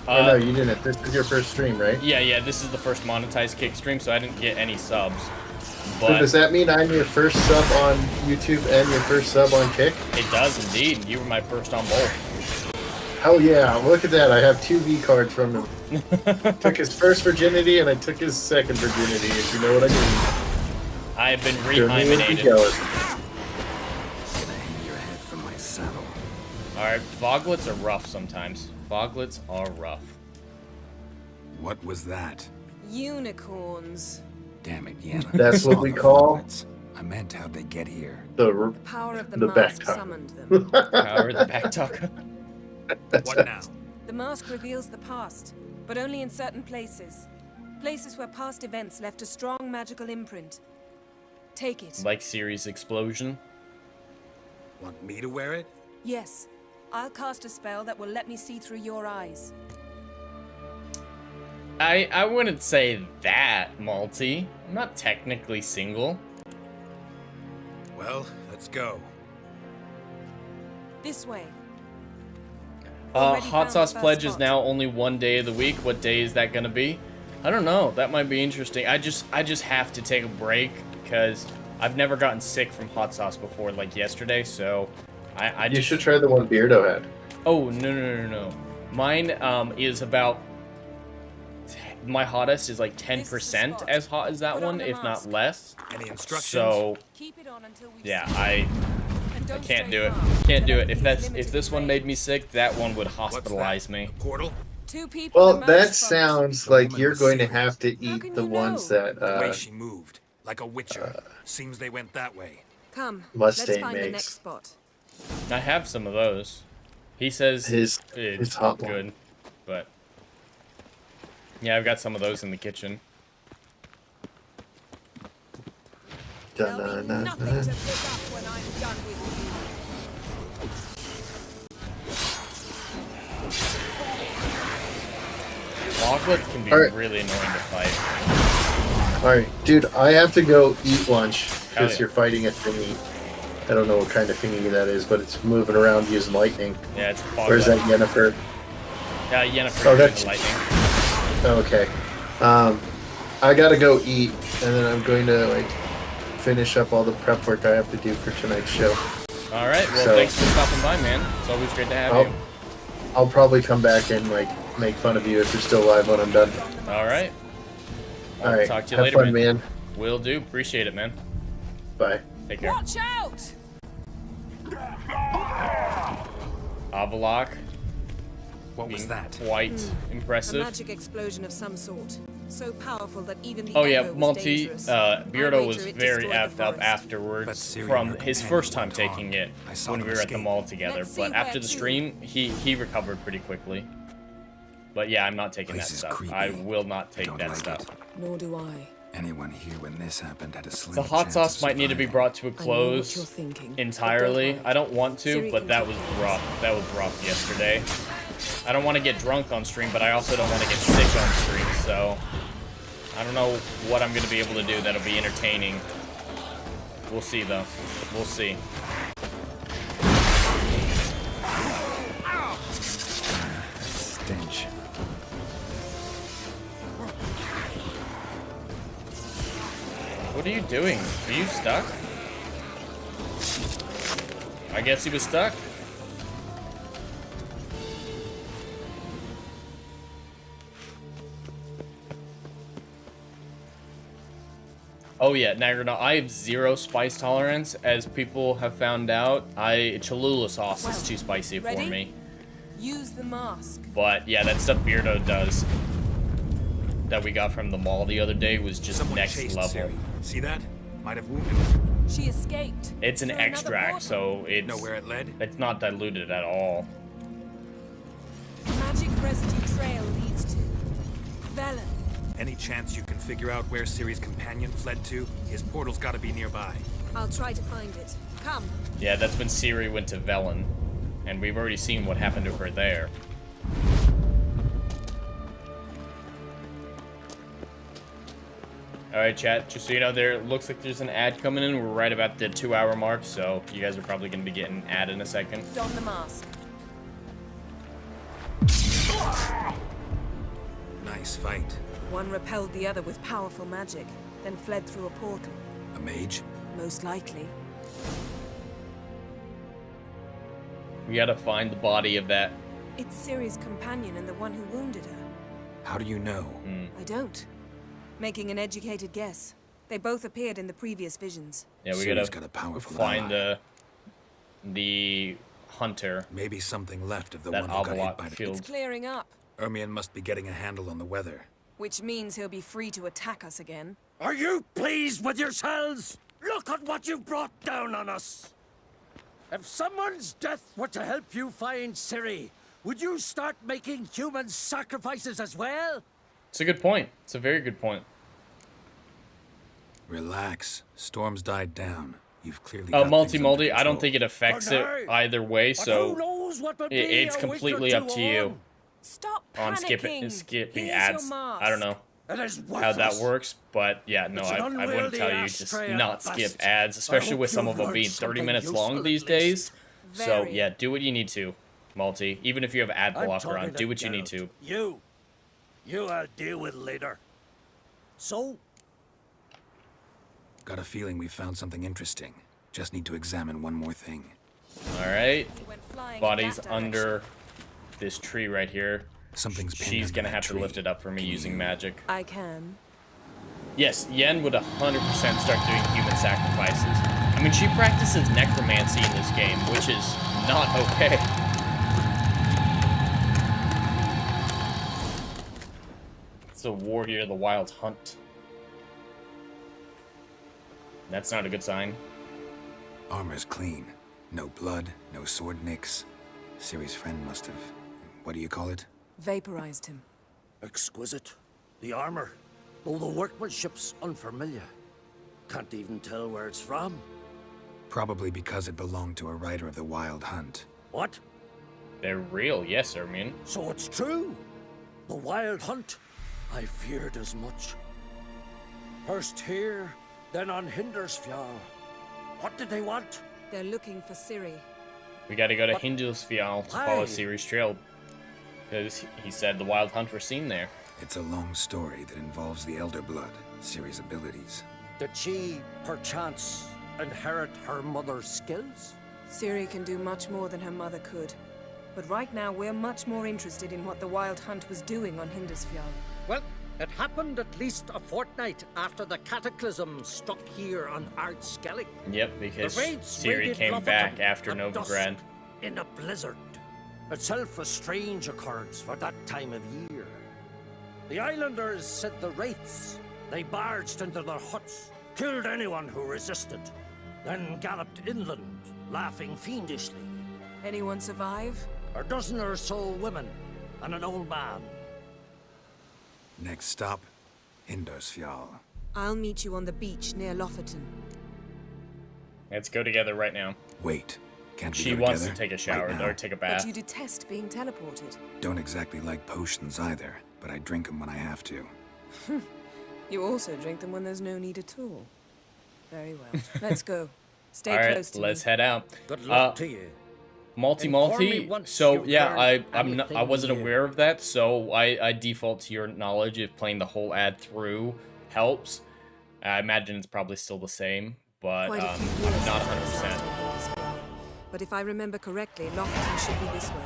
Oh no, you didn't. This is your first stream, right? Yeah, this is the first monetized Kick stream, so I didn't get any subs. So But does that mean I'm your first sub on YouTube and your first sub on Kick? it does indeed. You were my first on both. Hell yeah, look at that. I have 2 V cards from him. Took his first virginity and I took his second virginity, if you know what I mean. I have been Don't need to be jealous. Gonna hang your head from my saddle. Alright, foglets are rough sometimes. Foglets are rough. What was that? Unicorns. Damn it, Yenna. That's what Saw we the call- foglets. I meant how'd they get here? The Power of the back mask talk. summoned them. Power of the back talker. What now? The mask reveals the past, but only in certain places. Places where past events left a strong magical imprint. Take it. Like series explosion. Want me to wear it? Yes. I'll cast a spell that will let me see through your eyes. I wouldn't say that, Malty. I'm not technically single. Well, let's go. This way. Already Hot found sauce the first pledge is spot. now only one day of the week. What day is that gonna be? I don't know. That might be interesting. I just have to take a break because I've never gotten sick from hot sauce before, like yesterday, so I You just... should try the one Beardo had. Oh, no. Mine is about... My hottest is like 10% as hot as that one, if not less. Any instructions? So, yeah, I can't do it. Can't do it. If this one made me sick, that one would hospitalize me. Portal? Well, that sounds like you're going to have to eat the ones that The way she moved, like a witcher. Seems they went that way. Come, Mustang let's find the makes. next spot. I have some of those. He says his it's hot good, one. but yeah, I've got some of those in the kitchen. Nothing to pick up when I'm done with Loglets can be Alright. really annoying to fight. Alright, dude, I have to go eat lunch Hell because yeah. you're fighting a thingy. I don't know what kind of thingy that is, but it's moving around using lightning. Yeah, it's Where's that Yennefer? Yeah, Yennefer Oh, using that's- the lightning. Okay. I gotta go eat, and then I'm going to like finish up all the prep work I have to do for tonight's show. All right. Well, So- thanks for stopping by, man. It's always great to have you. I'll probably come back and like make fun of you if you're still alive when I'm done. All right. I'll All right. talk to you Have later, fun, man. Will do. Appreciate it, man. Bye. Take care. Watch out! Avalok. What was that? Quite A impressive. magic explosion of some sort. So powerful that even the Oh yeah, echo was Multi, dangerous. Beardo I was wager it very destroyed effed the up forest. afterwards But Ciri from and her his companion first time went taking on. it I saw when them we were at the escape. mall together. Let's see But after where the to. stream, he recovered pretty quickly. But yeah, I'm not taking Place that is stuff. creepy. I will not I take don't that like stuff. it. Nor do I. Anyone here when this happened had a slim The hot chance sauce of might need to be surviving. brought to a I know what close you're thinking, entirely. but don't I don't want to, Ciri but can that take was care of rough. That was rough yesterday. I don't want to get drunk on stream, but I also don't want to get sick on stream, so I don't know what I'm going to be able to do that'll be entertaining. We'll see, though. We'll see. Stench. What are you doing? Are you stuck? I guess he was stuck. Oh yeah, Nagrano, I have 0 spice tolerance, as people have found out. Cholula sauce is too spicy for ready? me. Use the mask. But yeah, that stuff Beardo does that we got from the mall the other day was just Someone next chased level. Ciri. See that? Might have wounded her. She escaped. It's an Through another extract, portal. so it's Know where it led? it's not diluted at all. Magic residue trail leads to Velen. Any chance you can figure out where Ciri's companion fled to? His portal's gotta be nearby. I'll try to find it. Come. Yeah, that's when Ciri went to Velen, and we've already seen what happened to her there. Alright, chat, just so you know, there looks like there's an ad coming in. We're right about the 2-hour mark, so you guys are probably going to be getting an ad in a second. Don the mask. Nice fight. One repelled the other with powerful magic, then fled through a portal. A mage? Most likely. We gotta find the body of that. It's Ciri's companion and the one who wounded her. How do you know? I don't. Making an educated guess. They both appeared in the previous visions. Yeah, we Ciri's gotta got a powerful find ally. the hunter. Maybe something left of the That one who got hit Avalok by the... killed. It's clearing up, Ermion must be getting a handle on the weather. which means he'll be free to attack us again. Are you pleased with yourselves? Look at what you've brought down on us. If someone's death were to help you find Ciri, would you start making human sacrifices as well? It's a good point. It's a very good point. Relax. Storm's died down. You've clearly got Multi things under Multi, I don't control. think it affects it either way, so it's completely up to you Stop on panicking. skipping Here's ads. your mask. I don't know It is how that worthless. works, but yeah, no, It's an I wouldn't unwieldy tell you just ashtray not at skip best. ads, I especially hope with some you've of them learned being 30 something minutes long useful these at days. least. So Very. yeah, do what you need to, Multi. Even if you have ad I'm blocker on, talking do what you need to. Geralt. You I'll deal with later. So, Got a feeling we found something interesting. Just need to examine one more thing. Alright. Body's under this tree right here. Something's pinned She's under gonna that have to tree. lift it up for me using magic. I can. Yes, Yen would 100% start doing human sacrifices. I mean, she practices necromancy in this game, which is not okay. It's a warrior, the wild hunt. That's not a good sign. Armor's clean. No blood, no sword nicks. Ciri's friend must have... what do you call it? Vaporized him. Exquisite. The armor, though the workmanship's unfamiliar. Can't even tell where it's from. Probably because it belonged to a rider of the Wild Hunt. What? They're real, yes, Ermin. So it's true. The Wild Hunt. I feared as much. First here, then on Hindersfjall. What did they want? They're looking for Ciri. We gotta go to Hindersfjall to follow Why? Ciri's trail. Because he said the wild hunt were seen there. It's a long story that involves the Elder Blood, Ciri's abilities. Did she, perchance, inherit her mother's skills? Ciri can do much more than her mother could. But right now, we're much more interested in what the Wild Hunt was doing on Hindersfjall. Well, it happened at least a fortnight after the cataclysm struck here on Ardskellig. Yep, because The raids Ciri raided came Lofoten back after at Novigrad. dusk in a blizzard. Itself a strange occurrence for that time of year. The islanders said the wraiths. They barged into their huts, killed anyone who resisted, then galloped inland, laughing fiendishly. Anyone survive? A dozen or so women and an old man. Next stop, Hindersfjall. I'll meet you on the beach near Lofoten. Let's go together right now. Wait, can't we She go wants together? to take a shower Right now? or take a But bath. you detest being teleported. Don't exactly like potions either, but I drink them when I have to. You also drink them when there's no need at all. Very well. Let's go. Stay All right, close to let's me. head out. Good luck to you. Multi. Inform me once So you've yeah, learned I wasn't anything aware of that. So I default to your knowledge if playing the whole ad through helps. I imagine it's probably still the same, but Quite a I'm few years not since I was 100%. last on Hindersfjall. But if I remember correctly, Lofoten should be this way.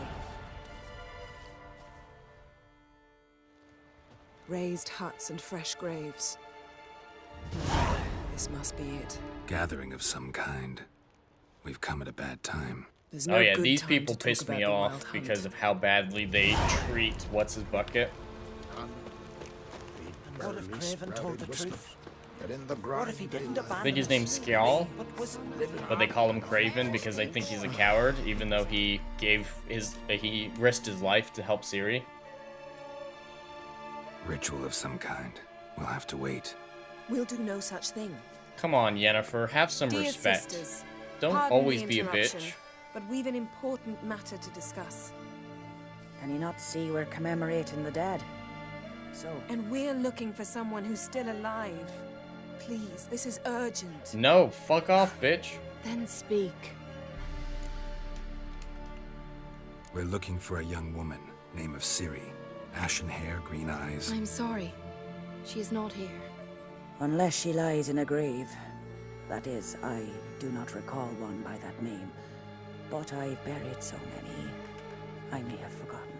Raised huts and fresh graves. This must be it. Gathering of some kind. We've come at a bad time. There's no Oh yeah, good these time people to talk piss me about the off Wild Hunt. because of how badly they treat what's his bucket. What if Craven told the truth? What if he didn't I abandon think his us? name's Skjall, But was living but they call him Craven because they think he's a coward, even though he he risked his life to help Ciri. Ritual of some kind. We'll have to wait. We'll do no such thing. Come on, Yennefer, have some Dear respect. sisters, Don't pardon always the be a interruption, bitch. but we've an important matter to discuss. Can you not see we're commemorating the dead? So, And we're looking for someone who's still alive. Please, this is urgent. No, fuck off, bitch. Then speak. We're looking for a young woman, name of Ciri. Ashen hair, green eyes. I'm sorry. She is not here. unless she lies in a grave. That is, I do not recall one by that name. But I've buried so many, I may have forgotten.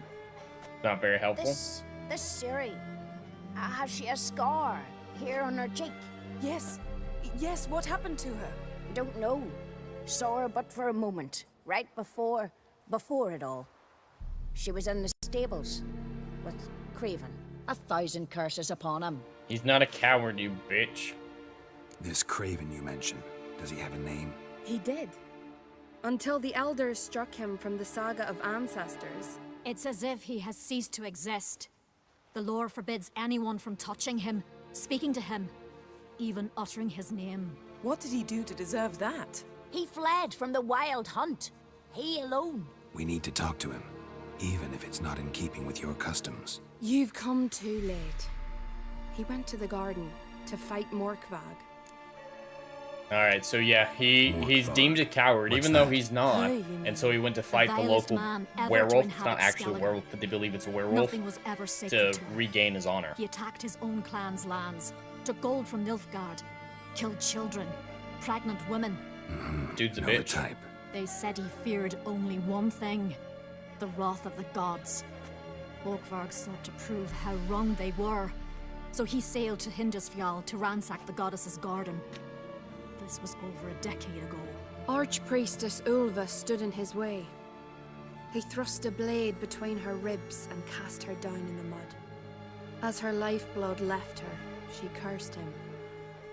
Not very helpful. This Ciri, has she a scar here on her cheek? Yes. Yes, what happened to her? Don't know. Saw her but for a moment, right before it all. She was in the stables with Craven. 1,000 curses upon him. He's not a coward, you bitch. This Craven you mentioned, does he have a name? He did. Until the elders struck him from the saga of ancestors. It's as if he has ceased to exist. The lore forbids anyone from touching him, speaking to him, even uttering his name. What did he do to deserve that? He fled from the wild hunt. He alone. We need to talk to him, even if it's not in keeping with your customs. You've come too late. He went to the garden to fight Morkvag. Alright, so yeah, he's deemed a coward, even though he's not. And so he went to fight the vilest local man ever to werewolf. It's not inhabit actually a Skellige. werewolf, but they believe it's a werewolf. Nothing was ever sacred To to him. regain his honor. He attacked his own clan's lands, took gold from Nilfgaard, killed children, pregnant women. Dude's a know the bitch. type. They said he feared only one thing, the wrath of the gods. Morkvarg sought to prove how wrong they were, so he sailed to Hindisfjall to ransack the goddess's garden. This was over a decade ago. Archpriestess Ulva stood in his way. He thrust a blade between her ribs and cast her down in the mud. As her lifeblood left her, she cursed him,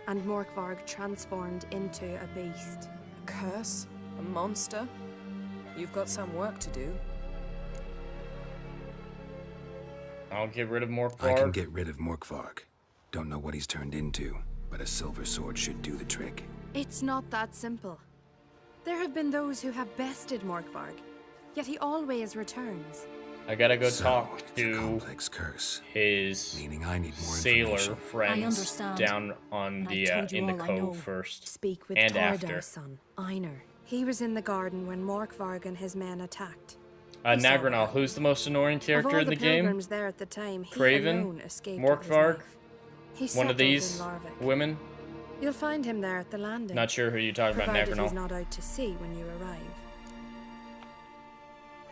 and Morkvarg transformed into a beast. A curse? A monster? You've got some work to do. I'll get rid of Morkvarg. I can get rid of Morkvarg. Don't know what he's turned into, but a silver sword should do the trick. It's not that simple. There have been those who have bested Morkvarg, yet he always returns. I gotta go So, talk it's a to complex curse, his meaning I need more sailor information. friends I understand. down on And the I've told you in the all I know. cove first. Speak with and after. Tordar's son, Eitr. He was in the garden when Morkvarg and his men attacked. Nagranal, who's the most annoying Of character all in the game? pilgrims there at the time, he Craven? alone escaped with his Morkvarg? life. He One settled of these in Larvik. women? You'll find him there at the landing. Not sure who you're talking about, provided he's Nagranal. not out to sea when you arrive.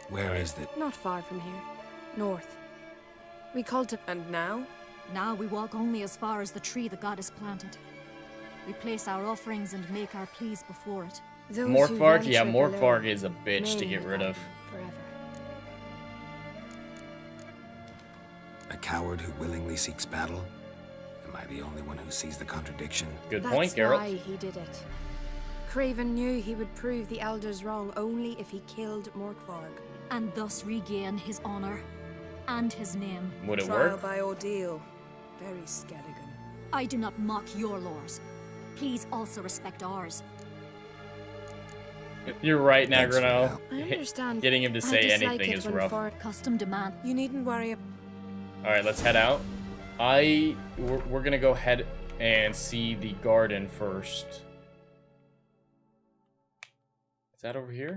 Where is it? Not far from here. North. We called to... And now? Now we walk only as far as the tree the goddess planted. We place our offerings and make our pleas before it. Those who Morkvarg? Yeah, venture Morkvarg below is a bitch to remain get in the rid of. garden forever. A coward who willingly seeks battle? Am I the only one who sees the contradiction? Good That's point, Geralt. why he did it. Craven knew he would prove the elders wrong only if he killed Morkvarg. And thus regain his honor and his name. Would it Trial work? by ordeal. Very Skelligan. I do not mock your laws. Please also respect ours. You're right, Thanks for Nagranal. help. I understand. Getting him to I say dislike anything it is when rough. foreign- Custom demand. You needn't worry. Alright, let's head out. We're gonna go ahead and see the garden first. Is that over here?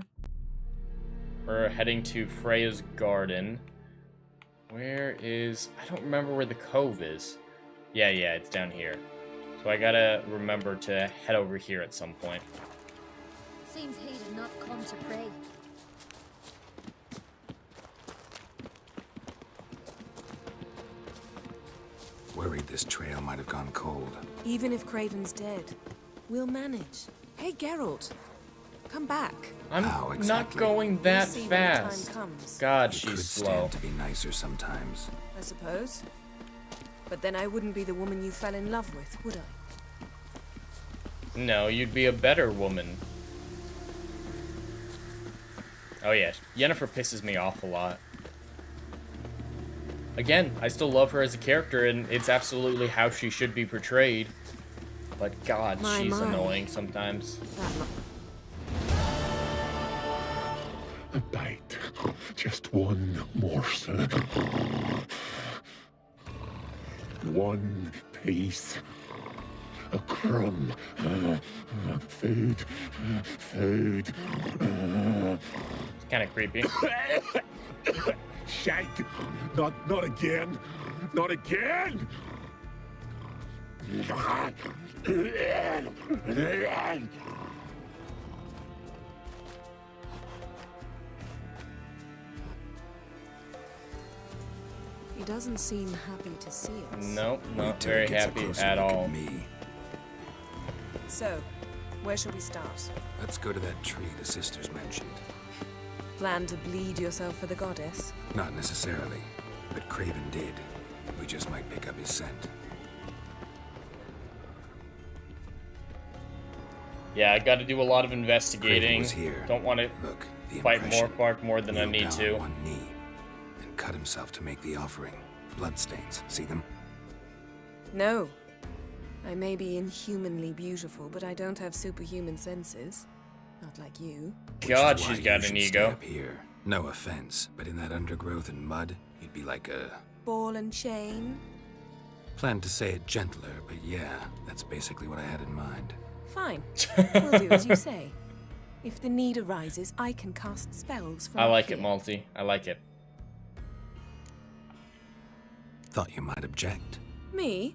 We're heading to Freya's garden. Where is... I don't remember where the cove is. Yeah, it's down here. So I gotta remember to head over here at some point. Seems he did not come to pray. Worried this trail might have gone cold. Even if Craven's dead, we'll manage. Hey, Geralt. Come back. I'm How not exactly? going that We'll see when the time fast. comes. God, You she's could slow. stand to be nicer sometimes. I suppose. But then I wouldn't be the woman you fell in love with, would I? No, you'd be a better woman. Oh yeah, Yennefer pisses me off a lot. Again, I still love her as a character, and it's absolutely how she should be portrayed. But God, she's My. annoying sometimes. A bite. Just one morsel. One piece. A crumb. Food. Food. It's kind of creepy. Shite. Not again. Not again. He doesn't seem happy to see us. Nope, not Wait till very he gets a happy closer at look all. me. So, where shall we start? Let's go to that tree the sisters mentioned. Plan to bleed yourself for the goddess? Not necessarily, but Craven did. We just might pick up his scent. Yeah, I got to do a lot of investigating. Craven was here. Don't want to Look, the fight impression. Morkvarg more than I Kneeled need down to. on one knee and cut himself to make the offering. Bloodstains. See them? No. I may be inhumanly beautiful, but I don't have superhuman senses. Not like you. God, Which is why she's got you an should stay ego. up here. No offense, but in that undergrowth and mud, you'd be like a... Ball and chain? Planned to say it gentler, but yeah, that's basically what I had in mind. Fine. We'll do as you say. If the need arises, I can cast spells from I up like here. it, Malty. I like it. Thought you might object. Me?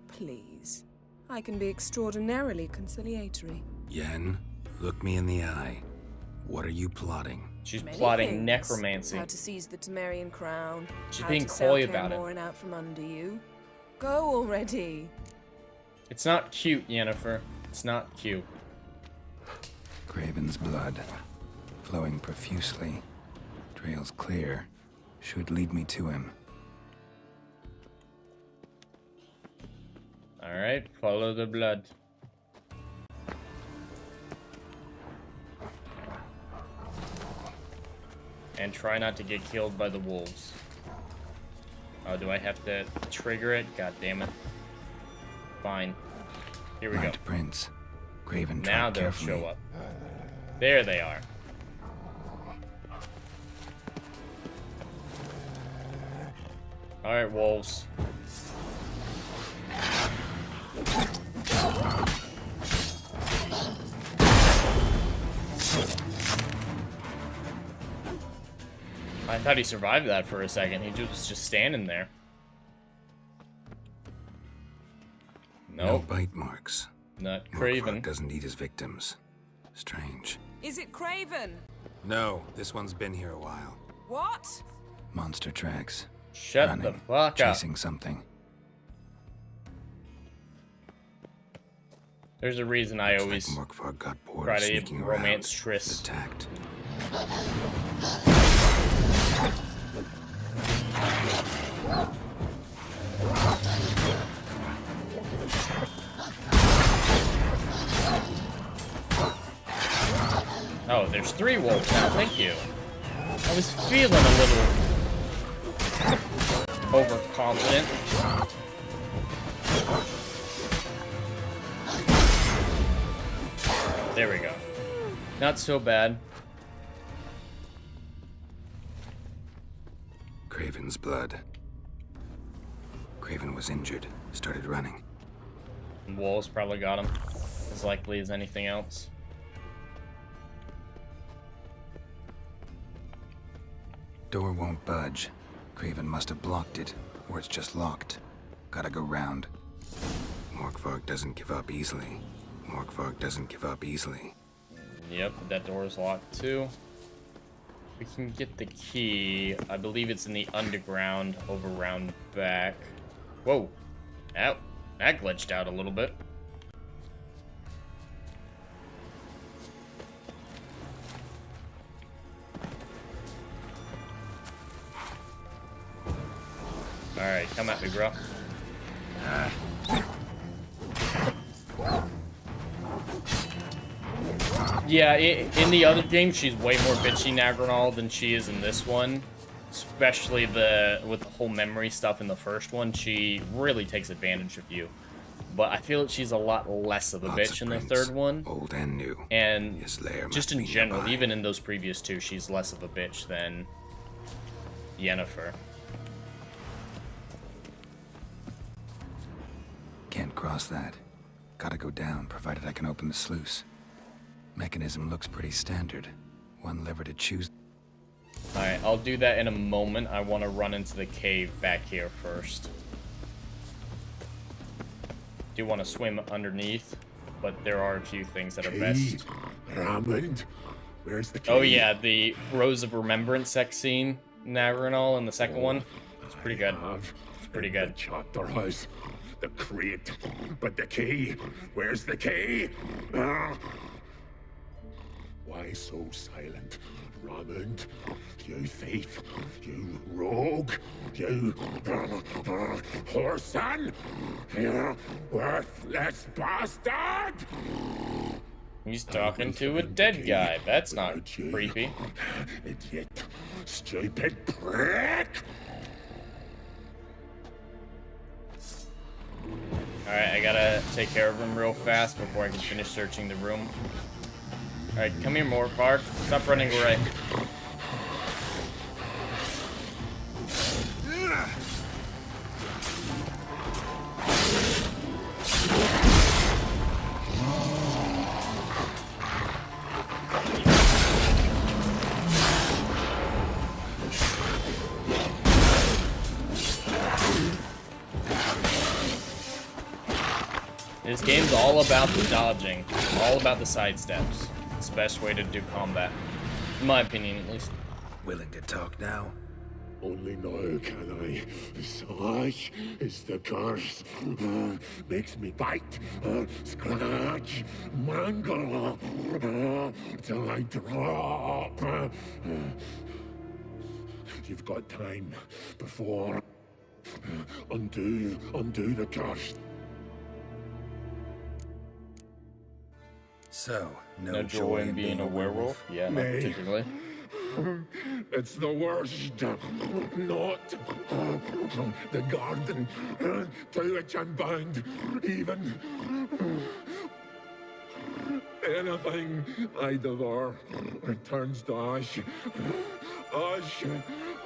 Please. I can be extraordinarily conciliatory. Yen, look me in the eye. What are you plotting? She's Many plotting things. necromancy. How to seize the Temerian crown. She's how being to sell coy Kaer about it. Morhen out from under you. Go already. It's not cute, Yennefer. It's not cute. Craven's blood, flowing profusely. Trails clear. Should lead me to him. Alright, follow the blood. And try not to get killed by the wolves. Oh, do I have to trigger it? God damn it. Fine. Here we go. Prince. Craven Now trod they'll carefully. show up. There they are. Alright, wolves. I thought he survived that for a second. He was just standing there. No bite marks. Not Craven. Doesn't eat his victims. Strange. Is it Craven? No, this one's been here a while. What? Monster tracks. Shut Running, the fuck up. chasing something. There's a reason I always Morkvarg got bored try of to sneaking romance around. Triss. Attacked. Oh, there's 3 wolves now. Thank you. I was feeling a little overconfident. There we go. Not so bad. Craven's blood. Craven was injured. Started running. Wolves probably got him. As likely as anything else. Door won't budge. Craven must have blocked it, or it's just locked. Gotta go round. Morkvarg doesn't give up easily. Morkvarg doesn't give up easily. Yep, that door is locked too. We can get the key. I believe it's in the underground over round back. Whoa. Ow. That glitched out a little bit. Alright, come at me, bro. Yeah, in the other game, she's way more bitchy Nagranal than she is in this one. Especially with the whole memory stuff in the first one, she really takes advantage of you. But I feel that she's a lot less of a bitch in the third one. Old and new. And His lair just must in be general, nearby. even in those previous two, she's less of a bitch than Yennefer. Can't cross that. Gotta go down, provided I can open the sluice. Mechanism looks pretty standard. One lever to choose. Alright, I'll do that in a moment. I want to run into the cave back here first. Do want to swim underneath, but there are a few things that are best. Raymond, where's the key? Oh yeah, the Rose of Remembrance sex scene, Nagranal in the second one. It's pretty good. It's pretty good. Chapter house. The crate. But the key? Where's the key? Why so silent? Raymond, you thief, you rogue, you whoreson, you worthless bastard! He's talking to a dead guy. That's not creepy. Idiot, stupid prick! Alright, I gotta take care of him real fast before I can finish searching the room. Alright, come here, Morkvarg. Stop running away. This game's all about the dodging, all about the side steps. It's the best way to do combat, in my opinion, at least. Willing to talk now? Only now can I. Such is the curse. Makes me bite, scratch, mangle, till I drop. You've got time before. Undo the curse. So, No joy in being a werewolf? Yeah, not particularly. It's the worst. Not the garden to which I'm bound. Even anything I devour turns to ash. Ash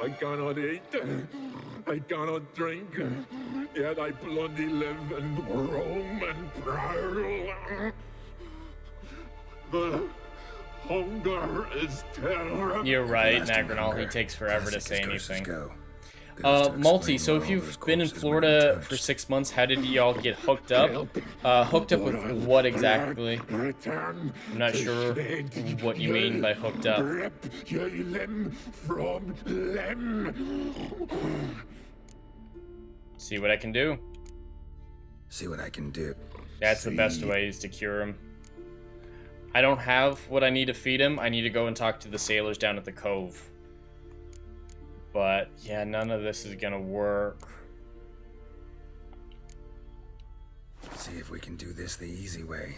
I cannot eat. I cannot drink. Yet I bloody live and roam and prowl. The hunger is terrible. You're right, Nagranal. He takes forever to say anything. Multi, so if you've been in Florida for 6 months, how did y'all get hooked up? Hooked up with what exactly? I'm not sure what you mean by hooked up. Rip your limb from limb. See what I can do. See what I can do. That's the best way, is to cure him. I don't have what I need to feed him. I need to go and talk to the sailors down at the cove. But, yeah, none of this is gonna work. See if we can do this the easy way.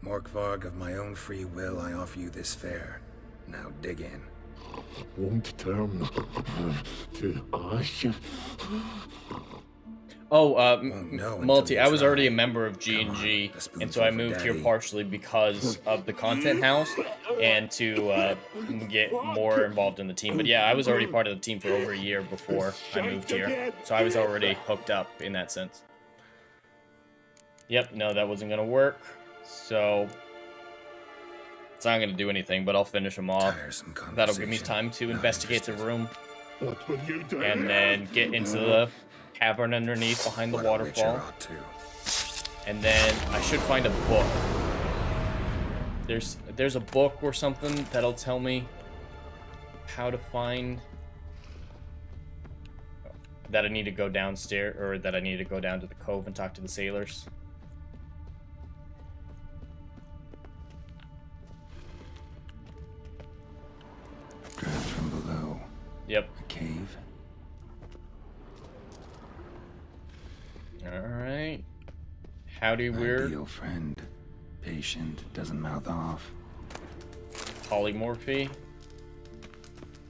Morkvarg, of my own free will, I offer you this fare. Now dig in. Won't turn to ash. Oh, Multi, I was already a member of G&G, and so I moved here partially because of the content house and to get more involved in the team. But yeah, I was already part of the team for over a year before I moved here, so I was already hooked up in that sense. Yep, no, that wasn't going to work, so it's not going to do anything, but I'll finish him off. That'll give me time to investigate the room and then get into the cavern underneath behind the waterfall. And then I should find a book. There's a book or something that'll tell me how to find that I need to go downstairs, or that I need to go down to the cove and talk to the sailors. Draft from below. Yep. A cave. Alright. Howdy, weird. Ideal friend. Patient, doesn't mouth off. Polymorphy.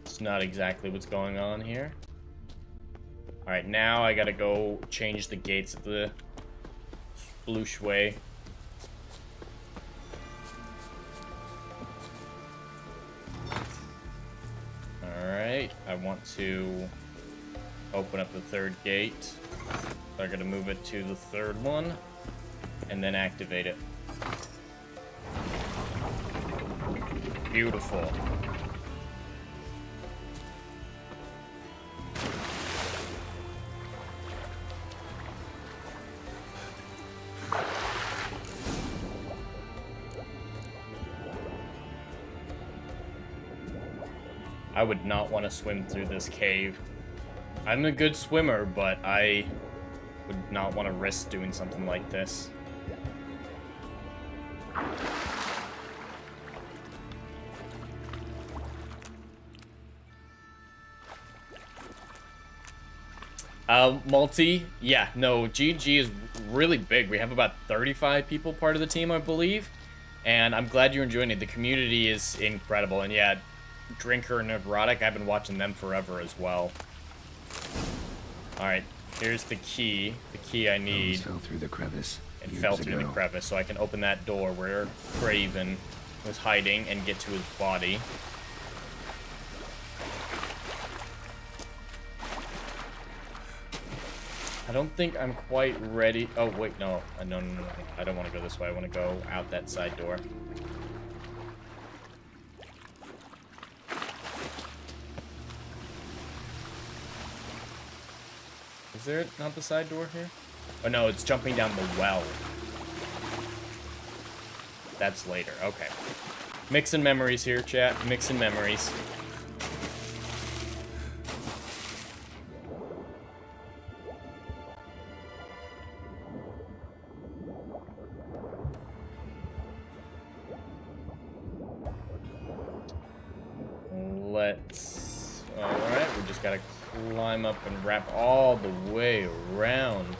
It's not exactly what's going on here. Alright, now I gotta go change the gates of the sploosh way. Alright, I want to open up the third gate. So I'm gonna move it to the third one and then activate it. Beautiful. I would not want to swim through this cave. I'm a good swimmer, but I would not want to risk doing something like this. Multi, yeah, no, GG is really big. We have about 35 people part of the team, I believe, and I'm glad you're enjoying it. The community is incredible, and yeah, Drinker and Erotic, I've been watching them forever as well. Alright, here's the key I need. Fell through the crevice. It fell through the crevice, so I can open that door where Craven was hiding and get to his body. I don't think I'm quite ready. Oh, wait, no. No. I don't want to go this way. I want to go out that side door. Is there not the side door here? Oh, no, it's jumping down the well. That's later. Okay. Mixing memories here, chat. Mixing memories. Let's... Alright, we just gotta climb up and wrap all the way around.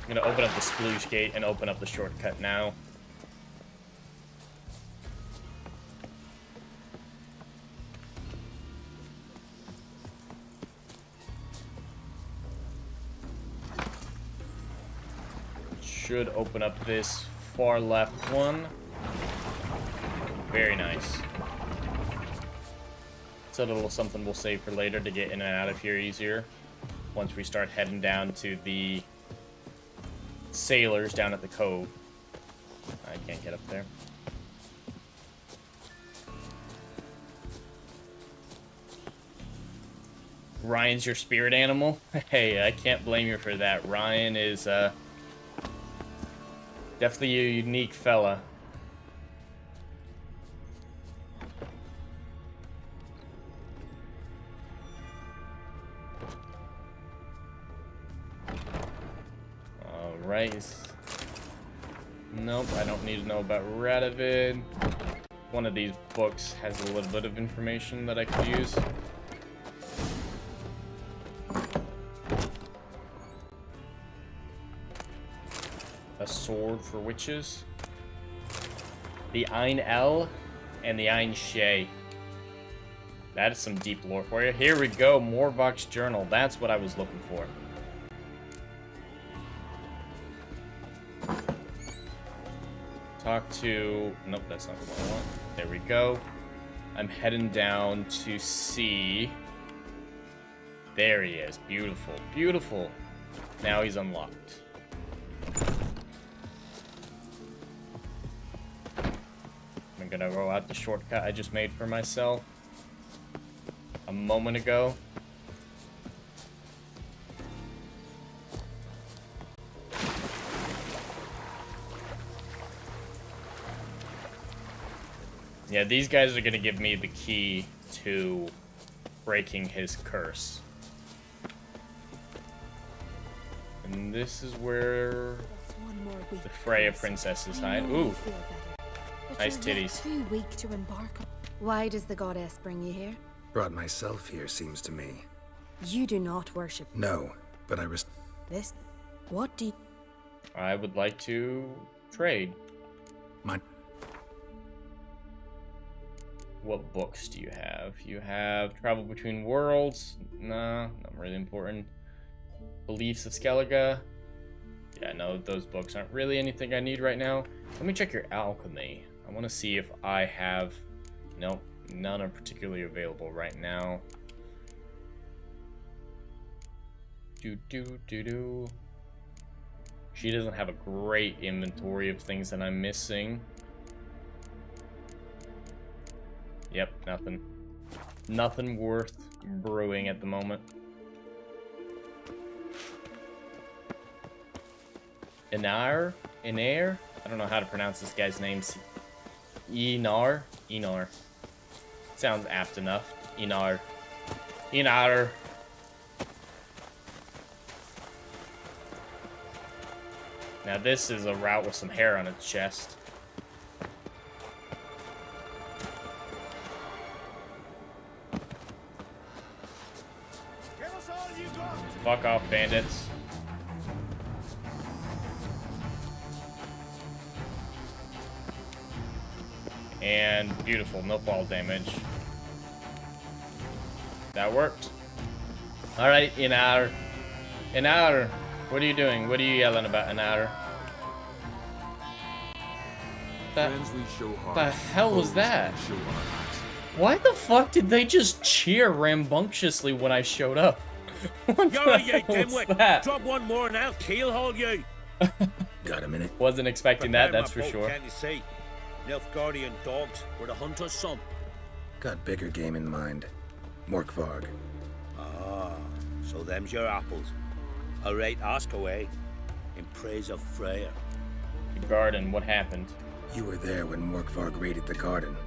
I'm gonna open up the sploosh gate and open up the shortcut now. Should open up this far left one. Very nice. It's a little something we'll save for later to get in and out of here easier. Once we start heading down to the sailors down at the cove. I can't get up there. Ryan's your spirit animal? Hey, I can't blame you for that. Ryan is definitely a unique fella. Alright. Nope, I don't need to know about Radovid. One of these books has a little bit of information that I could use. A sword for witches. The Ein El and the Ein Shay. That is some deep lore for you. Here we go, Morvock's journal. That's what I was looking for. Talk to... Nope, that's not the one I want. There we go. I'm heading down to see... There he is. Beautiful. Beautiful. Now he's unlocked. I'm gonna roll out the shortcut I just made for myself a moment ago. Yeah, these guys are gonna give me the key to breaking his curse. And this is where the Freya princesses hide. Ooh. Nice titties. Too weak to embark. Why does the goddess bring you here? Brought myself here, seems to me. You do not worship. No, but I This? What do you... I would like to trade. My... What books do you have? You have Travel Between Worlds. Nah, not really important. Beliefs of Skellige. Yeah, no, those books aren't really anything I need right now. Let me check your alchemy. I want to see if I have... Nope, none are particularly available right now. Do. She doesn't have a great inventory of things that I'm missing. Yep, nothing. Nothing worth brewing at the moment. Eitr? I don't know how to pronounce this guy's name. Eitr? Sounds apt enough. Eitr. Now this is a route with some hair on its chest. Fuck off, bandits. And beautiful, no fall damage. That worked. Alright, Eitr. Eitr, what are you doing? What are you yelling about, Eitr? The hell was that? Why the fuck did they just cheer rambunctiously when I showed up? What Yo, the you hell was dimwit! that? Drop one more and I'll keelhaul you! Got a minute? Wasn't expecting that, that's for sure. Can't you see? Nilfgaardian dogs were the hunter's son. Got bigger game in mind. Morkvarg. Ah, so them's your apples. Alright, ask away. In praise of Freya. The garden, what happened? You were there when Morkvarg raided the garden.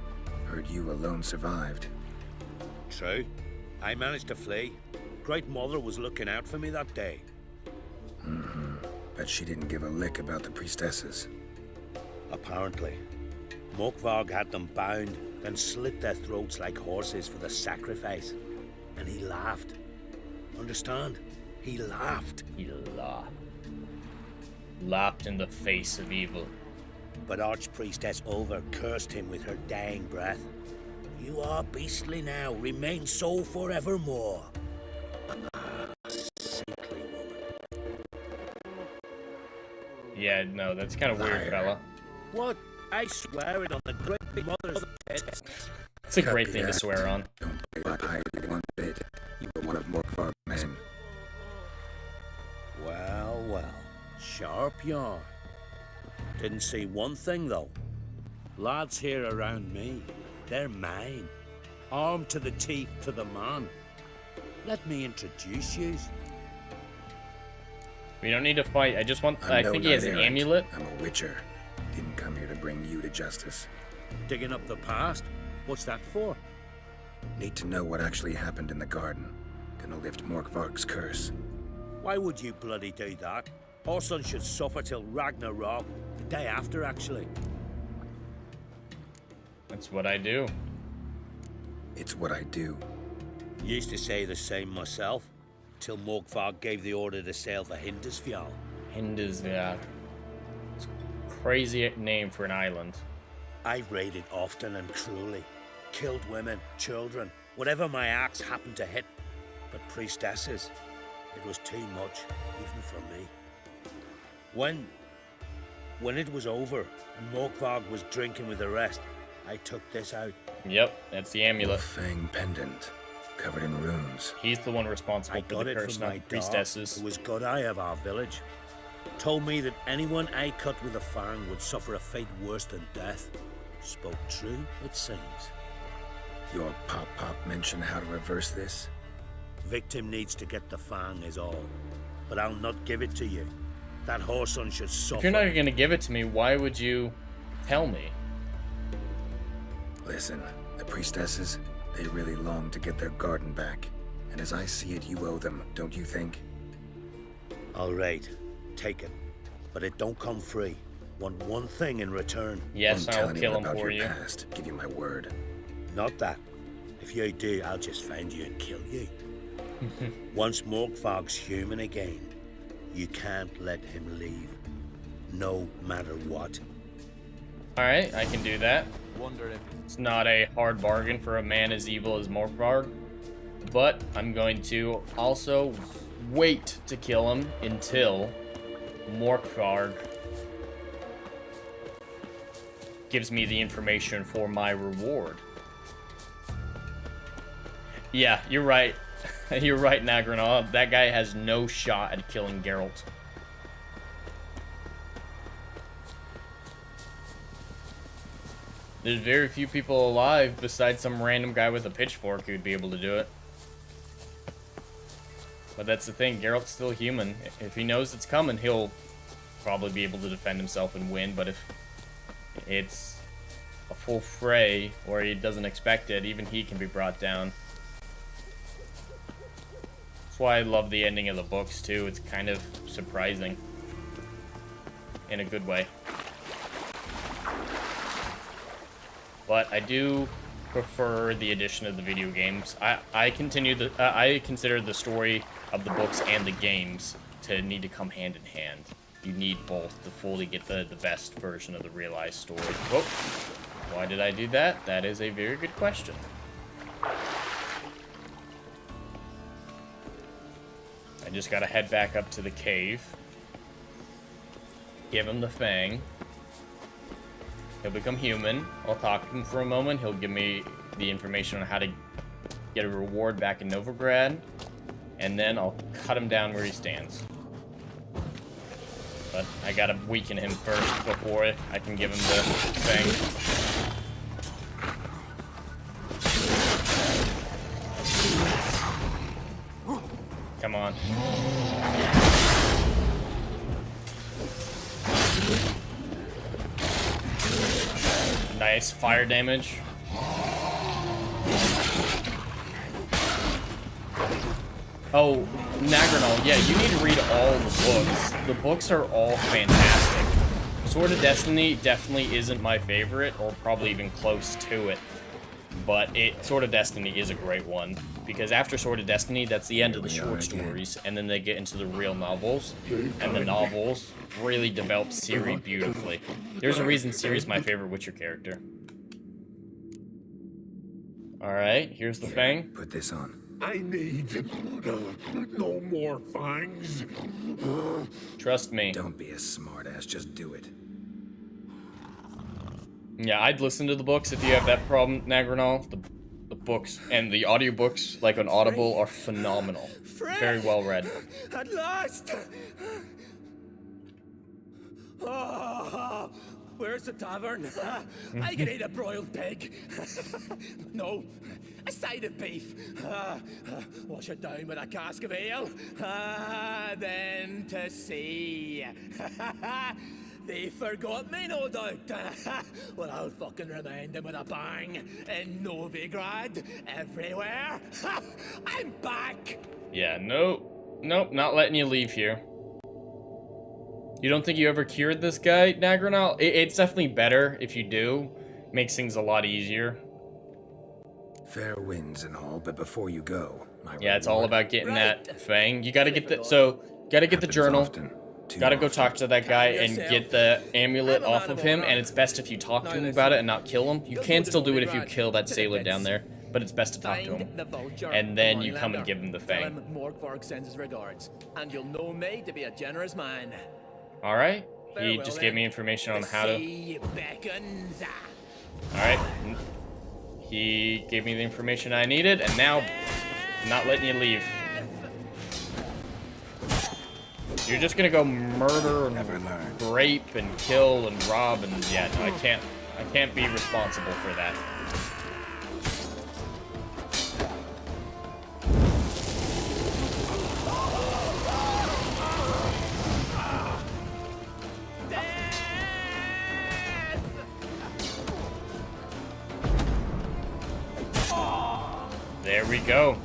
Heard you alone survived. True. I managed to flee. Great Mother was looking out for me that day. Mm-hmm. But she didn't give a lick about the priestesses. Apparently. Morkvarg had them bound, then slit their throats like horses for the sacrifice. And he laughed. Understand? He laughed. He laughed. Laughed in the face of evil. But Archpriestess Ulver cursed him with her dying breath. You are beastly now, remain so forevermore. Sickly woman. Yeah, no, that's kind of weird, fella. What? I swear it on the Great Mother's head. It's a great thing to swear on. Don't hide one bit. You were one of Morkvarg's men. Well, well. Sharp yarn. Didn't see one thing, though. Lads here around me, they're mine. Armed to the teeth to the man. Let me introduce you. We don't need to fight. I just want... I think he has an amulet. I'm a witcher. Didn't come here to bring you to justice. Digging up the past? What's that for? Need to know what actually happened in the garden. Gonna lift Morkvarg's curse. Why would you bloody do that? Our son should suffer till Ragnarok. The day after, actually. That's what I do. It's what I do. Used to say the same myself, till Morkvarg gave the order to sail for Hindisfjall. Hindisfjall. It's a crazy name for an island. I raided often and cruelly. Killed women, children, whatever my axe happened to hit. But priestesses, it was too much, even for me. When it was over, and Morkvarg was drinking with the rest, I took this out. Yep, that's the amulet. Fang pendant, covered in runes. He's the one responsible for the curse, not the priestesses. It was good eye of our village. Told me that anyone I cut with a fang would suffer a fate worse than death. Spoke true, it seems. Your pop mentioned how to reverse this? Victim needs to get the fang is all. But I'll not give it to you. That whoreson should suffer. If you're not going to give it to me, why would you tell me? Listen, the priestesses, they really long to get their garden back. And as I see it, you owe them, don't you think? All right, take it. But it don't come free. Want one thing in return. Yes, I'll kill him for you. Past. Give you my word. Not that. If you do, I'll just find you and kill you. Once Morkvarg's human again, you can't let him leave. No matter what. Alright, I can do that. It's not a hard bargain for a man as evil as Morkvarg. But I'm going to also wait to kill him until Morkvarg gives me the information for my reward. Yeah, you're right. You're right, Nagranaw. That guy has no shot at killing Geralt. There's very few people alive besides some random guy with a pitchfork who'd be able to do it. But that's the thing, Geralt's still human. If he knows it's coming, he'll probably be able to defend himself and win, but if it's a full fray or he doesn't expect it, even he can be brought down. That's why I love the ending of the books too. It's kind of surprising in a good way. But I do prefer the addition of the video games. I consider the story of the books and the games to need to come hand in hand. You need both to fully get the best version of the realized story. Whoop. Why did I do that? That is a very good question. I just gotta head back up to the cave. Give him the fang. He'll become human. I'll talk to him for a moment. He'll give me the information on how to get a reward back in Novigrad. And then I'll cut him down where he stands. But I gotta weaken him first before I can give him the thing. Come on. Nice. Fire damage. Oh, Nagranol, yeah, you need to read all the books. The books are all fantastic. Sword of Destiny definitely isn't my favorite, or probably even close to it. But Sword of Destiny is a great one, because after Sword of Destiny, that's the end of the short stories, and then they get into the real novels, and the novels really develop Ciri beautifully. There's a reason Ciri's my favorite Witcher character. Alright, here's the Fang. Put this on. I need no more fangs. Trust me. Don't be a smartass, just do it. Yeah, I'd listen to the books if you have that problem, Nagranol. The books and the audiobooks, like on Audible, are phenomenal. Very well read. At last! Oh, where's the tavern? I can eat a broiled pig. No, a side of beef. Wash it down with a cask of ale. Then to sea. They forgot me, no doubt. Well, I'll fucking remind them with a bang. In Novigrad, everywhere. I'm back! Yeah, nope, not letting you leave here. You don't think you ever cured this guy, Nagranol? It's definitely better if you do. Makes things a lot easier. Fair winds and all, but before you go, yeah, it's all about getting that Fang. You gotta get the journal. Gotta go talk to that guy and get the amulet off of him, and it's best if you talk to him about it and not kill him. You can still do it if you kill that sailor down there, but it's best to talk to him. And then you come and give him the Fang. Morkvarg sends his regards, and you'll know me to be a generous man. Alright, he just gave me information on how to... Alright, he gave me the information I needed, and now I'm not letting you leave. You're just gonna go murder and rape and kill and rob and yeah, no, I can't be responsible for that. There we go.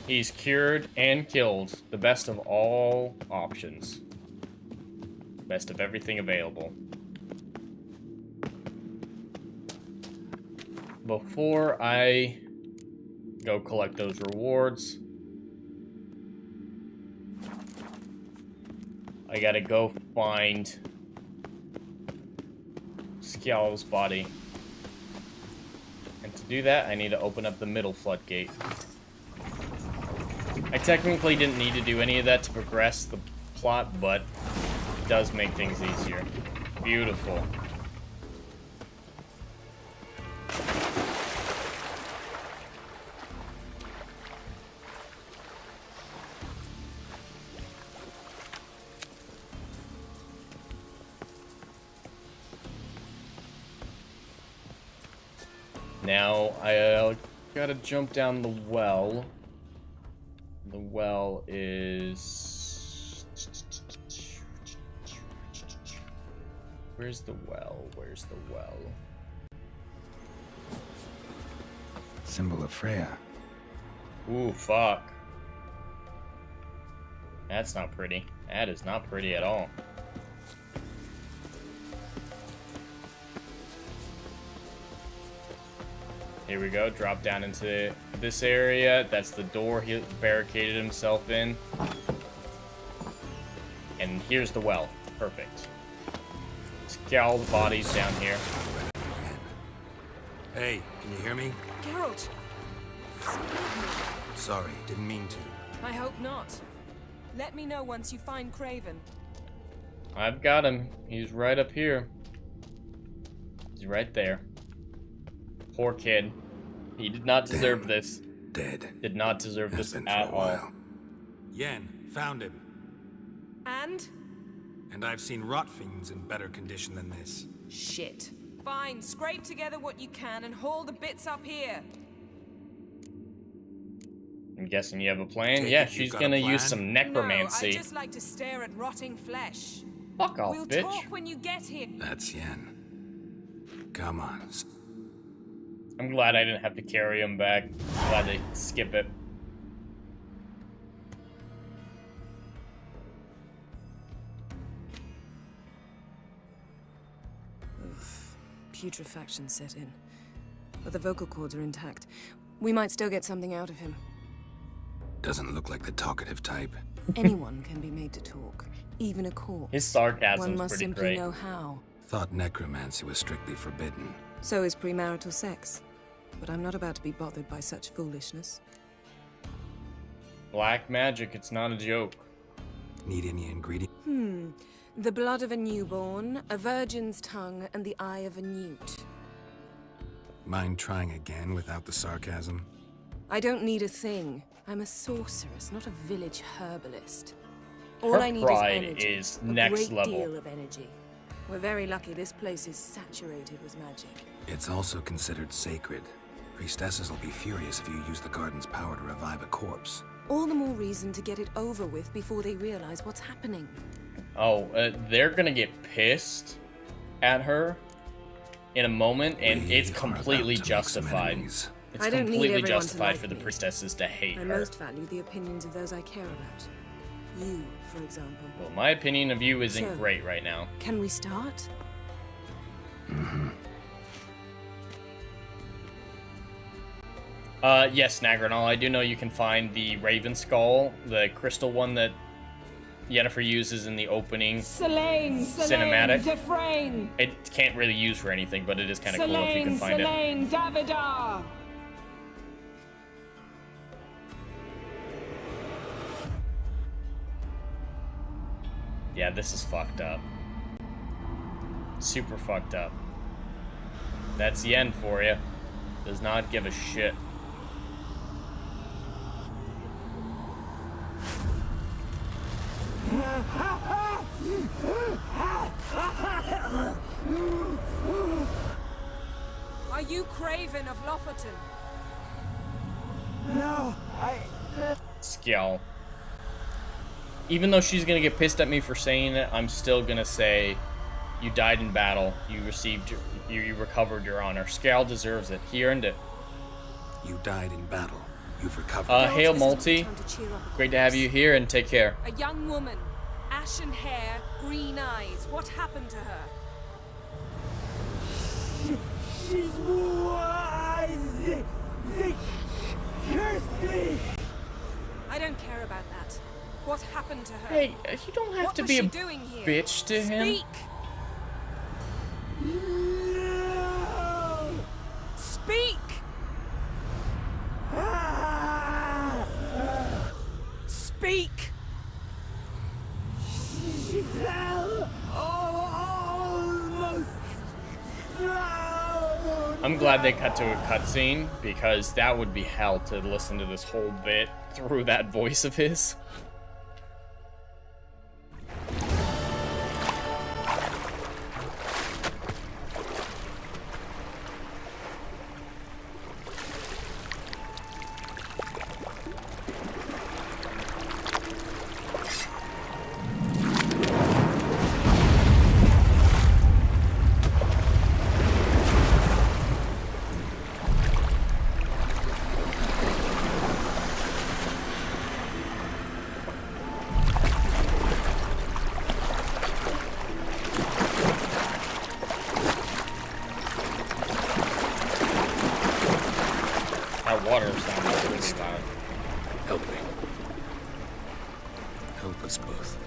He's cured and killed. The best of all options. Best of everything available. Before I go collect those rewards, I gotta go find Skjal's body. And to do that, I need to open up the middle floodgate. I technically didn't need to do any of that to progress the plot, but it does make things easier. Beautiful. Now, I gotta jump down the well. The well is... Where's the well? Where's the well? Symbol of Freya. Ooh, fuck. That's not pretty. That is not pretty at all. Here we go, drop down into this area. That's the door he barricaded himself in. And here's the well. Perfect. Scowl the bodies down here. Hey, can you hear me? Geralt! Sorry, didn't mean to. I hope not. Let me know once you find Craven. I've got him. He's right up here. He's right there. Poor kid. He did not deserve this. Dead. Did not deserve this at all. Yen, found him. And? And I've seen rot fiends in better condition than this. Shit. Fine, scrape together what you can and haul the bits up here. I'm guessing you have a plan? Yeah, she's gonna use some necromancy. No, I just like to stare at rotting flesh. Fuck off, We'll bitch. talk when you get here. That's Yen. Come on. I'm glad I didn't have to carry him back. Glad they skip it. Putrefaction set in. But the vocal cords are intact. We might still get something out of him. Doesn't look like the talkative type. Anyone can be made to talk. Even a corpse. His sarcasm's One must pretty simply great. know how. Thought necromancy was strictly forbidden. So is premarital sex. But I'm not about to be bothered by such foolishness. Black magic, it's not a joke. Need any ingredient? The blood of a newborn, a virgin's tongue, and the eye of a newt. Mind trying again without the sarcasm? I don't need a thing. I'm a sorceress, not a village herbalist. All Her I need is pride energy. is a next great level. deal of energy. We're very lucky this place is saturated with magic. It's also considered sacred. Priestesses will be furious if you use the garden's power to revive a corpse. All the more reason to get it over with before they realize what's happening. Oh, they're gonna get pissed at her in a moment, and it's completely justified. It's I don't need completely everyone to justified like for the me. priestesses to hate I her. most value the opinions of those I care about. You, for example. Well, my opinion of you isn't So, great right now. Can we start? Yes, Nagranal, I do know you can find the Raven Skull, the crystal one that Yennefer uses in the opening Selene, cinematic. Defrain, It can't really use for anything, but it is kind of cool if you can find it. Davidar. Yeah, this is fucked up. Super fucked up. That's Yen for you. Does not give a shit. Are you Craven of Lofferton? No, Skjall. Even though she's gonna get pissed at me for saying it, I'm still gonna say, you died in battle. You received you recovered your honor. Skjall deserves it. He earned it. You died in battle. You've recovered. Hail Multi. Great to have you here, and take care. A young woman, ashen hair, green eyes. What happened to her? she's wise. They cursed me. I don't care about that. What happened to her? Hey, you don't have What to was be a she doing here? bitch to him. Speak. No. Speak. Speak. She fell almost drowned. I'm glad they cut to a cutscene, because that would be hell to listen to this whole bit through that voice of his. That water sounds really loud. Help me. Help us both.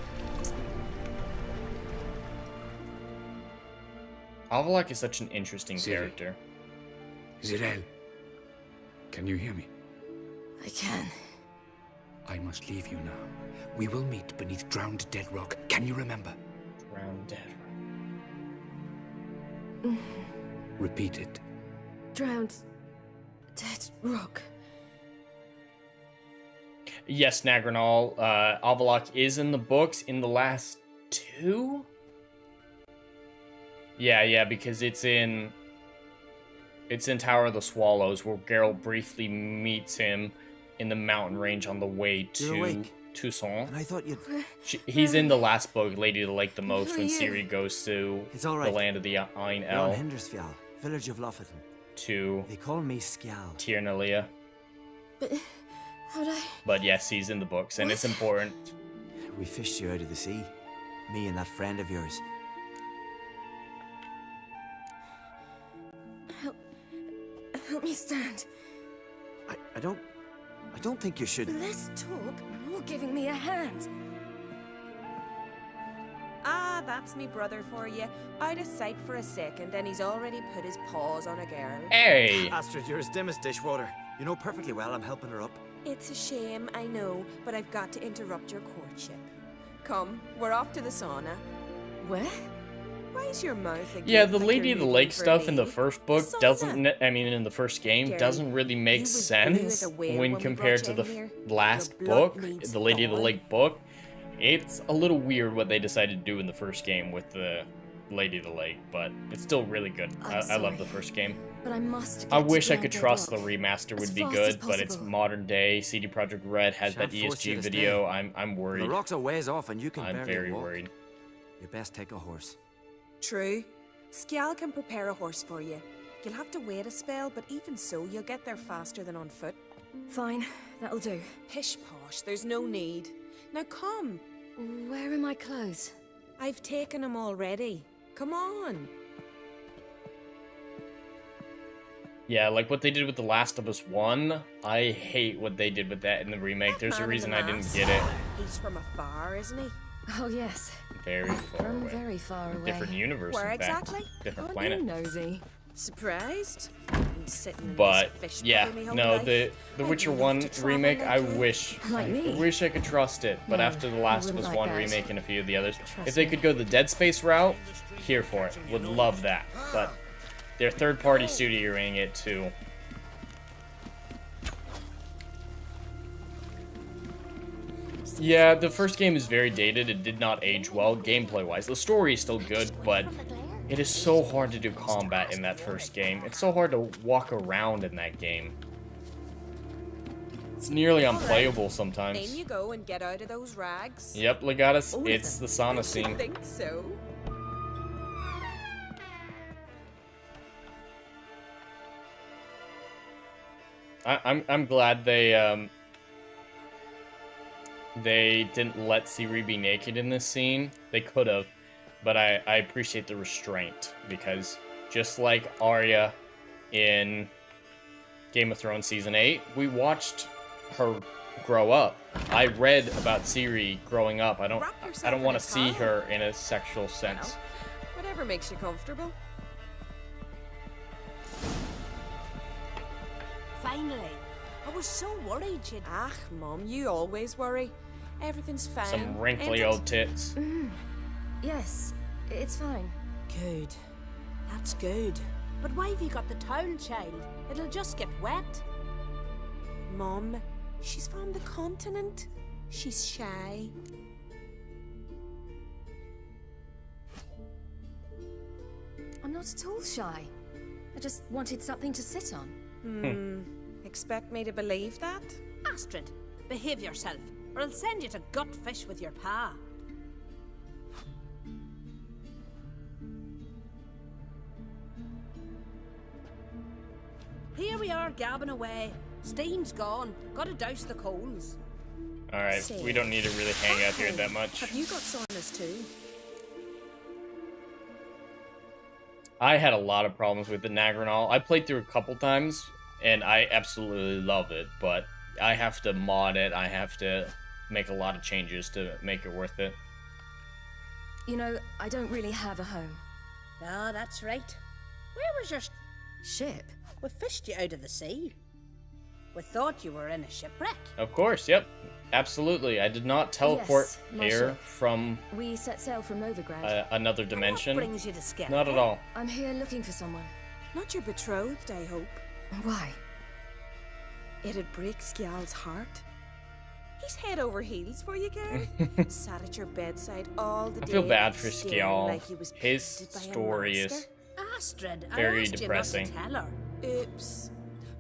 Avallac'h is such an interesting character. Zirel, can you hear me? I can. I must leave you now. We will meet beneath drowned dead rock. Can you remember? Drowned dead Repeat it. Drowned. Dead rock. Yes, Nagranal, Avallac'h is in the books in the last two? Yeah, because it's in Tower of the Swallows, where Geralt briefly meets him in the mountain range on the way You're awake. Toussaint. And I thought you'd... He's in the last book, Lady of the Lake, the most, when Who are you? Ciri goes to It's all right. the land of the Ein You're on El Hindersfjall, village of Lofoten. to They call me Skjal. Tiernalia. But how'd I... But yes, he's in the books, and it's important. We fished you out of the sea. Me and that friend of yours. Help me stand. I don't think you should... Less talk, more giving me a hand. Ah, that's me brother for you. Out of sight for a second, and he's already put his paws on a girl. Hey! Astrid, you're as dim as dishwater. You know perfectly well I'm helping her up. It's a shame, I know, but I've got to interrupt your courtship. Come, we're off to the sauna. Where? Why is your mouth again? Yeah, the like Lady you're of the looking Lake for stuff in the me? first book Sauna. doesn't, I mean, in the first game, Gary, doesn't really make you was blue sense as a whale when when we compared brought to you the in here. last Your blood book, needs the Lady of the thawing. Lake book. It's a little weird what they decided to do in the first game with the Lady of the Lake, but it's still really good. I love the first game. But I must I get to wish I Grand could Dead trust Rock the remaster as would be fast good, as but it's possible. modern day. CD Projekt Red has that Shan't force you ESG to video. stay. I'm worried. The rocks are ways off and you can I'm barely very walk. worried. You best take a horse. True. Skjal can prepare a horse for you. You'll have to wait a spell, but even so, you'll get there faster than on foot. Fine, that'll do. Pish posh, there's no need. Now come. Where are my clothes? I've taken them already. Come on. Yeah, like what they did with The Last of Us 1. I hate what they did with that in the remake. There's a Man in reason the I didn't mask. get it. He's from afar, isn't he? Oh, yes. Very far From away. very far away. Different universe, Where in fact. exactly? Different Oh, planet. you nosy. Surprised? Been sitting in But this fish yeah, puddle me whole no, life. the I'd Witcher love 1 to travel remake, like I you. Like me? wish I could trust it. But No, after The I Last of wouldn't Us like 1 that. remake and a few of the others, Trust if they me. could go the Dead Space route, here for it. Would love that. But they're third-party studioing it too. Yeah, the first game is very dated. It did not age well gameplay-wise. The story is still good, but it is so hard to do combat in that first game. It's so hard to walk around in that game. It's nearly unplayable In sometimes. you go and get out of those rags. Yep, Legatus, All of it's them. the sauna I scene. think so. I'm glad they didn't let Ciri be naked in this scene. They could have, but I appreciate the restraint because just like Arya in Game of Thrones season 8, we watched her grow up. I read about Ciri growing up. I don't yourself want in to a see towel. her in a sexual sense. Whatever makes you comfortable. Finally. I was so worried you'd... Ah, Mum, you always worry. Everything's fine. Some wrinkly ain't it? old tits. Yes, it's fine. Good. That's good. But why have you got the towel, child? It'll just get wet. Mum, she's from the continent. She's shy. I'm not at all shy. I just wanted something to sit on. Expect me to believe that? Astrid, behave yourself, or I'll send you to gut fish with your pa. Here we are gabbing away. Steam's gone. Gotta douse the coals. Alright, we don't need to really hang out here that much. Have you got saunas too? I had a lot of problems with the Nagranol. I played through a couple times, and I absolutely love it, but I have to mod it. I have to make a lot of changes to make it worth it. You know, I don't really have a home. Ah, that's right. Where was your ship? We fished you out of the sea. We thought you were in a shipwreck. Of course, yep. Absolutely. I did not teleport Yes, my here ship. from We set sail from Novigrad. another dimension. brings you to Skellige? Not at all. I'm here looking for someone. Not your betrothed, I hope. Why? It'd break Skjal's heart. He's head over heels for you, girl. Sat at your bedside all the I day. feel bad for staring Skjal. like he was His painted by a story is master. Astrid, very I asked depressing. you not to tell her. Oops.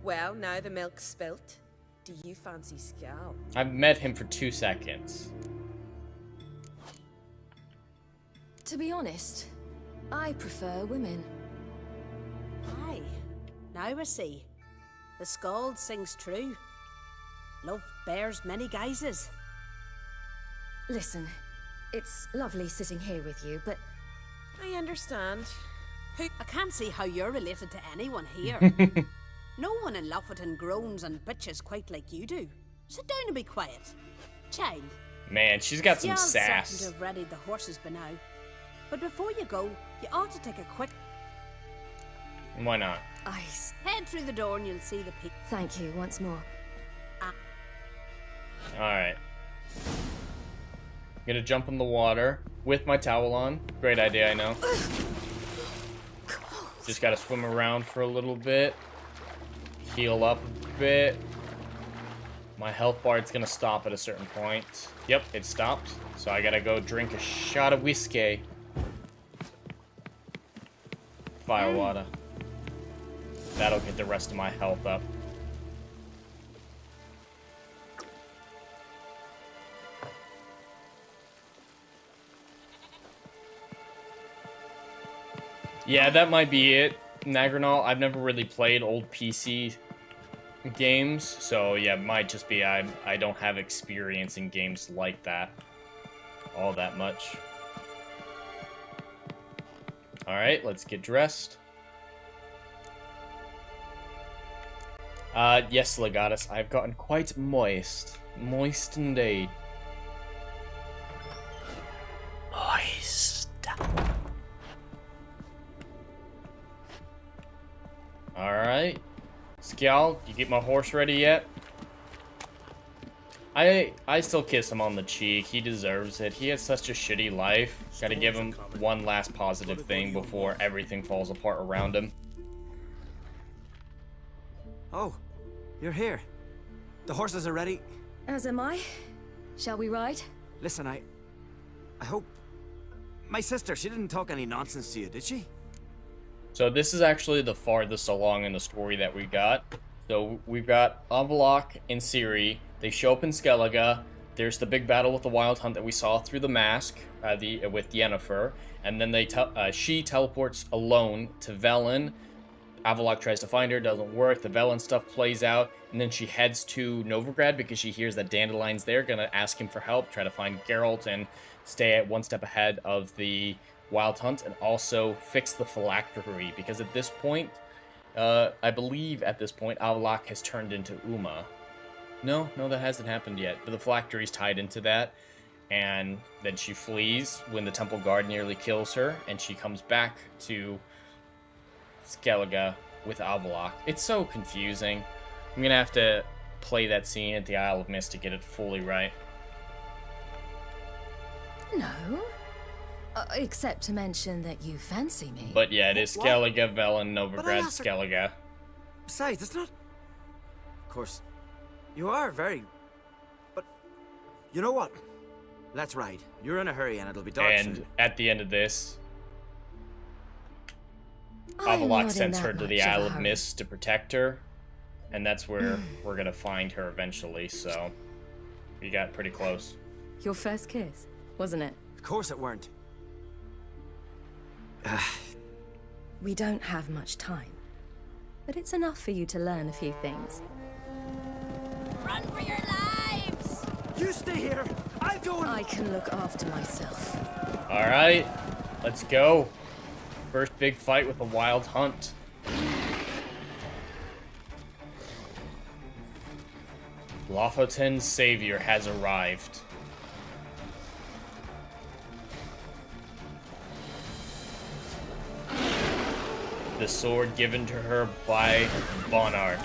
Well, now the milk's spilt. Do you fancy Scal? I've met him for 2 seconds. To be honest, I prefer women. Aye. Now I see. The Scald sings true. Love bears many guises. Listen, it's lovely sitting here with you, but I understand. I can't see how you're related to anyone here. No one in Lofferton groans and bitches quite like you do. Sit down and be quiet. Child. Man, she's got some Y'all sass. certain to have readied the horses by now. But before you go, you ought to take a quick Why not? ice. head through the door and you'll see the peak. Thank you once more. Alright. Gonna jump in the water with my towel on. Great idea, I know. Just gotta swim around for a little bit. Heal up a bit. My health bar is gonna stop at a certain point. Yep, it stopped. So I gotta go drink a shot of whiskey. Fire water. That'll get the rest of my health up. Yeah, that might be it. Nagranol, I've never really played old PC games, so yeah, it might just be I don't have experience in games like that all that much. Alright, let's get dressed. Yes, Legatus, I've gotten quite moist. Moist indeed. Moist. Alright. Scal, you get my horse ready yet? I still kiss him on the cheek. He deserves it. He has such a shitty life. Gotta give him one last positive thing before everything falls apart around him. Oh, you're here. The horses are ready. As am I. Shall we ride? Listen, I hope... My sister, she didn't talk any nonsense to you, did she? So this is actually the farthest along in the story that we got. So we've got Avlok and Ciri. They show up in Skellige. There's the big battle with the Wild Hunt that we saw through the mask with Yennefer. And then she teleports alone to Velen. Avlok tries to find her, doesn't work. The Velen stuff plays out. And then she heads to Novigrad because she hears that Dandelion's there. Gonna ask him for help, try to find Geralt and stay at one step ahead of the Wild Hunt, and also fix the phylactery, because at this point, I believe at this point, Avlok has turned into Uma. No, that hasn't happened yet, but the phylactery's tied into that, and then she flees when the temple guard nearly kills her, and she comes back to Skellige with Avlok. It's so confusing. I'm gonna have to play that scene at the Isle of Mist to get it fully right. No. Except to mention that you fancy me. But yeah, it is Skellige, Velen, Novigrad, Skellige. Besides, it's not... Of course, you are very... But, you know what? Let's ride. You're in a hurry and it'll be dark soon. And at the end of this, Avlok sends her to the Isle of Mist to protect her. And that's where we're gonna find her eventually, so... We got pretty close. Your first kiss, wasn't it? Of course it weren't. We don't have much time, but it's enough for you to learn a few things. Run for your lives! You stay here! I'll go and... I can look after myself. Alright, let's go. First big fight with the Wild Hunt. Lofoten's savior has arrived. The sword given to her by Bonnard.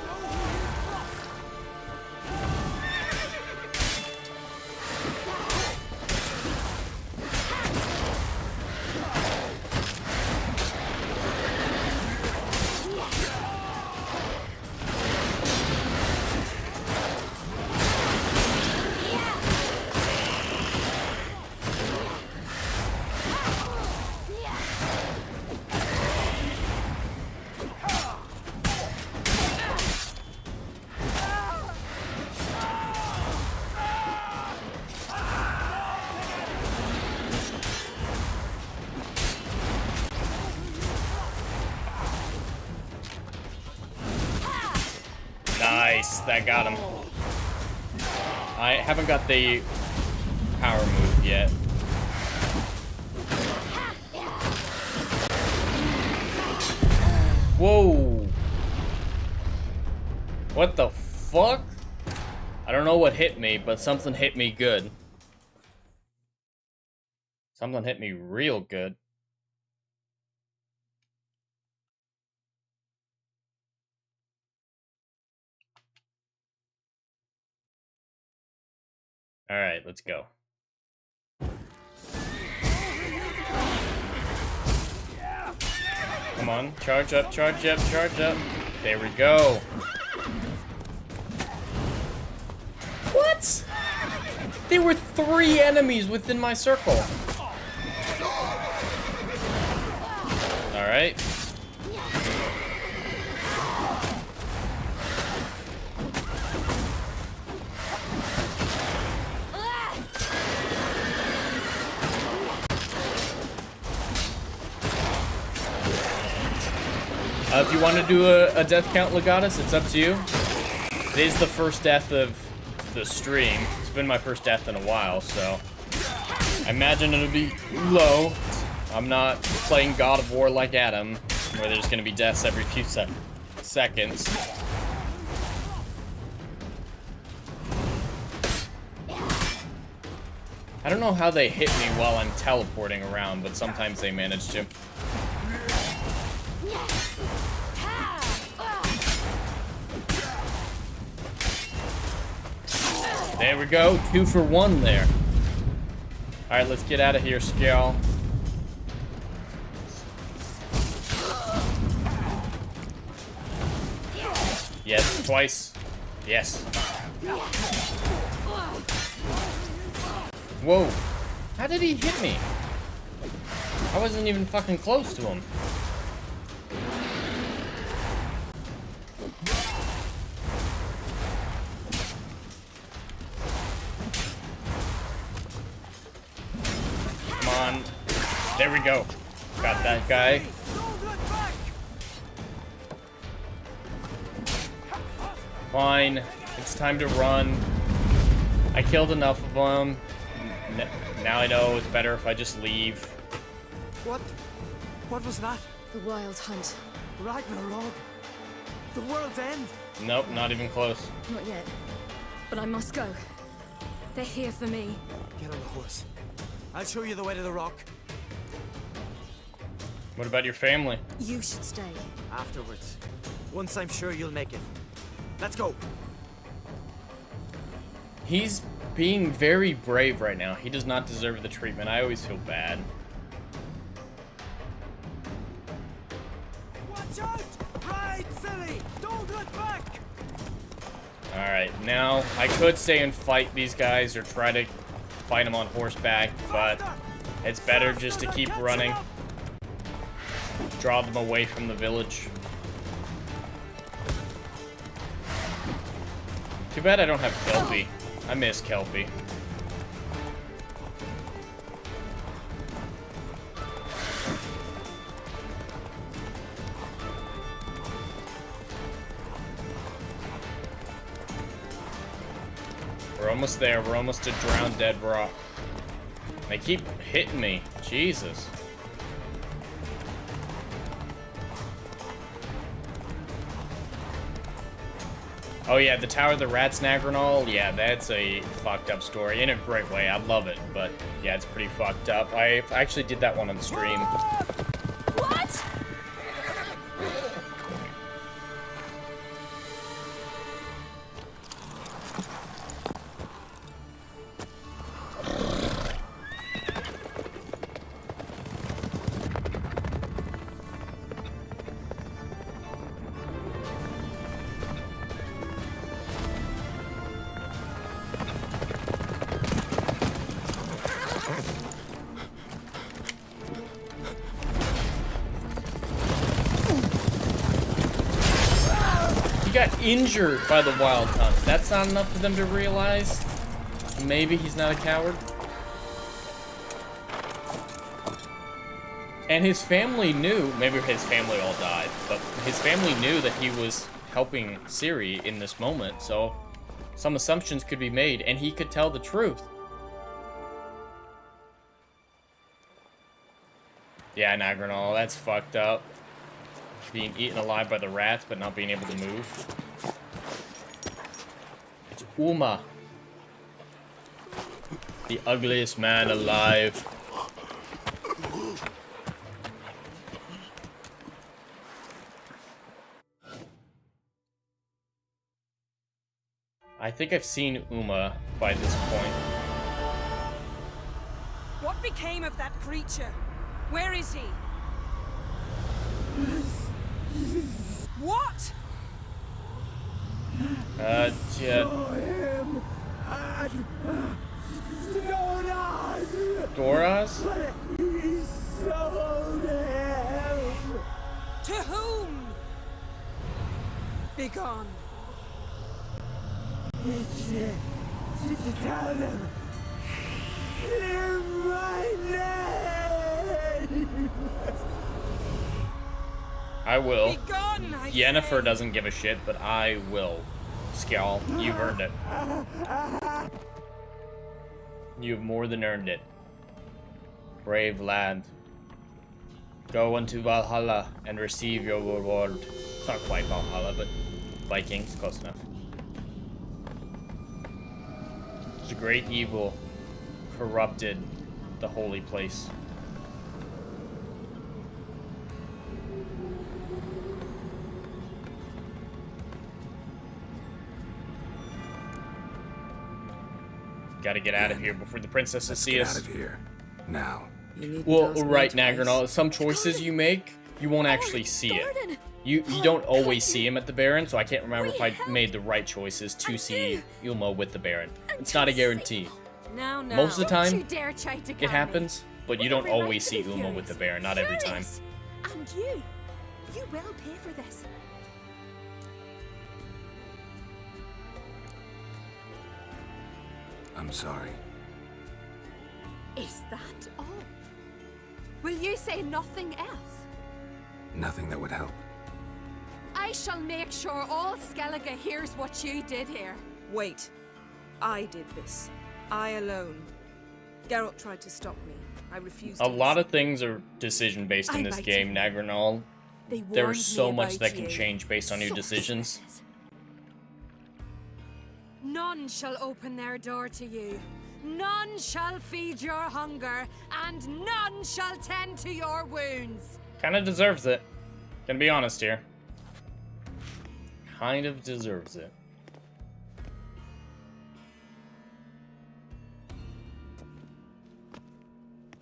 Nice, that got him. I haven't got the power move yet. Whoa. What the fuck? I don't know what hit me, but something hit me good. Something hit me real good. All right, let's go. Come on, charge up, charge up, charge up. There we go. What? There were 3 enemies within my circle. All right. If you want to do a death count, Legatus, it's up to you. It is the first death of the stream. It's been my first death in a while, so I imagine it'll be low. I'm not playing God of War like Adam, where there's going to be deaths every few seconds. I don't know how they hit me while I'm teleporting around, but sometimes they manage to. There we go, 2 for 1 there. Alright, let's get out of here, Skjal. Yes, twice. Yes. Whoa. How did he hit me? I wasn't even fucking close to him. There we go. Got that guy. Fine. It's time to run. I killed enough of them. Now I know it's better if I just leave. What? What was that? The Wild Hunt. Ragnarok? The world's end? Nope, not even close. Not yet. But I must go. They're here for me. Get on the horse. I'll show you the way to the rock. What about your family? You should stay. Afterwards. Once I'm sure you'll make it. Let's go. He's being very brave right now. He does not deserve the treatment. I always feel bad. Watch out! Ride, silly! Don't look back! Alright, now I could stay and fight these guys or try to fight them on horseback, but it's better just to keep running. Draw them away from the village. Too bad I don't have Kelpie. I miss Kelpie. We're almost there. We're almost to Drowned Dead Rock. They keep hitting me. Jesus. Oh yeah, the Tower of the Rat Snaggernall, yeah, that's a fucked up story in a great way. I love it, but yeah, it's pretty fucked up. I actually did that one on stream. What? Injured by the Wild Hunt. That's not enough for them to realize. Maybe he's not a coward. And his family knew, maybe his family all died, but his family knew that he was helping Ciri in this moment, so some assumptions could be made, and he could tell the truth. Yeah, Nagranol, that's fucked up. Being eaten alive by the rats, but not being able to move. It's Uma. The ugliest man alive. I think I've seen Uma by this point. What became of that creature? Where is he? What? Yeah. Doras? To whom? Begone. Tell them. Hear my name. I will. Begone, I Yennefer doesn't give a shit, but I will. Skjal, you've earned it. You've more than earned it. Brave lad. Go unto Valhalla and receive your reward. It's not quite Valhalla, but Vikings, close enough. The great evil corrupted the holy place. Gotta get out of here before the princesses see us. Get out of here. Now. Well, right, Nagranol. Some choices you make, you won't actually see it. You don't always see him at the Baron, so I can't remember if I made the right choices to see Uma with the Baron. It's not a guarantee. Now, Most of the time, it it happens, but you don't always see Uma with the Baron, not every time. And you will pay for this. I'm sorry. Is that all? Will you say nothing else? Nothing that would help. I shall make sure all Skellige hears what you did here. Wait. I did this. I alone. Geralt tried to stop me. I refused A to lot listen. of things are decision-based in this game, Nagranol. There's so much that can change based on your decisions. None shall open their door to you. None shall feed your hunger, and none shall tend to your wounds. Kind of deserves it. Gonna be honest here. Kind of deserves it.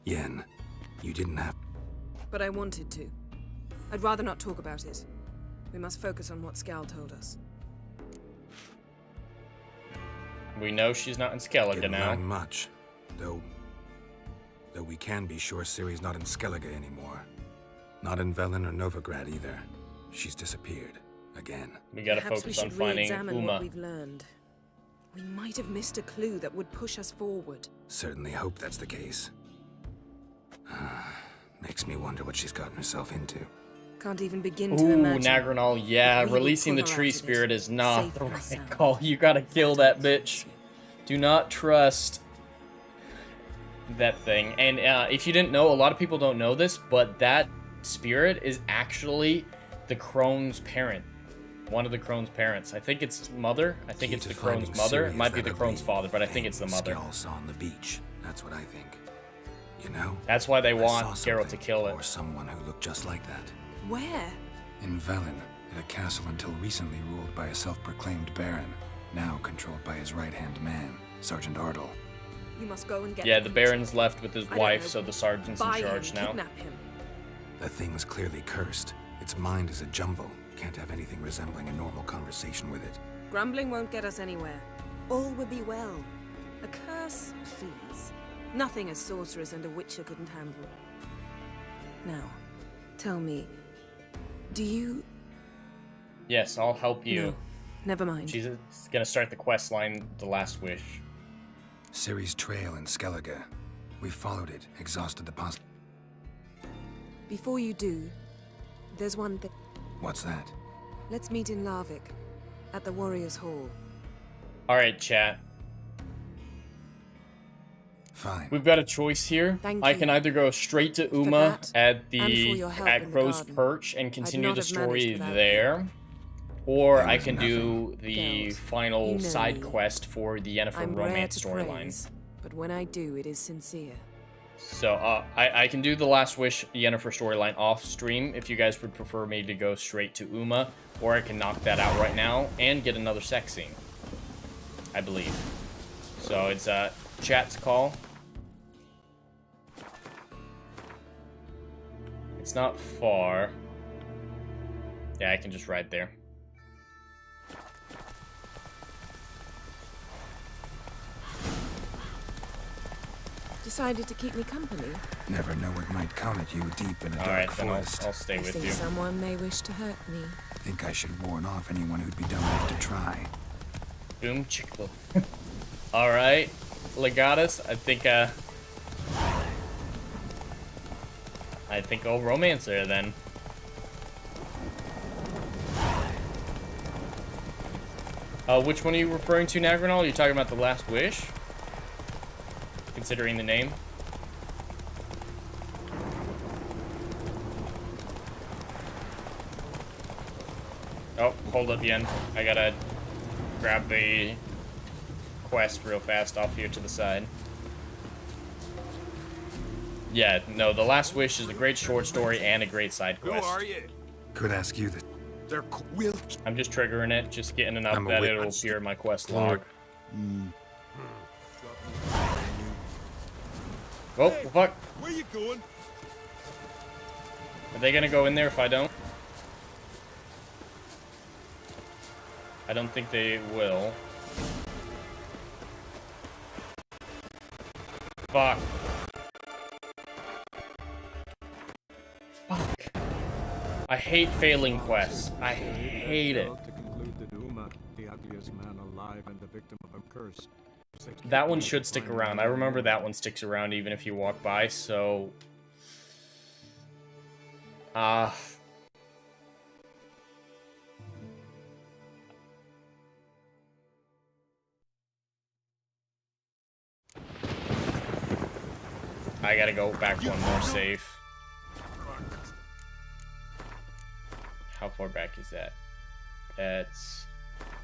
Yen, you didn't have... But I wanted to. I'd rather not talk about it. We must focus on what Skal told us. We know she's not in Skellige now. Not much, though we can be sure Ciri's not in Skellige anymore. Not in Velen or Novigrad either. She's disappeared again. We gotta Perhaps focus we on should finding re-examine Uma. what we've learned. We might have missed a clue that would push us forward. Certainly hope that's the case. Makes me wonder what she's gotten herself into. Can't even begin to Ooh, imagine. Nagranol, yeah, We will releasing the pull her tree out of it, spirit is not safe the and right sound. call. You gotta kill that bitch. Do not trust that thing. And if you didn't know, a lot of people don't know this, but that spirit is actually the crone's parent. One of the crone's parents. I think it's mother. I think it's the crone's mother. It might be the crone's father, but I think it's the mother. Skjal saw on the beach. That's what I think. You know? That's why they I want saw Geralt to kill it. Or someone who looked just like that. Where? In Velen, in a castle until recently ruled by a self-proclaimed baron, now controlled by his right-hand man, Sergeant Ardle. You must go and get Yeah, the the creature. Baron's left with his I don't wife, know. so the sergeant's in Buy charge him, now. Kidnap him. The thing's clearly cursed. Its mind is a jumble. Can't have anything resembling a normal conversation with it. Grumbling won't get us anywhere. All will be well. A curse, please. Nothing a sorceress and a witcher couldn't handle. Now, tell me, do you... Yes, I'll help you. No, never mind. She's gonna start the quest line, The Last Wish. Ciri's trail in Skellige. We followed it, exhausted the Before you do, there's one thing. What's that? Let's meet in Larvik, at the Warriors' Hall. All right, chat. Fine. We've got a choice here. Thank I you. can either go straight to For Uma that, at and for the your help in the Crow's garden. Perch and continue not the have story managed without there, or There I was can do nothing. the Geld, final you know side me. quest for the Yennefer I'm rare romance to storyline. praise, but when I do, it is sincere. So I can do the Last Wish Yennefer storyline off stream if you guys would prefer me to go straight to Uma, or I can knock that out right now and get another sex scene, I believe. So it's chat's call. It's not far. Yeah, I can just ride there. Decided to keep me company? Never know what might come at you deep in a dark Alright, then forest. I'll stay I with think you. someone may wish to hurt me. Think I should warn off anyone who'd be dumb enough to try. Boom, chickle. Alright, Legatus, I think I'll romance her then. Which one are you referring to, Nagranol? Are you talking about the Last Wish? Considering the name. Oh, hold up, Yen. I gotta grab the quest real fast off here to the side. Yeah, no, The Last Wish is a great short story and a great side quest. Who are you? Could ask you that. They're will. I'm just triggering it, just getting enough I'm a that it'll witness. appear in my quest log. Oh, fuck. Where you going? Are they gonna go in there if I don't? I don't think they will. Fuck. Fuck. I hate failing quests. I hate it. To conclude that Uma, the ugliest man alive and the victim of a curse. That one should stick around. I remember that one sticks around even if you walk by, so... I gotta go back one more safe. How far back is that? That's...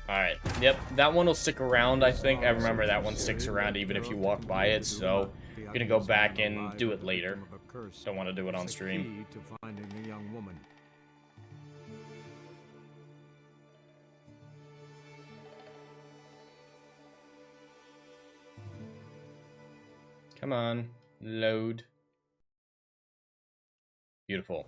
Alright, yep, that one will stick around, I think. I remember that one sticks around even if you walk by it, so I'm gonna go back and do it later. Don't want to do it on stream. To finding the young woman. Come on, load. Beautiful.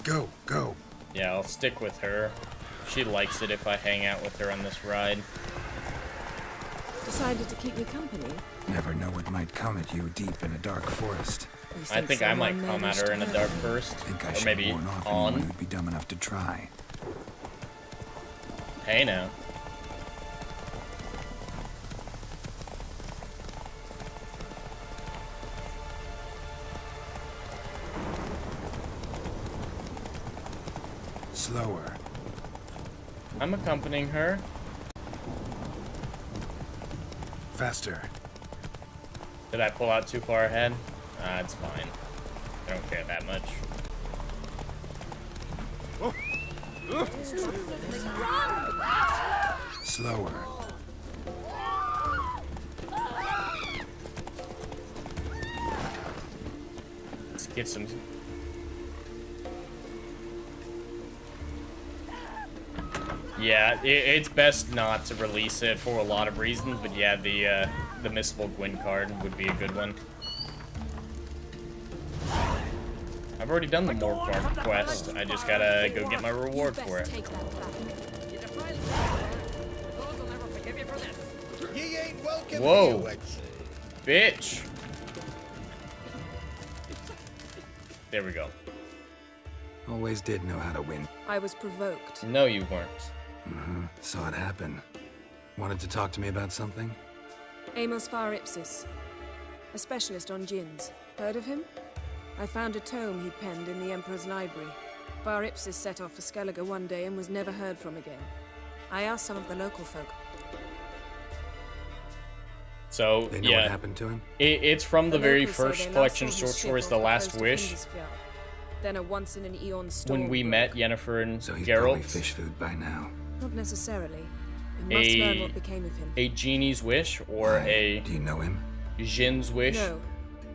Go, go. Yeah, I'll stick with her. She likes it if I hang out with her on this ride. Decided to keep me company? Never know what might come at you deep in a dark forest. I think I might come at her in a dark first. Think I Or should maybe warn off anyone on. who'd be dumb enough to try. Hey now. Slower. I'm accompanying her. Faster. Did I pull out too far ahead? It's fine. I don't care that much. Slower. Let's get some... Yeah, it's best not to release it for a lot of reasons, but yeah, the missable Gwyn card would be a good one. I've already done the Morgbark quest. I just gotta go get my reward for it. Whoa, bitch! There we go. Always did know how to win. I was provoked. No, you weren't. Saw it happen. Wanted to talk to me about something? Amos far ipsis. A specialist on djinns. Heard of him? I found a tome he'd penned in the Emperor's library. Bar Ipsis set off for Skellige one day and was never heard from again. I asked some of the local folk. So, They know yeah, what happened to him? it's from the very locals say first they last collection of saw short his ship stories, off The the Last coast of Wish, Hindisfjall. Then a once-in-an-eon storm when we broke. met Yennefer and So he's probably Geralt. fish food by now. Not necessarily. We must learn A, what became of him. a genie's wish or Why? a Do you know him? Djinn's wish No.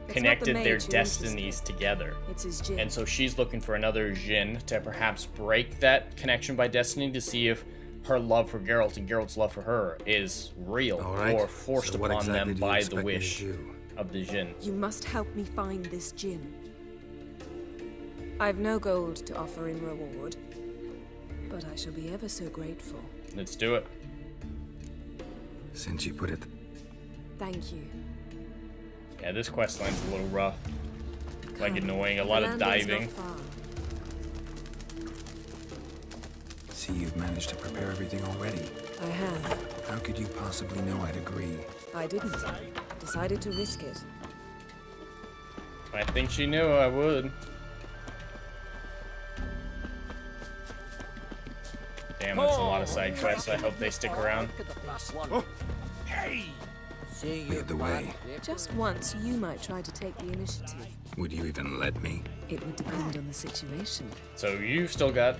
It's connected not the their mage who interests destinies me. together. It's his djinn. And so she's looking for another Djinn to perhaps break that connection by destiny to see if her love for Geralt and Geralt's love for her is real All right. or forced So what upon exactly them do you by the expect me to wish do? of the Djinn. You must help me find this djinn. I've no gold to offer in reward, but I shall be ever so grateful. Let's do it. Since you put it... Thank you. Yeah, this quest line's a little rough. Like Come. annoying, a The lot of landing's diving. not far. See, you've managed to prepare everything already. I have. How could you possibly know I'd agree? I didn't. Decided to risk it. I think she knew I would. Damn, that's a lot of side quests. I hope they stick around. Hey! Lead the way. Just once, you might try to take the initiative. Would you even let me? It would depend on the situation. So you've still got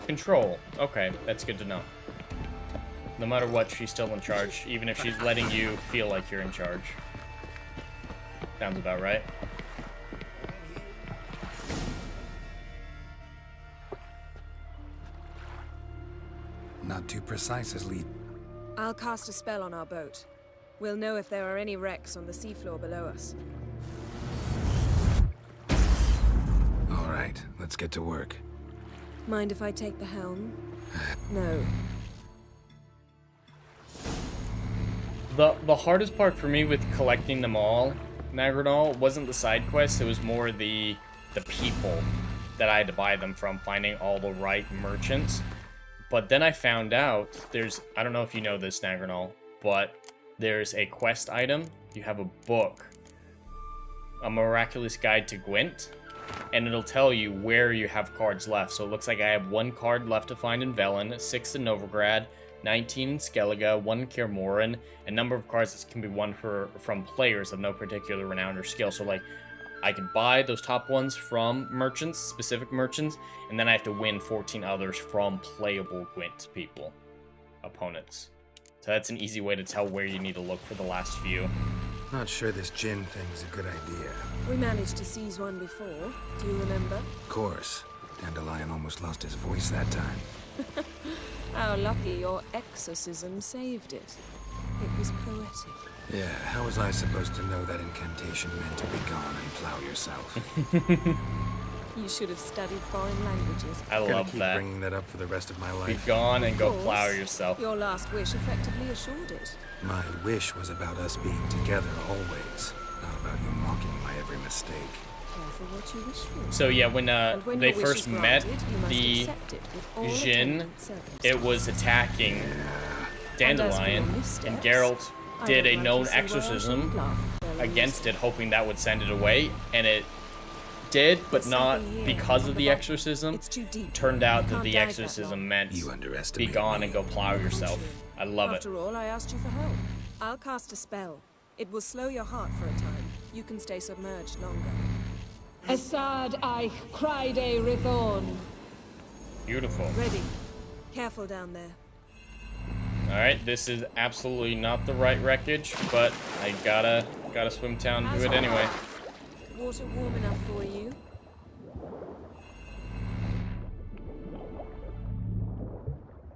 control. Okay, that's good to know. No matter what, she's still in charge, even if she's letting you feel like you're in charge. Sounds about right. Not too precise as lead. I'll cast a spell on our boat. We'll know if there are any wrecks on the seafloor below us. All right, let's get to work. Mind if I take the helm? No. The hardest part for me with collecting them all, Nagranol, wasn't the side quests, it was more the people that I had to buy them from, finding all the right merchants. But then I found out there's, I don't know if you know this, Nagranol, but there's a quest item. You have a book, A Miraculous Guide to Gwent, and it'll tell you where you have cards left. So it looks like I have 1 card left to find in Velen, 6 in Novigrad, 19 in Skellige, 1 in Kaer Morhen, a number of cards that can be won from players of no particular renown or skill. So like, I can buy those top ones from merchants, specific merchants, and then I have to win 14 others from playable Gwent people, opponents. So that's an easy way to tell where you need to look for the last few. Not sure this gin thing's a good idea. We managed to seize one before. Do you remember? Of course. Dandelion almost lost his voice that time. How lucky your exorcism saved it. It was poetic. Yeah, how was I supposed to know that incantation meant to be gone and plow yourself? You should have studied foreign languages. I love keep that. bringing that up for the rest of my Be life. gone and go Of plow course, yourself. Your last wish effectively assured it. My wish was about us being together always, not about you mocking my every mistake. Careful what you wish for. So yeah, when And when they your wish first is met granted, you must the accept it with all Jinn, attendant circumstances. it was attacking Dandelion, And as for your and missteps, Geralt I did don't a like known to see where I exorcism shouldn't laugh very against it, hoping that would send it away, and it did, but There's not something here because on of the the bottom. exorcism. It's too deep. Turned out You that can't the dive that exorcism long. meant You be underestimate gone me. and go plow yourself. I love it. After all, I asked you for help. I'll cast a spell. It will slow your heart for a time. You can stay submerged longer. Assad I cried a Rithorn. Beautiful. Ready. Careful down there. Alright, this is absolutely not the right wreckage, but I gotta swim down to it anyway. Water warm enough for you?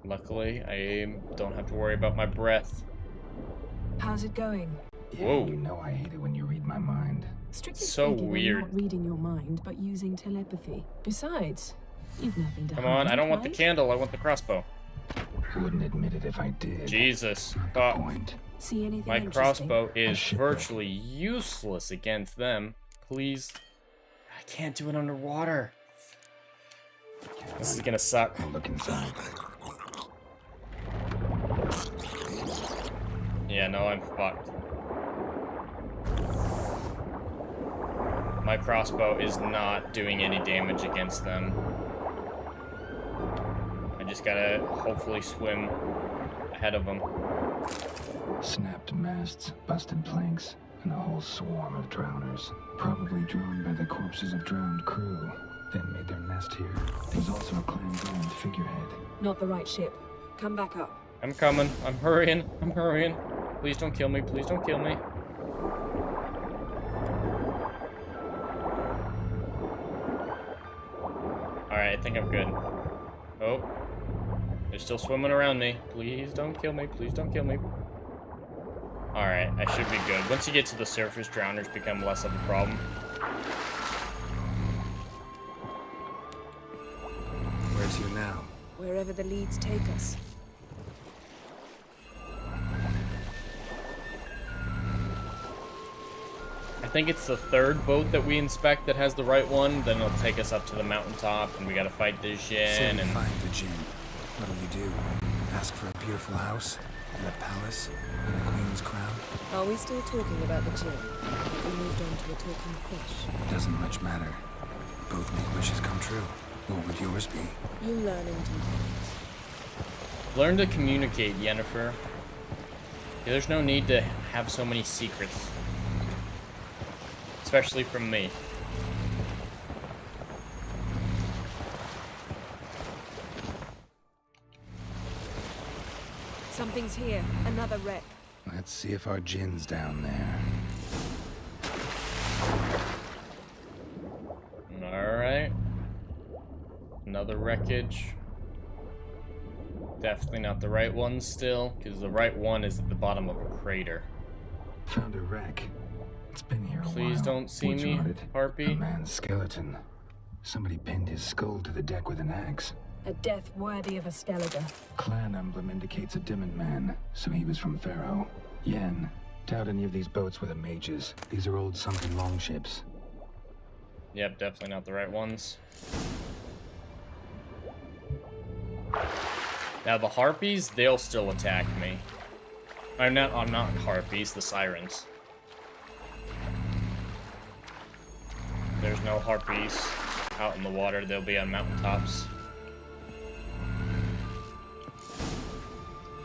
Luckily, I don't have to worry about my breath. How's it going? Whoa. You know I hate it when you read my mind. Strictly So speaking, weird. I'm not reading your mind, but using telepathy. Besides, you've nothing to Come hide, on, I don't want the right? candle, I want the crossbow. Wouldn't admit it if I did. Jesus. See anything My interesting? crossbow is virtually useless against them. Please. I can't do it underwater. This is gonna suck. I'll look inside. Yeah, no, I'm fucked. My crossbow is not doing any damage against them. I just gotta hopefully swim ahead of them. Snapped masts, busted planks, and a whole swarm of drowners. Probably drawn by the corpses of drowned crew. Then made their nest here. There's also a clan brand figurehead. Not the right ship. Come back up. I'm coming. I'm hurrying. I'm hurrying. Please don't kill me. Please don't kill me. Alright, I think I'm good. Oh. They're still swimming around me. Please don't kill me. Please don't kill me. Alright, I should be good. Once you get to the surface, drowners become less of a problem. Where to now? Wherever the leads take us. I think it's the third boat that we inspect that has the right one. Then it'll take us up to the mountaintop, and we gotta fight the Jinn. So and find the Jinn. What'll you do? Ask for a beautiful house? And a palace? And a queen's crown? Are we still talking about the Jinn? Have we moved on to a talking fish? Doesn't much matter. Both make wishes come true. What would yours be? You learn indeed. Learn to communicate, Yennefer. There's no need to have so many secrets. Especially from me. Something's here. Another wreck. Let's see if our Jinn's down there. Alright. Another wreckage. Definitely not the right one still, because the right one is at the bottom of a crater. Found a wreck. It's been here a while. Please don't see What's me, on it? Harpy. A man's skeleton. Somebody pinned his skull to the deck with an axe. A death worthy of a Skellige. Clan emblem indicates a Dimmen man, so he was from Pharaoh. Yen, doubt any of these boats were the mages. These are old sunken longships. Yep, definitely not the right ones. Now the harpies, they'll still attack me. I'm not harpies, the sirens. There's no harpies out in the water, they'll be on mountaintops.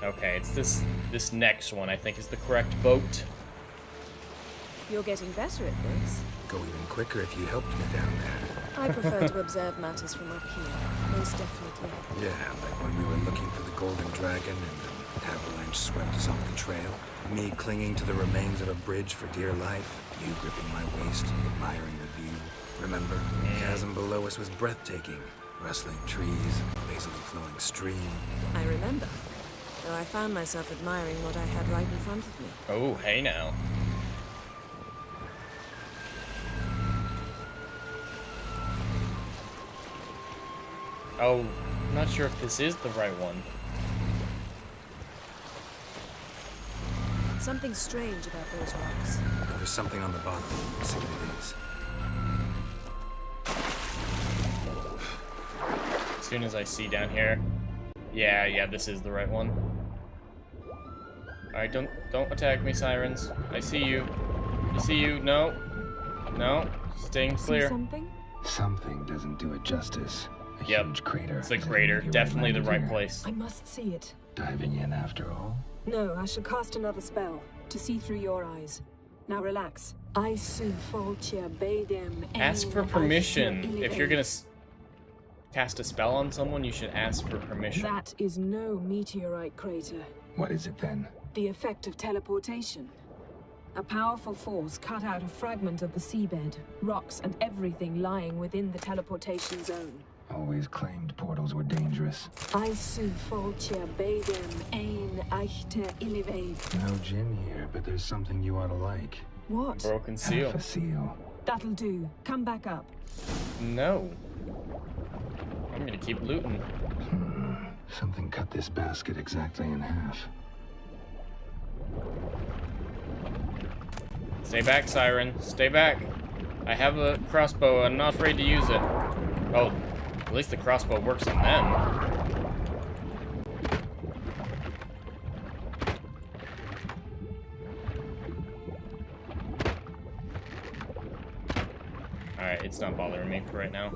Okay, it's this next one I think is the correct boat. You're getting better at this. Go even quicker if you helped me down there. I prefer to observe matters from up here, most definitely. Yeah, like when we were looking for the Golden Dragon and an avalanche swept us off the trail. Me clinging to the remains of a bridge for dear life. You gripping my waist, admiring the view. Remember, the chasm below us was breathtaking. Rustling trees, lazily flowing stream. I remember. Though I found myself admiring what I had right in front of me. Oh, hey now. Oh, I'm not sure if this is the right one. Something strange about those rocks. There's something on the bottom. Let's see what it is. As soon as I see down here. Yeah, this is the right one. Alright, don't attack me, sirens. I see you. I see you. No. Staying clear. See something? Something doesn't do it justice. A huge crater. It's the crater. Definitely the right place. I must see it. Diving in after all? No, I shall cast another spell to see through your eyes. Now relax. I Ask for permission. If you're gonna cast a spell on someone, you should ask for permission. That is no meteorite crater. What is it then? The effect of teleportation. A powerful force cut out a fragment of the seabed, rocks and everything lying within the teleportation zone. Always claimed portals were dangerous. No Jinn here, but there's something you ought to like. What? Broken seal. Half a seal. That'll do. Come back up. No. I'm gonna keep looting. Something cut this basket exactly in half. Stay back, siren. Stay back. I have a crossbow. I'm not afraid to use it. Oh, at least the crossbow works on them. Alright, it's not bothering me right now.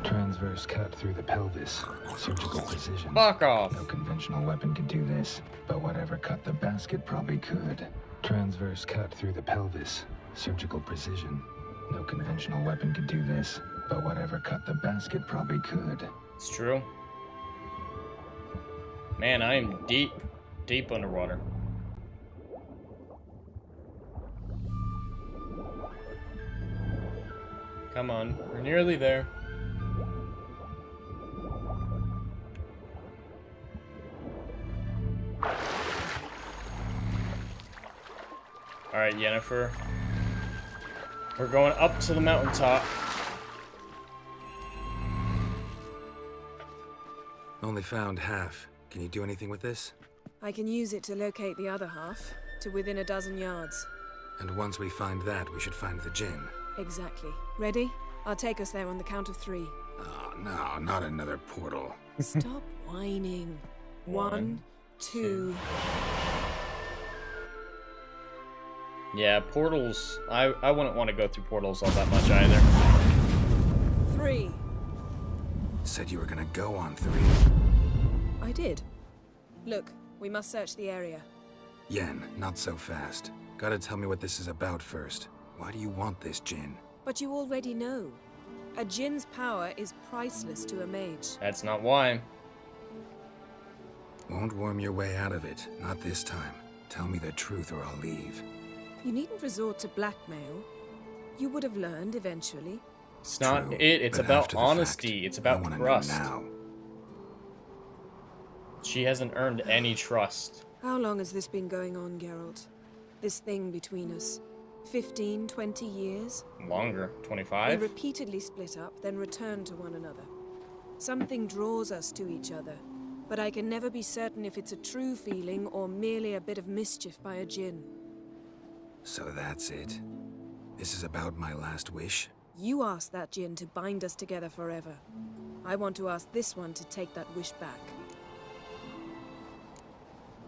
Transverse cut through the pelvis. Surgical precision. Fuck off. No conventional weapon could do this, but whatever cut the basket probably could. Transverse cut through the pelvis. Surgical precision. No conventional weapon could do this, but whatever cut the basket probably could. It's true. Man, I am deep, deep underwater. Come on, we're nearly there. Alright, Yennefer. We're going up to the mountaintop. Only found half. Can you do anything with this? I can use it to locate the other half, to within a dozen yards. And once we find that, we should find the gin. Exactly. Ready? I'll take us there on the count of 3. Oh, no, not another portal. Stop whining. 1, 2... Yeah, portals. I wouldn't want to go through portals all that much either. 3. Said you were gonna go on 3. I did. Look, we must search the area. Yen, not so fast. Gotta tell me what this is about first. Why do you want this gin? But you already know. A djinn's power is priceless to a mage. That's not why. Won't worm your way out of it. Not this time. Tell me the truth or I'll leave. You needn't resort to blackmail. You would have learned eventually. It's not it. It's about honesty. It's about trust. Now. She hasn't earned any trust. How long has this been going on, Geralt? This thing between us? 15, 20 years? Longer. 25? We repeatedly split up, then returned to one another. Something draws us to each other, but I can never be certain if it's a true feeling or merely a bit of mischief by a djinn. So that's it? This is about my last wish? You asked that djinn to bind us together forever. I want to ask this one to take that wish back.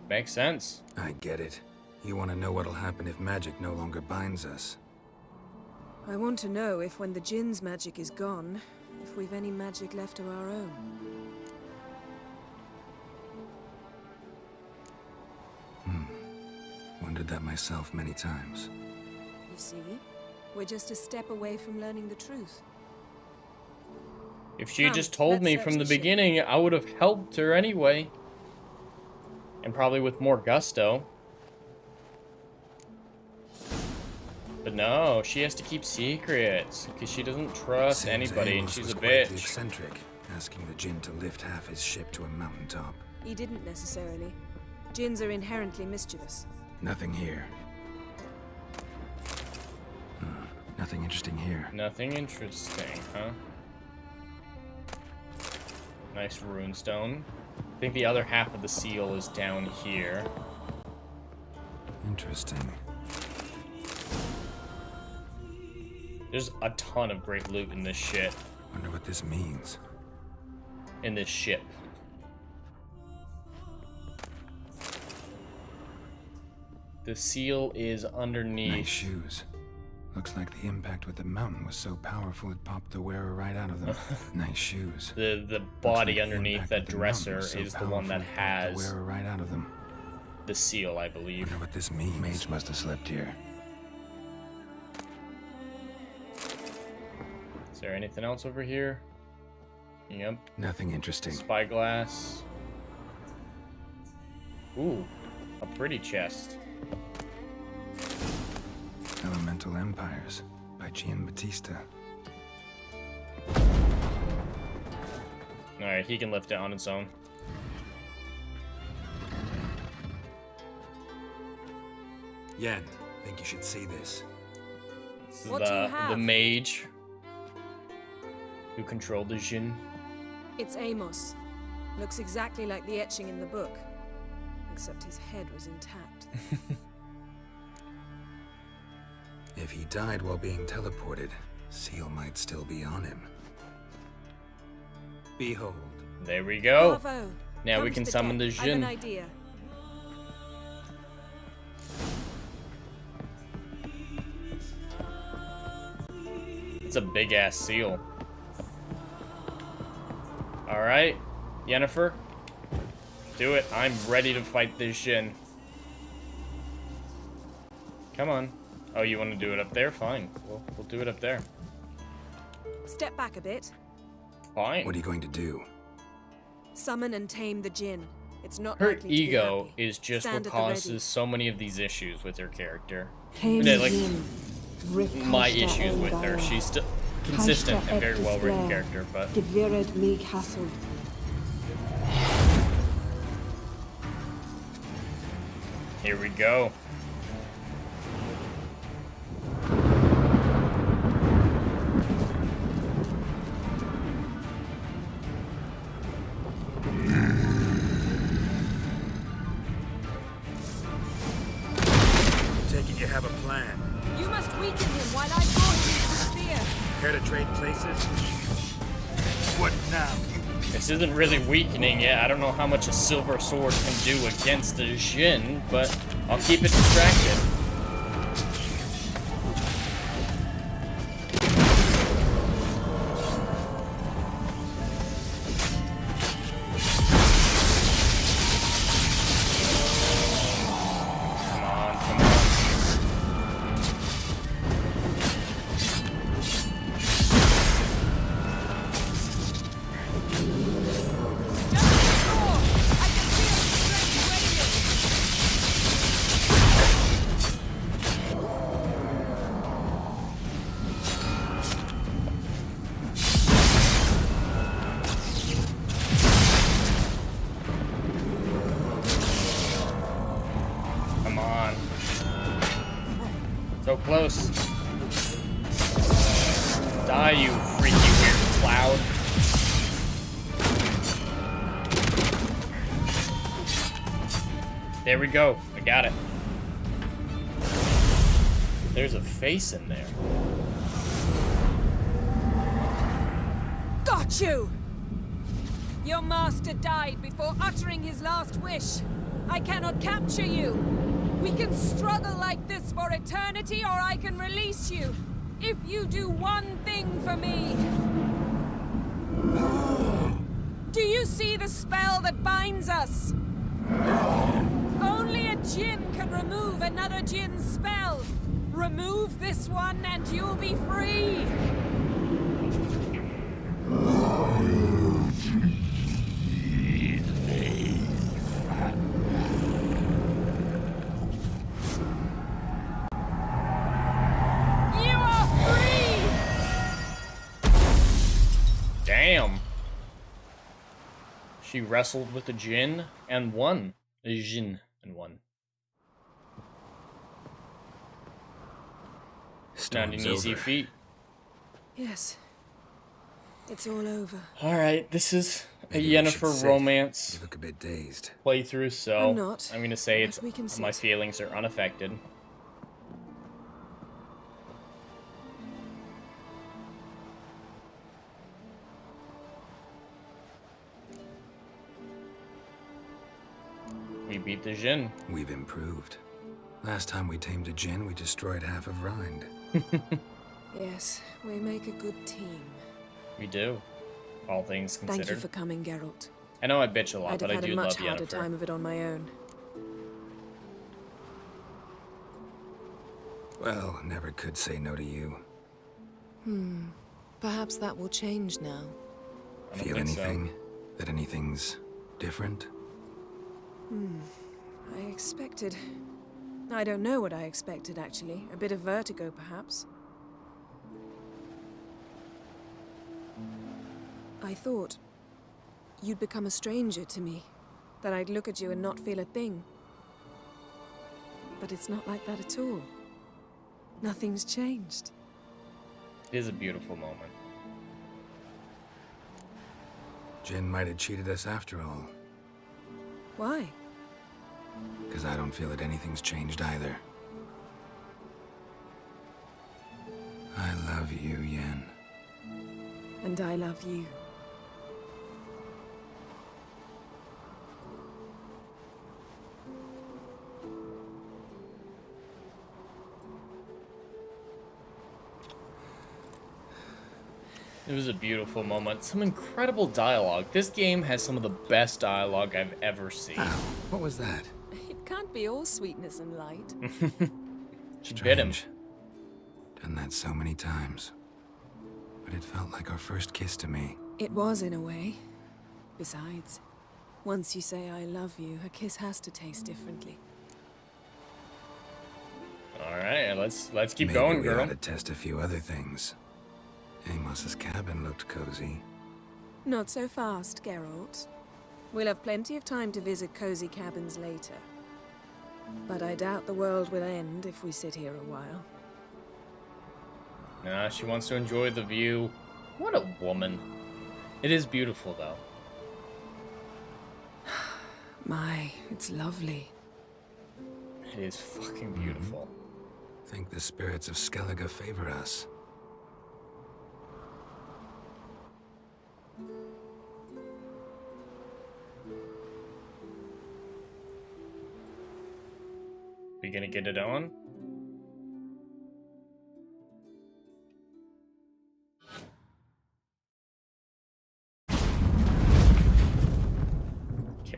Makes sense. I get it. You want to know what'll happen if magic no longer binds us. I want to know if when the djinn's magic is gone, if we've any magic left of our own. Wondered that myself many times. You see? We're just a step away from learning the truth. If she had just told me from the beginning, I would have helped her anyway. And probably with more gusto. But no, she has to keep secrets because she doesn't trust anybody and she's a bitch. Eccentric, asking the djinn to lift half his ship to a mountaintop. He didn't necessarily. Djinns are inherently mischievous. Nothing here. Nothing interesting here. Nothing interesting, huh? Nice runestone. I think the other half of the seal is down here. Interesting. There's a ton of great loot in this shit. Wonder what this means. In this ship. The seal is underneath. Nice shoes. Looks like the impact with the mountain was so powerful it popped the wearer right out of them. Nice shoes. The body underneath that dresser is the one that has the wearer right out of them. The seal, I believe. Wonder what this means. Mage must have slept here. Is there anything else over here? Yep. Nothing interesting. Spyglass. Ooh, a pretty chest. Elemental Empires by Giambattista. Alright, he can lift it on its own. Yen, I think you should see this. This is the mage who controlled the djinn. It's Amos. Looks exactly like the etching in the book. Except his head was intact. If he died while being teleported, seal might still be on him. Behold. There we go. Bravo. Now Come we can to the summon deck. the djinn. I have an idea. It's a big ass seal. Alright, Yennefer. Do it. I'm ready to fight this Jin. Come on. Oh, you want to do it up there? Fine. We'll do it up there. Step back a bit. Fine. What are you going to do? Summon and tame the Jinn. It's not Her likely to be ego happy. is just Stand what at the ready. causes so many of these issues with her character. Tame Yeah, like, Jinn. my issues with her. She's still consistent and very well written character, but Gewirret me castle. here we go. Take it you have a plan. You must weaken him while I force you to spear. Care to trade places? What now? This isn't really weakening yet. I don't know how much a silver sword can do against a Jin, but I'll keep it distracted. Come on, come on. Come on. So close. Die, you freaky weird cloud. There we go. I got it. There's a face in there. Got you! Your master died before uttering his last wish. I cannot capture you. We can struggle like this for eternity, or I can release you. If you do one thing for me. Do you see the spell that binds us? Only a Jinn can remove another Jinn's spell. Remove this one and you'll be free. You are free! Damn. She wrestled with a Jin and won. A Jin and won. Not an easy feat. Yes. It's all over. Alright, this is a Maybe we should Yennefer sit. romance You look a bit dazed. playthrough, so I'm not, I'm gonna say but it's we can my sit. feelings are unaffected. We beat the Jin. We've improved. Last time we tamed a Jinn, we destroyed half of Rind. Yes, we make a good team. We do. All things considered. Thank you for coming, Geralt. I know I bitch a lot, I'd but have I had do a love much harder Yennefer. time of it on my own. Well, never could say no to you. Perhaps that will change now. I don't Feel think so. anything? That anything's different? I expected... I don't know what I expected, actually. A bit of vertigo, perhaps. I thought you'd become a stranger to me. That I'd look at you and not feel a thing. But it's not like that at all. Nothing's changed. It is a beautiful moment. Jinn might have cheated us after all. Why? Because I don't feel that anything's changed either. I love you, Yen. And I love you. It was a beautiful moment. Some incredible dialogue. This game has some of the best dialogue I've ever seen. What was that? It can't be all sweetness and light. She bit him. Done that so many times. But it felt like our first kiss to me. It was, in a way. Besides, once you say I love you, a kiss has to taste differently. All right, let's keep Maybe going, we girl. ought to test a few other things. Amos's cabin looked cozy. Not so fast, Geralt. We'll have plenty of time to visit cozy cabins later. But I doubt the world will end if we sit here a while. Nah, she wants to enjoy the view. What a woman. It is beautiful, though. My, it's lovely. It is fucking beautiful. Think the spirits of Skellige favor us. We gonna get it on?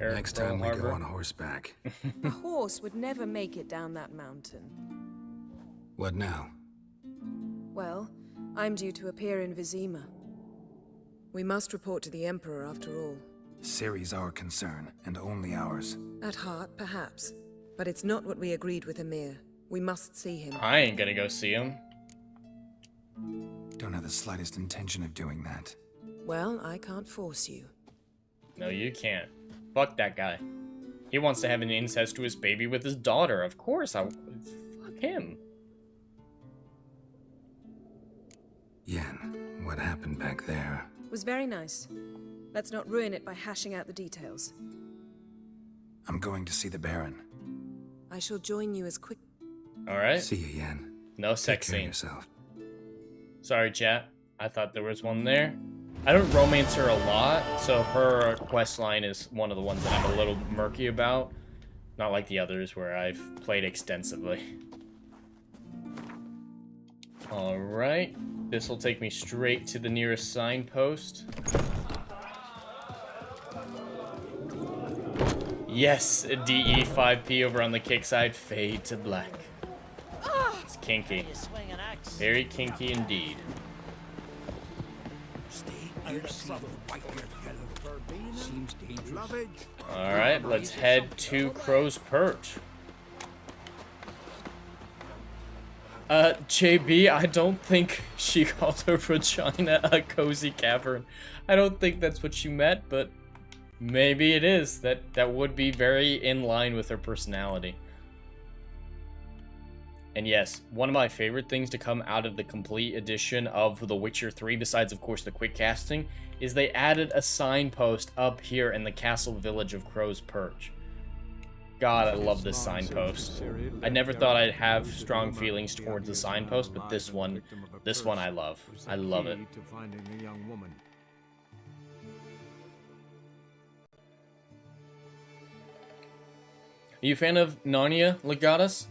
Next time we go on horseback. A horse would never make it down that mountain. What now? Well, I'm due to appear in Vizima. We must report to the Emperor after all. Ciri's our concern, and only ours. At heart, perhaps. But it's not what we agreed with Emir. We must see him. I ain't gonna go see him. Don't have the slightest intention of doing that. Well, I can't force you. No, you can't. Fuck that guy. He wants to have an incestuous baby with his daughter. Of course, fuck him. Yen, what happened back there? It was very nice. Let's not ruin it by hashing out the details. I'm going to see the Baron. I shall join you as quick. Alright. See you, Yen. No sex Take care of scene. yourself. Sorry, chat. I thought there was one there. I don't romance her a lot, so her quest line is one of the ones that I'm a little murky about. Not like the others where I've played extensively. Alright. This will take me straight to the nearest signpost. Yes, DE 5P over on the kick side. Fade to black. It's kinky. Very kinky indeed. Seems dangerous. Alright, let's head to Crow's Perch. JB, I don't think she called her vagina a cozy cavern. I don't think that's what she meant, but maybe it is. That would be very in line with her personality. And yes, one of my favorite things to come out of the complete edition of The Witcher 3, besides of course the quick casting, is they added a signpost up here in the castle village of Crow's Perch. God, I love this signpost. I never thought I'd have strong feelings towards the signpost, but this one I love. I love it. To finding a young woman. Are you a fan of Narnia, Legatus?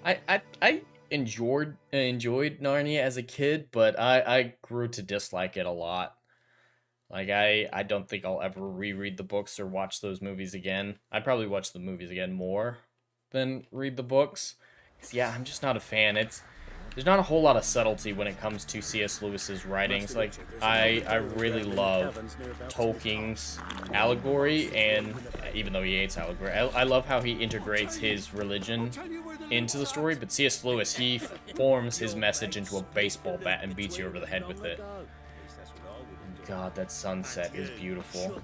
I enjoyed Narnia as a kid, but I grew to dislike it a lot. Like, I don't think I'll ever reread the books or watch those movies again. I'd probably watch the movies again more than read the books. 'Cause, yeah, I'm just not a fan. There's not a whole lot of subtlety when it comes to C.S. Lewis's writings. Like, I really love Tolkien's allegory, and even though he hates allegory, I love how he integrates his religion into the story, but C.S. Lewis, he forms his message into a baseball bat and beats you over the head with it. God, that sunset is beautiful.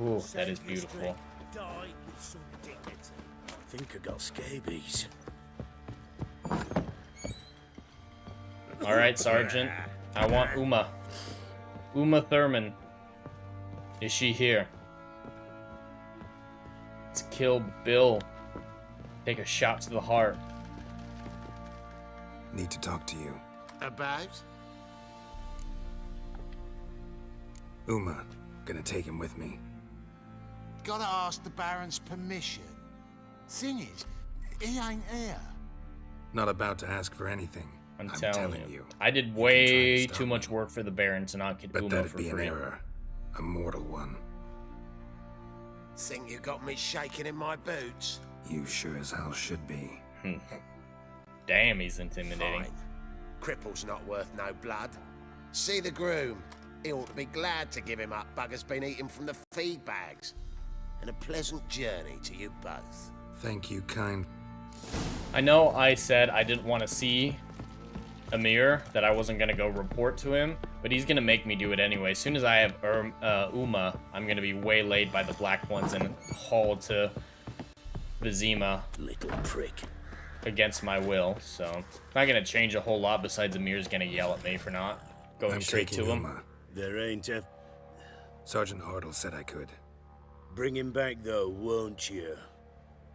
Ooh, that is beautiful. I think I got scabies. Alright, Sergeant. I want Uma. Uma Thurman. Is she here? Let's kill Bill. Take a shot to the heart. Need to talk to you. About? Uma, gonna take him with me. Gotta ask the Baron's permission. Thing is, he ain't here. Not about to ask for anything. I'm telling you. I did way too much work for the Baron to not get But Uma that'd for be an free. error. A mortal one. Think you got me shaking in my boots? You sure as hell should be. Damn, he's intimidating. Fine. Cripple's not worth no blood. See the groom. He ought to be glad to give him up. Bugger's been eating from the feed bags. And a pleasant journey to you both. Thank you, kind. I know I said I didn't want to see Amir, that I wasn't going to go report to him, but he's going to make me do it anyway. As soon as I have Uma, I'm going to be waylaid by the Black Ones and hauled to Vizima. Little prick. Against my will, so it's not going to change a whole lot besides Amir's going to yell at me for not going straight to him. Uma. There ain't a... Sergeant Hartle said I could. Bring him back, though, won't you?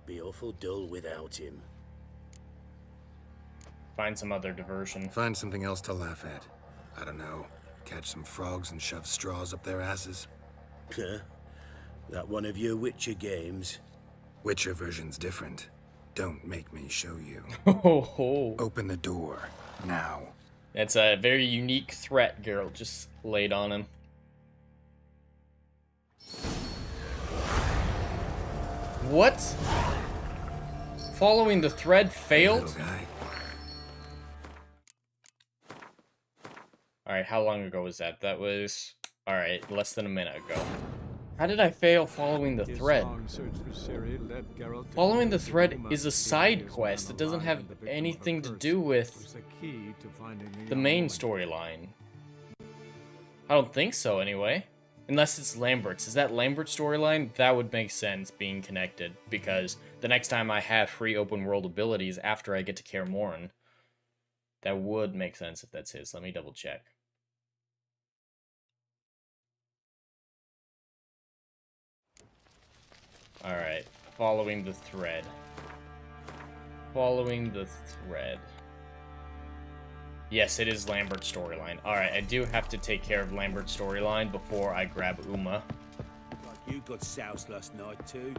Be awful dull without him. Find some other diversion. Find something else to laugh at. I don't know. Catch some frogs and shove straws up their asses. Huh? That one of your Witcher games? Witcher version's different. Don't make me show you. Open the door. Now. It's a very unique threat Geralt just laid on him. What? Following the thread failed? Alright, how long ago was that? That was... Alright, less than a minute ago. How did I fail following the thread? Following the thread is a side quest. It doesn't have anything to do with the main storyline. I don't think so, anyway. Unless it's Lambert's. Is that Lambert's storyline? That would make sense being connected, because the next time I have free open world abilities after I get to Kaer Morhen, that would make sense if that's his. Let me double check. Alright, following the thread. Following the thread. Yes, it is Lambert's storyline. Alright, I do have to take care of Lambert's storyline before I grab Uma. You got soused last night, too?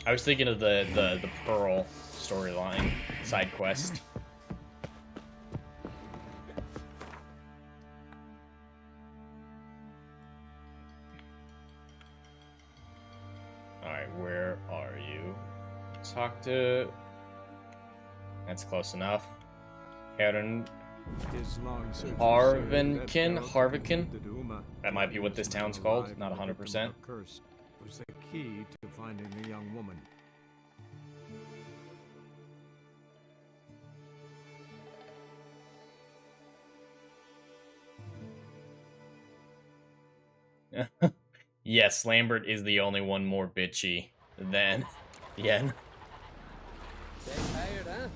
I was thinking of the Pearl storyline, side quest. Alright, where are you? Talk to... That's close enough. Harvinkin? That might be what this town's called, not 100%. Was the key to finding the young woman. Yes, Lambert is the only one more bitchy than Yen. Stay tired, huh?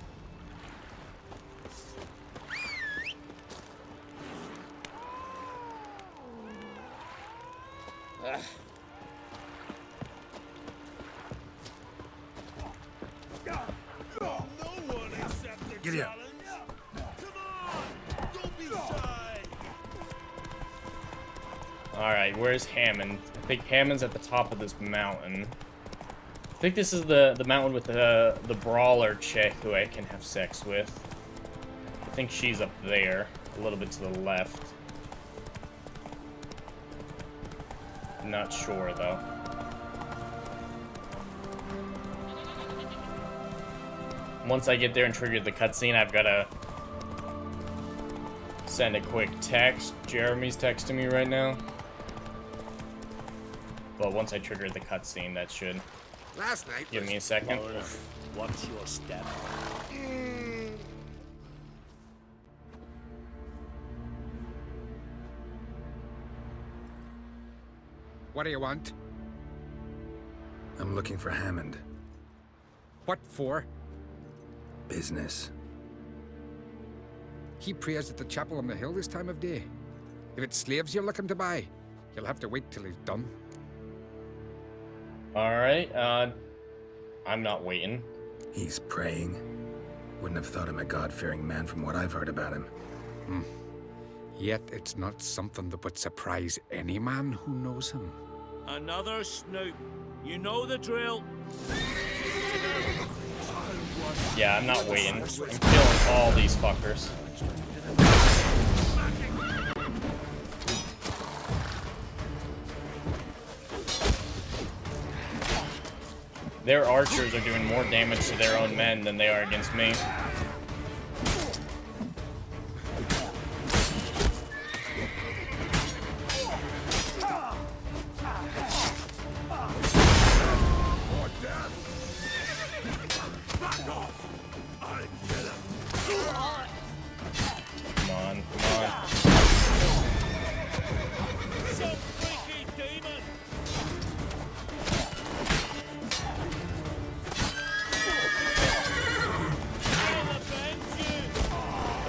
Ugh. Giddy up. Alright, where's Hammond? I think Hammond's at the top of this mountain. I think this is the mountain with the brawler chick who I can have sex with. I think she's up there, a little bit to the left. Not sure, though. Once I get there and trigger the cutscene, I've got to send a quick text. Jeremy's texting me right now. But once I trigger the cutscene, that should give me a second. What's your step? What do you want? I'm looking for Hammond. What for? Business. He prays at the chapel on the hill this time of day. If it's slaves you're looking to buy, you'll have to wait till he's done. Alright, I'm not waiting. He's praying. Wouldn't have thought him a God-fearing man from what I've heard about him. Yet it's not something that would surprise any man who knows him. Another snoop. You know the drill. I Yeah, I'm not waiting. I'm killing all these fuckers. Their archers are doing more damage to their own men than they are against me. Come on, come on.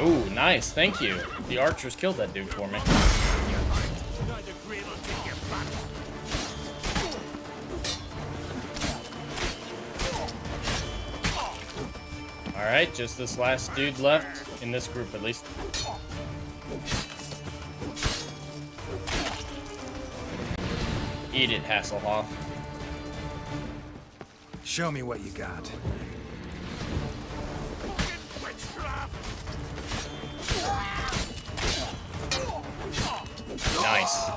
Ooh, nice, thank you. The archers killed that dude for me. Alright, just this last dude left, in this group at least. Eat it, Hasselhoff. Show me what you got. Nice.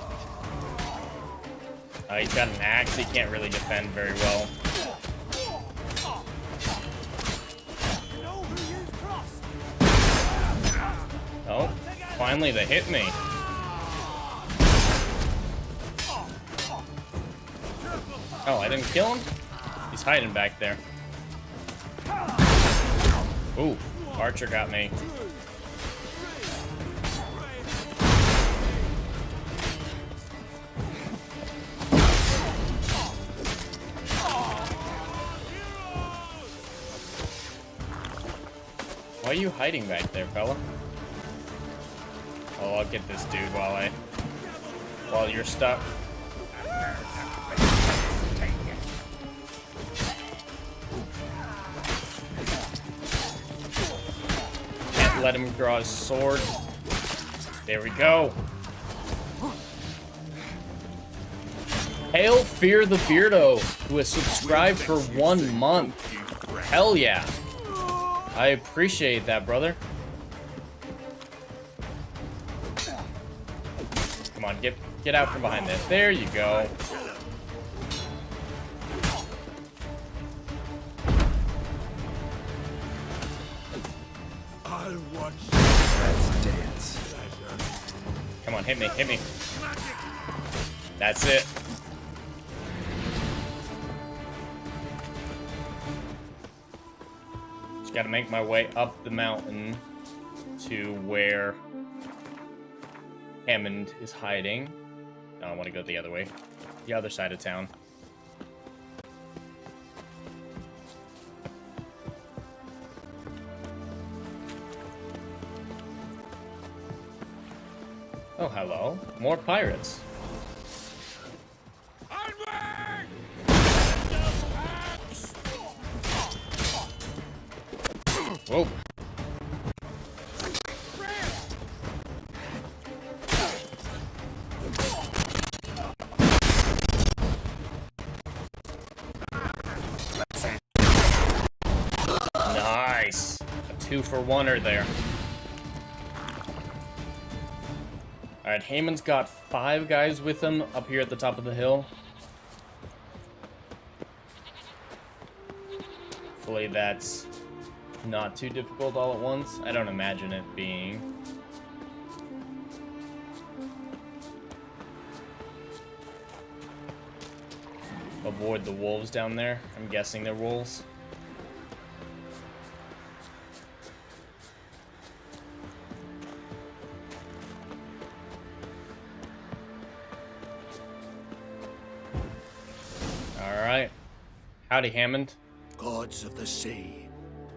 He's got an axe, he can't really defend very well. Oh, finally they hit me. Oh, I didn't kill him? He's hiding back there. Ooh, Archer got me. Why are you hiding back there, fella? Oh, I'll get this dude while you're stuck. Can't let him draw his sword. There we go. Hail Fear the Beardo, who has subscribed for 1 month. Hell yeah. I appreciate that, brother. Come on, get out from behind that. There you go. I'll watch. Let's dance. Come on, hit me, hit me. That's it. Just gotta make my way up the mountain to where Hammond is hiding. No, I want to go the other way. The other side of town. Oh, hello. More pirates. Whoa. Nice. A 2-for-1er there. Alright, Hamon's got 5 guys with him up here at the top of the hill. Hopefully that's not too difficult all at once. I don't imagine it being. Avoid the wolves down there. I'm guessing they're wolves. Alright. Howdy, Hammond. Gods of the sea,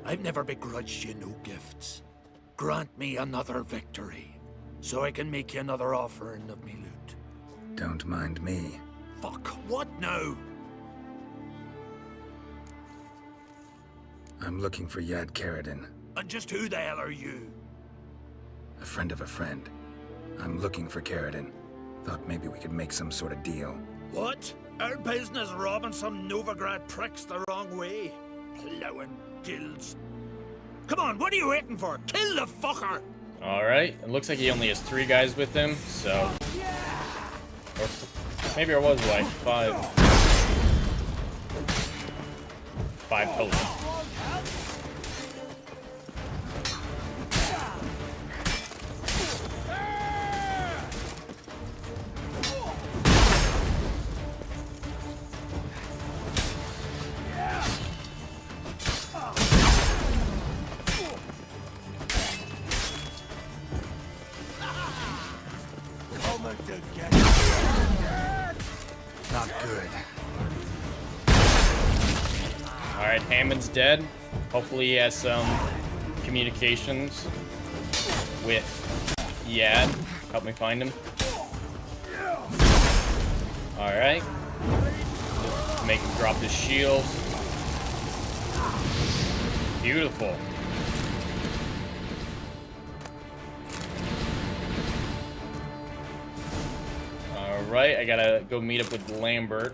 I've never begrudged you no gifts. Grant me another victory, so I can make you another offering of me loot. Don't mind me. Fuck, what now? I'm looking for Yad Karadin. And just who the hell are you? A friend of a friend. I'm looking for Karadin. Thought maybe we could make some sort of deal. What? Our business robbing some Novigrad pricks the wrong way? Plowing. guilds. Come on, what are you waiting for? Kill the fucker! Alright, it looks like he only has 3 guys with him, so... Or maybe it was like 5. 5 total. Not good. Alright, Hammond's dead. Hopefully he has some communications with Yad. Help me find him. Alright. Make him drop his shield. Beautiful. Alright, I gotta go meet up with Lambert.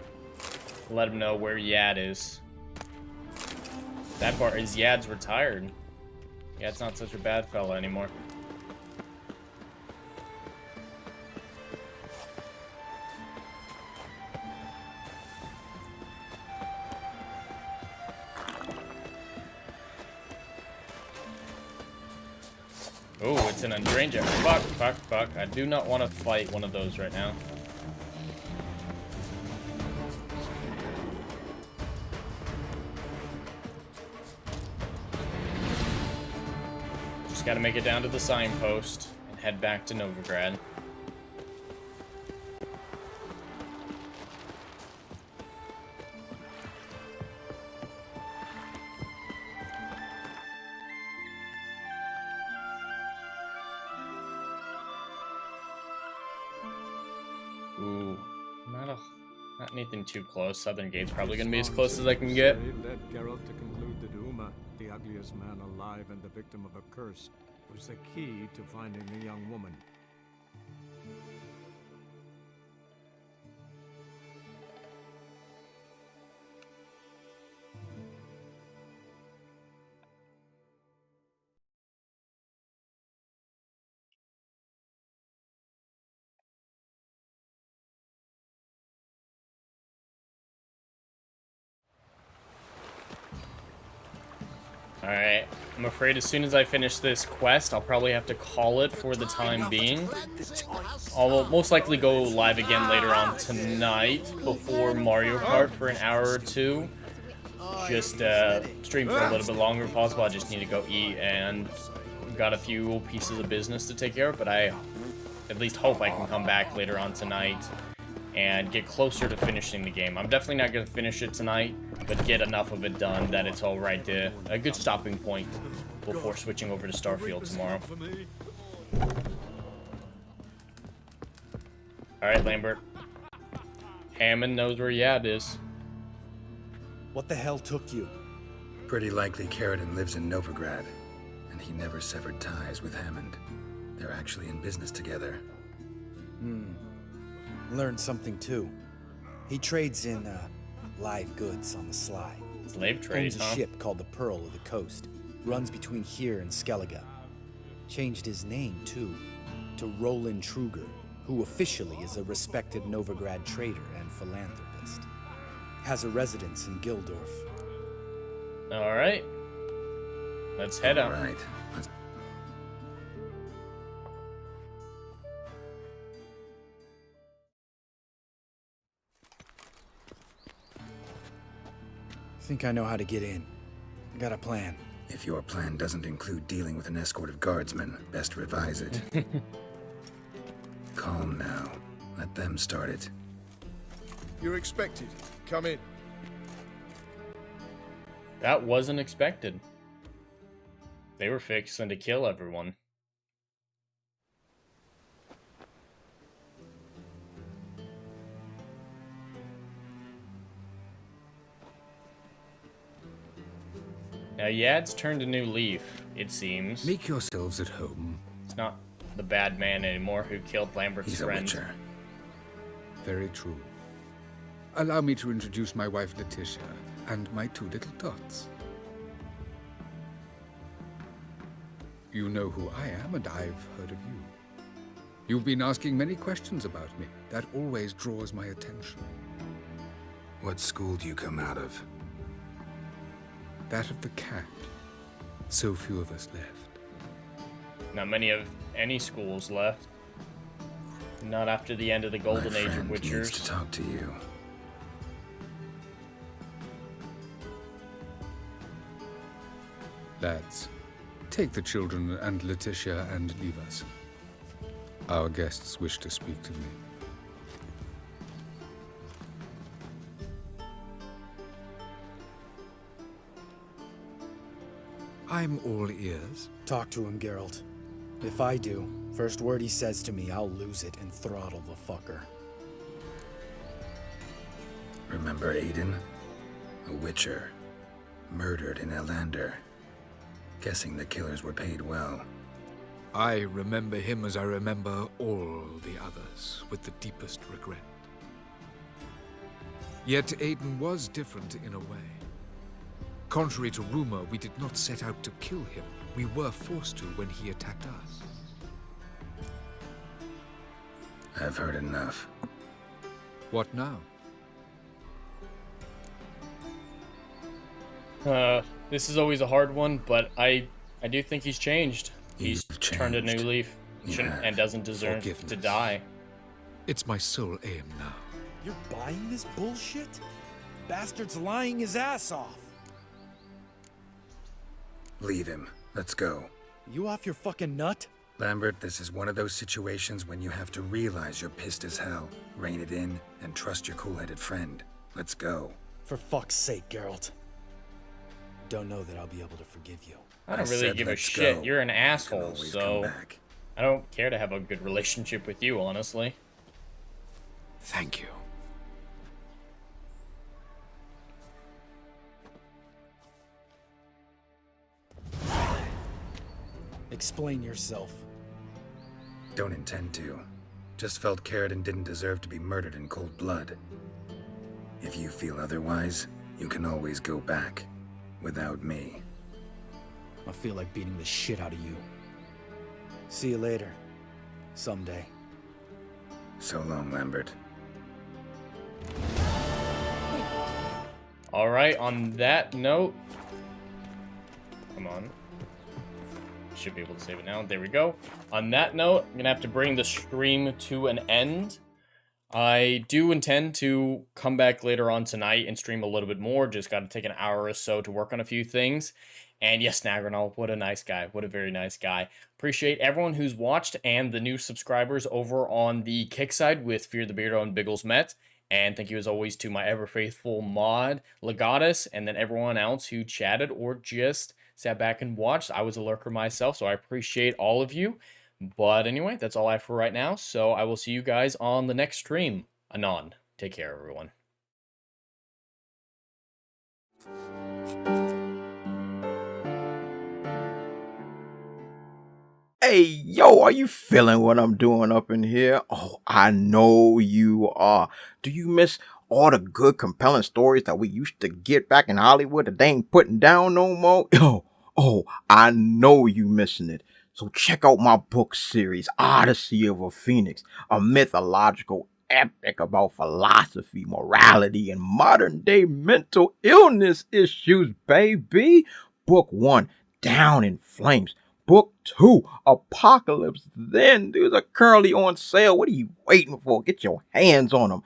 Let him know where Yad is. That part is Yad's retired. Yad's not such a bad fella anymore. Oh, it's an Undranger. Fuck, fuck, fuck. I do not want to fight one of those right now. Just gotta make it down to the signpost and head back to Novigrad. Ooh, not anything too close. Southern Gate's probably gonna be as close as I can get. Led Geralt to conclude that Uma, the ugliest man alive and the victim of a curse, was the key to finding the young woman. Alright, I'm afraid as soon as I finish this quest, I'll probably have to call it for the time being. I'll most likely go live again later on tonight before Mario Kart for an hour or two. Just stream for a little bit longer if possible. I just need to go eat and got a few pieces of business to take care of, but I at least hope I can come back later on tonight and get closer to finishing the game. I'm definitely not going to finish it tonight, but get enough of it done that it's alright to a good stopping point before switching over to Starfield tomorrow. Alright, Lambert. Hammond knows where Yad is. What the hell took you? Pretty likely Carradine lives in Novigrad, and he never severed ties with Hammond. They're actually in business together. Learned something too. He trades in live goods on the sly. Slave trade, Owns a ship called the Pearl of the Coast. Runs between here and Skellige. Changed his name too, to Roland Truger, who officially is a respected Novigrad trader and philanthropist. Has a residence in Gildorf. Alright. Let's head out. Right. Think I know how to get in. Got a plan. If your plan doesn't include dealing with an escort of guardsmen, best revise it. Calm now. Let them start it. You're expected. Come in. That wasn't expected. They were fixing to kill everyone. Now, Yad's turned a new leaf, it seems. Make yourselves at home. It's not the bad man anymore who killed Lambert's He's friend. a witcher. Very true. Allow me to introduce my wife, Letitia, and my 2 little tots. You know who I am, and I've heard of you. You've been asking many questions about me. That always draws my attention. What school do you come out of? That of the cat. So few of us left. Not many of any schools left. Not after the end of the golden age of Needs Witchers. to talk to you. Lads, take the children and Letitia and leave us. Our guests wish to speak to me. I'm all ears. Talk to him, Geralt. If I do, first word he says to me, I'll lose it and throttle the fucker. Remember Aiden? A witcher. Murdered in Elander. Guessing the killers were paid well. I remember him as I remember all the others, with the deepest regret. Yet Aiden was different in a way. Contrary to rumor, we did not set out to kill him. We were forced to when he attacked us. I've heard enough. What now? This is always a hard one, but I do think he's changed. He's turned a new leaf and doesn't deserve to die. It's my sole aim now. You're buying this bullshit? Bastard's lying his ass off. Leave him. Let's go. You off your fucking nut? Lambert, this is one of those situations when you have to realize you're pissed as hell, rein it in, and trust your cool-headed friend. Let's go. For fuck's sake, Geralt. Don't know that I'll be able to forgive you. I don't really give a shit. You're an asshole, so I don't care to have a good relationship with you, honestly. Thank you. Explain yourself. Don't intend to. Just felt Carradine didn't deserve to be murdered in cold blood. If you feel otherwise, you can always go back. Without me. I feel like beating the shit out of you. See you later. Someday. So long, Lambert. Alright, on that note... Come on. Should be able to save it now. There we go. On that note, I'm going to have to bring the stream to an end. I do intend to come back later on tonight and stream a little bit more. Just got to take an hour or so to work on a few things. And yes, Nagranol, what a nice guy. What a very nice guy. Appreciate everyone who's watched and the new subscribers over on the Kick side with Fear the Beardo and Biggles Met. And thank you as always to my ever-faithful mod, Legatus, and then everyone else who chatted or just sat back and watched. I was a lurker myself, so I appreciate all of you. But anyway, that's all I have for right now, so I will see you guys on the next stream. Anon. Take care, everyone. Hey, yo, are you feeling what I'm doing up in here? Oh, I know you are. Do you miss all the good, compelling stories that we used to get back in Hollywood that they ain't putting down no more? Oh, I know you missing it. So check out my book series, Odyssey of a Phoenix, a mythological epic about philosophy, morality, and modern-day mental illness issues, baby. Book 1, Down in Flames. Book 2, Apocalypse Then. These are currently on sale. What are you waiting for? Get your hands on them.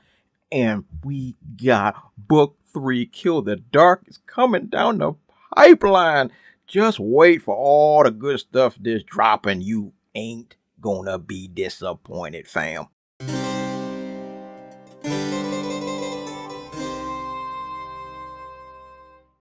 And we got Book 3, Kill the Dark, is coming down the pipeline. Just wait for all the good stuff that's dropping. You ain't gonna be disappointed, fam.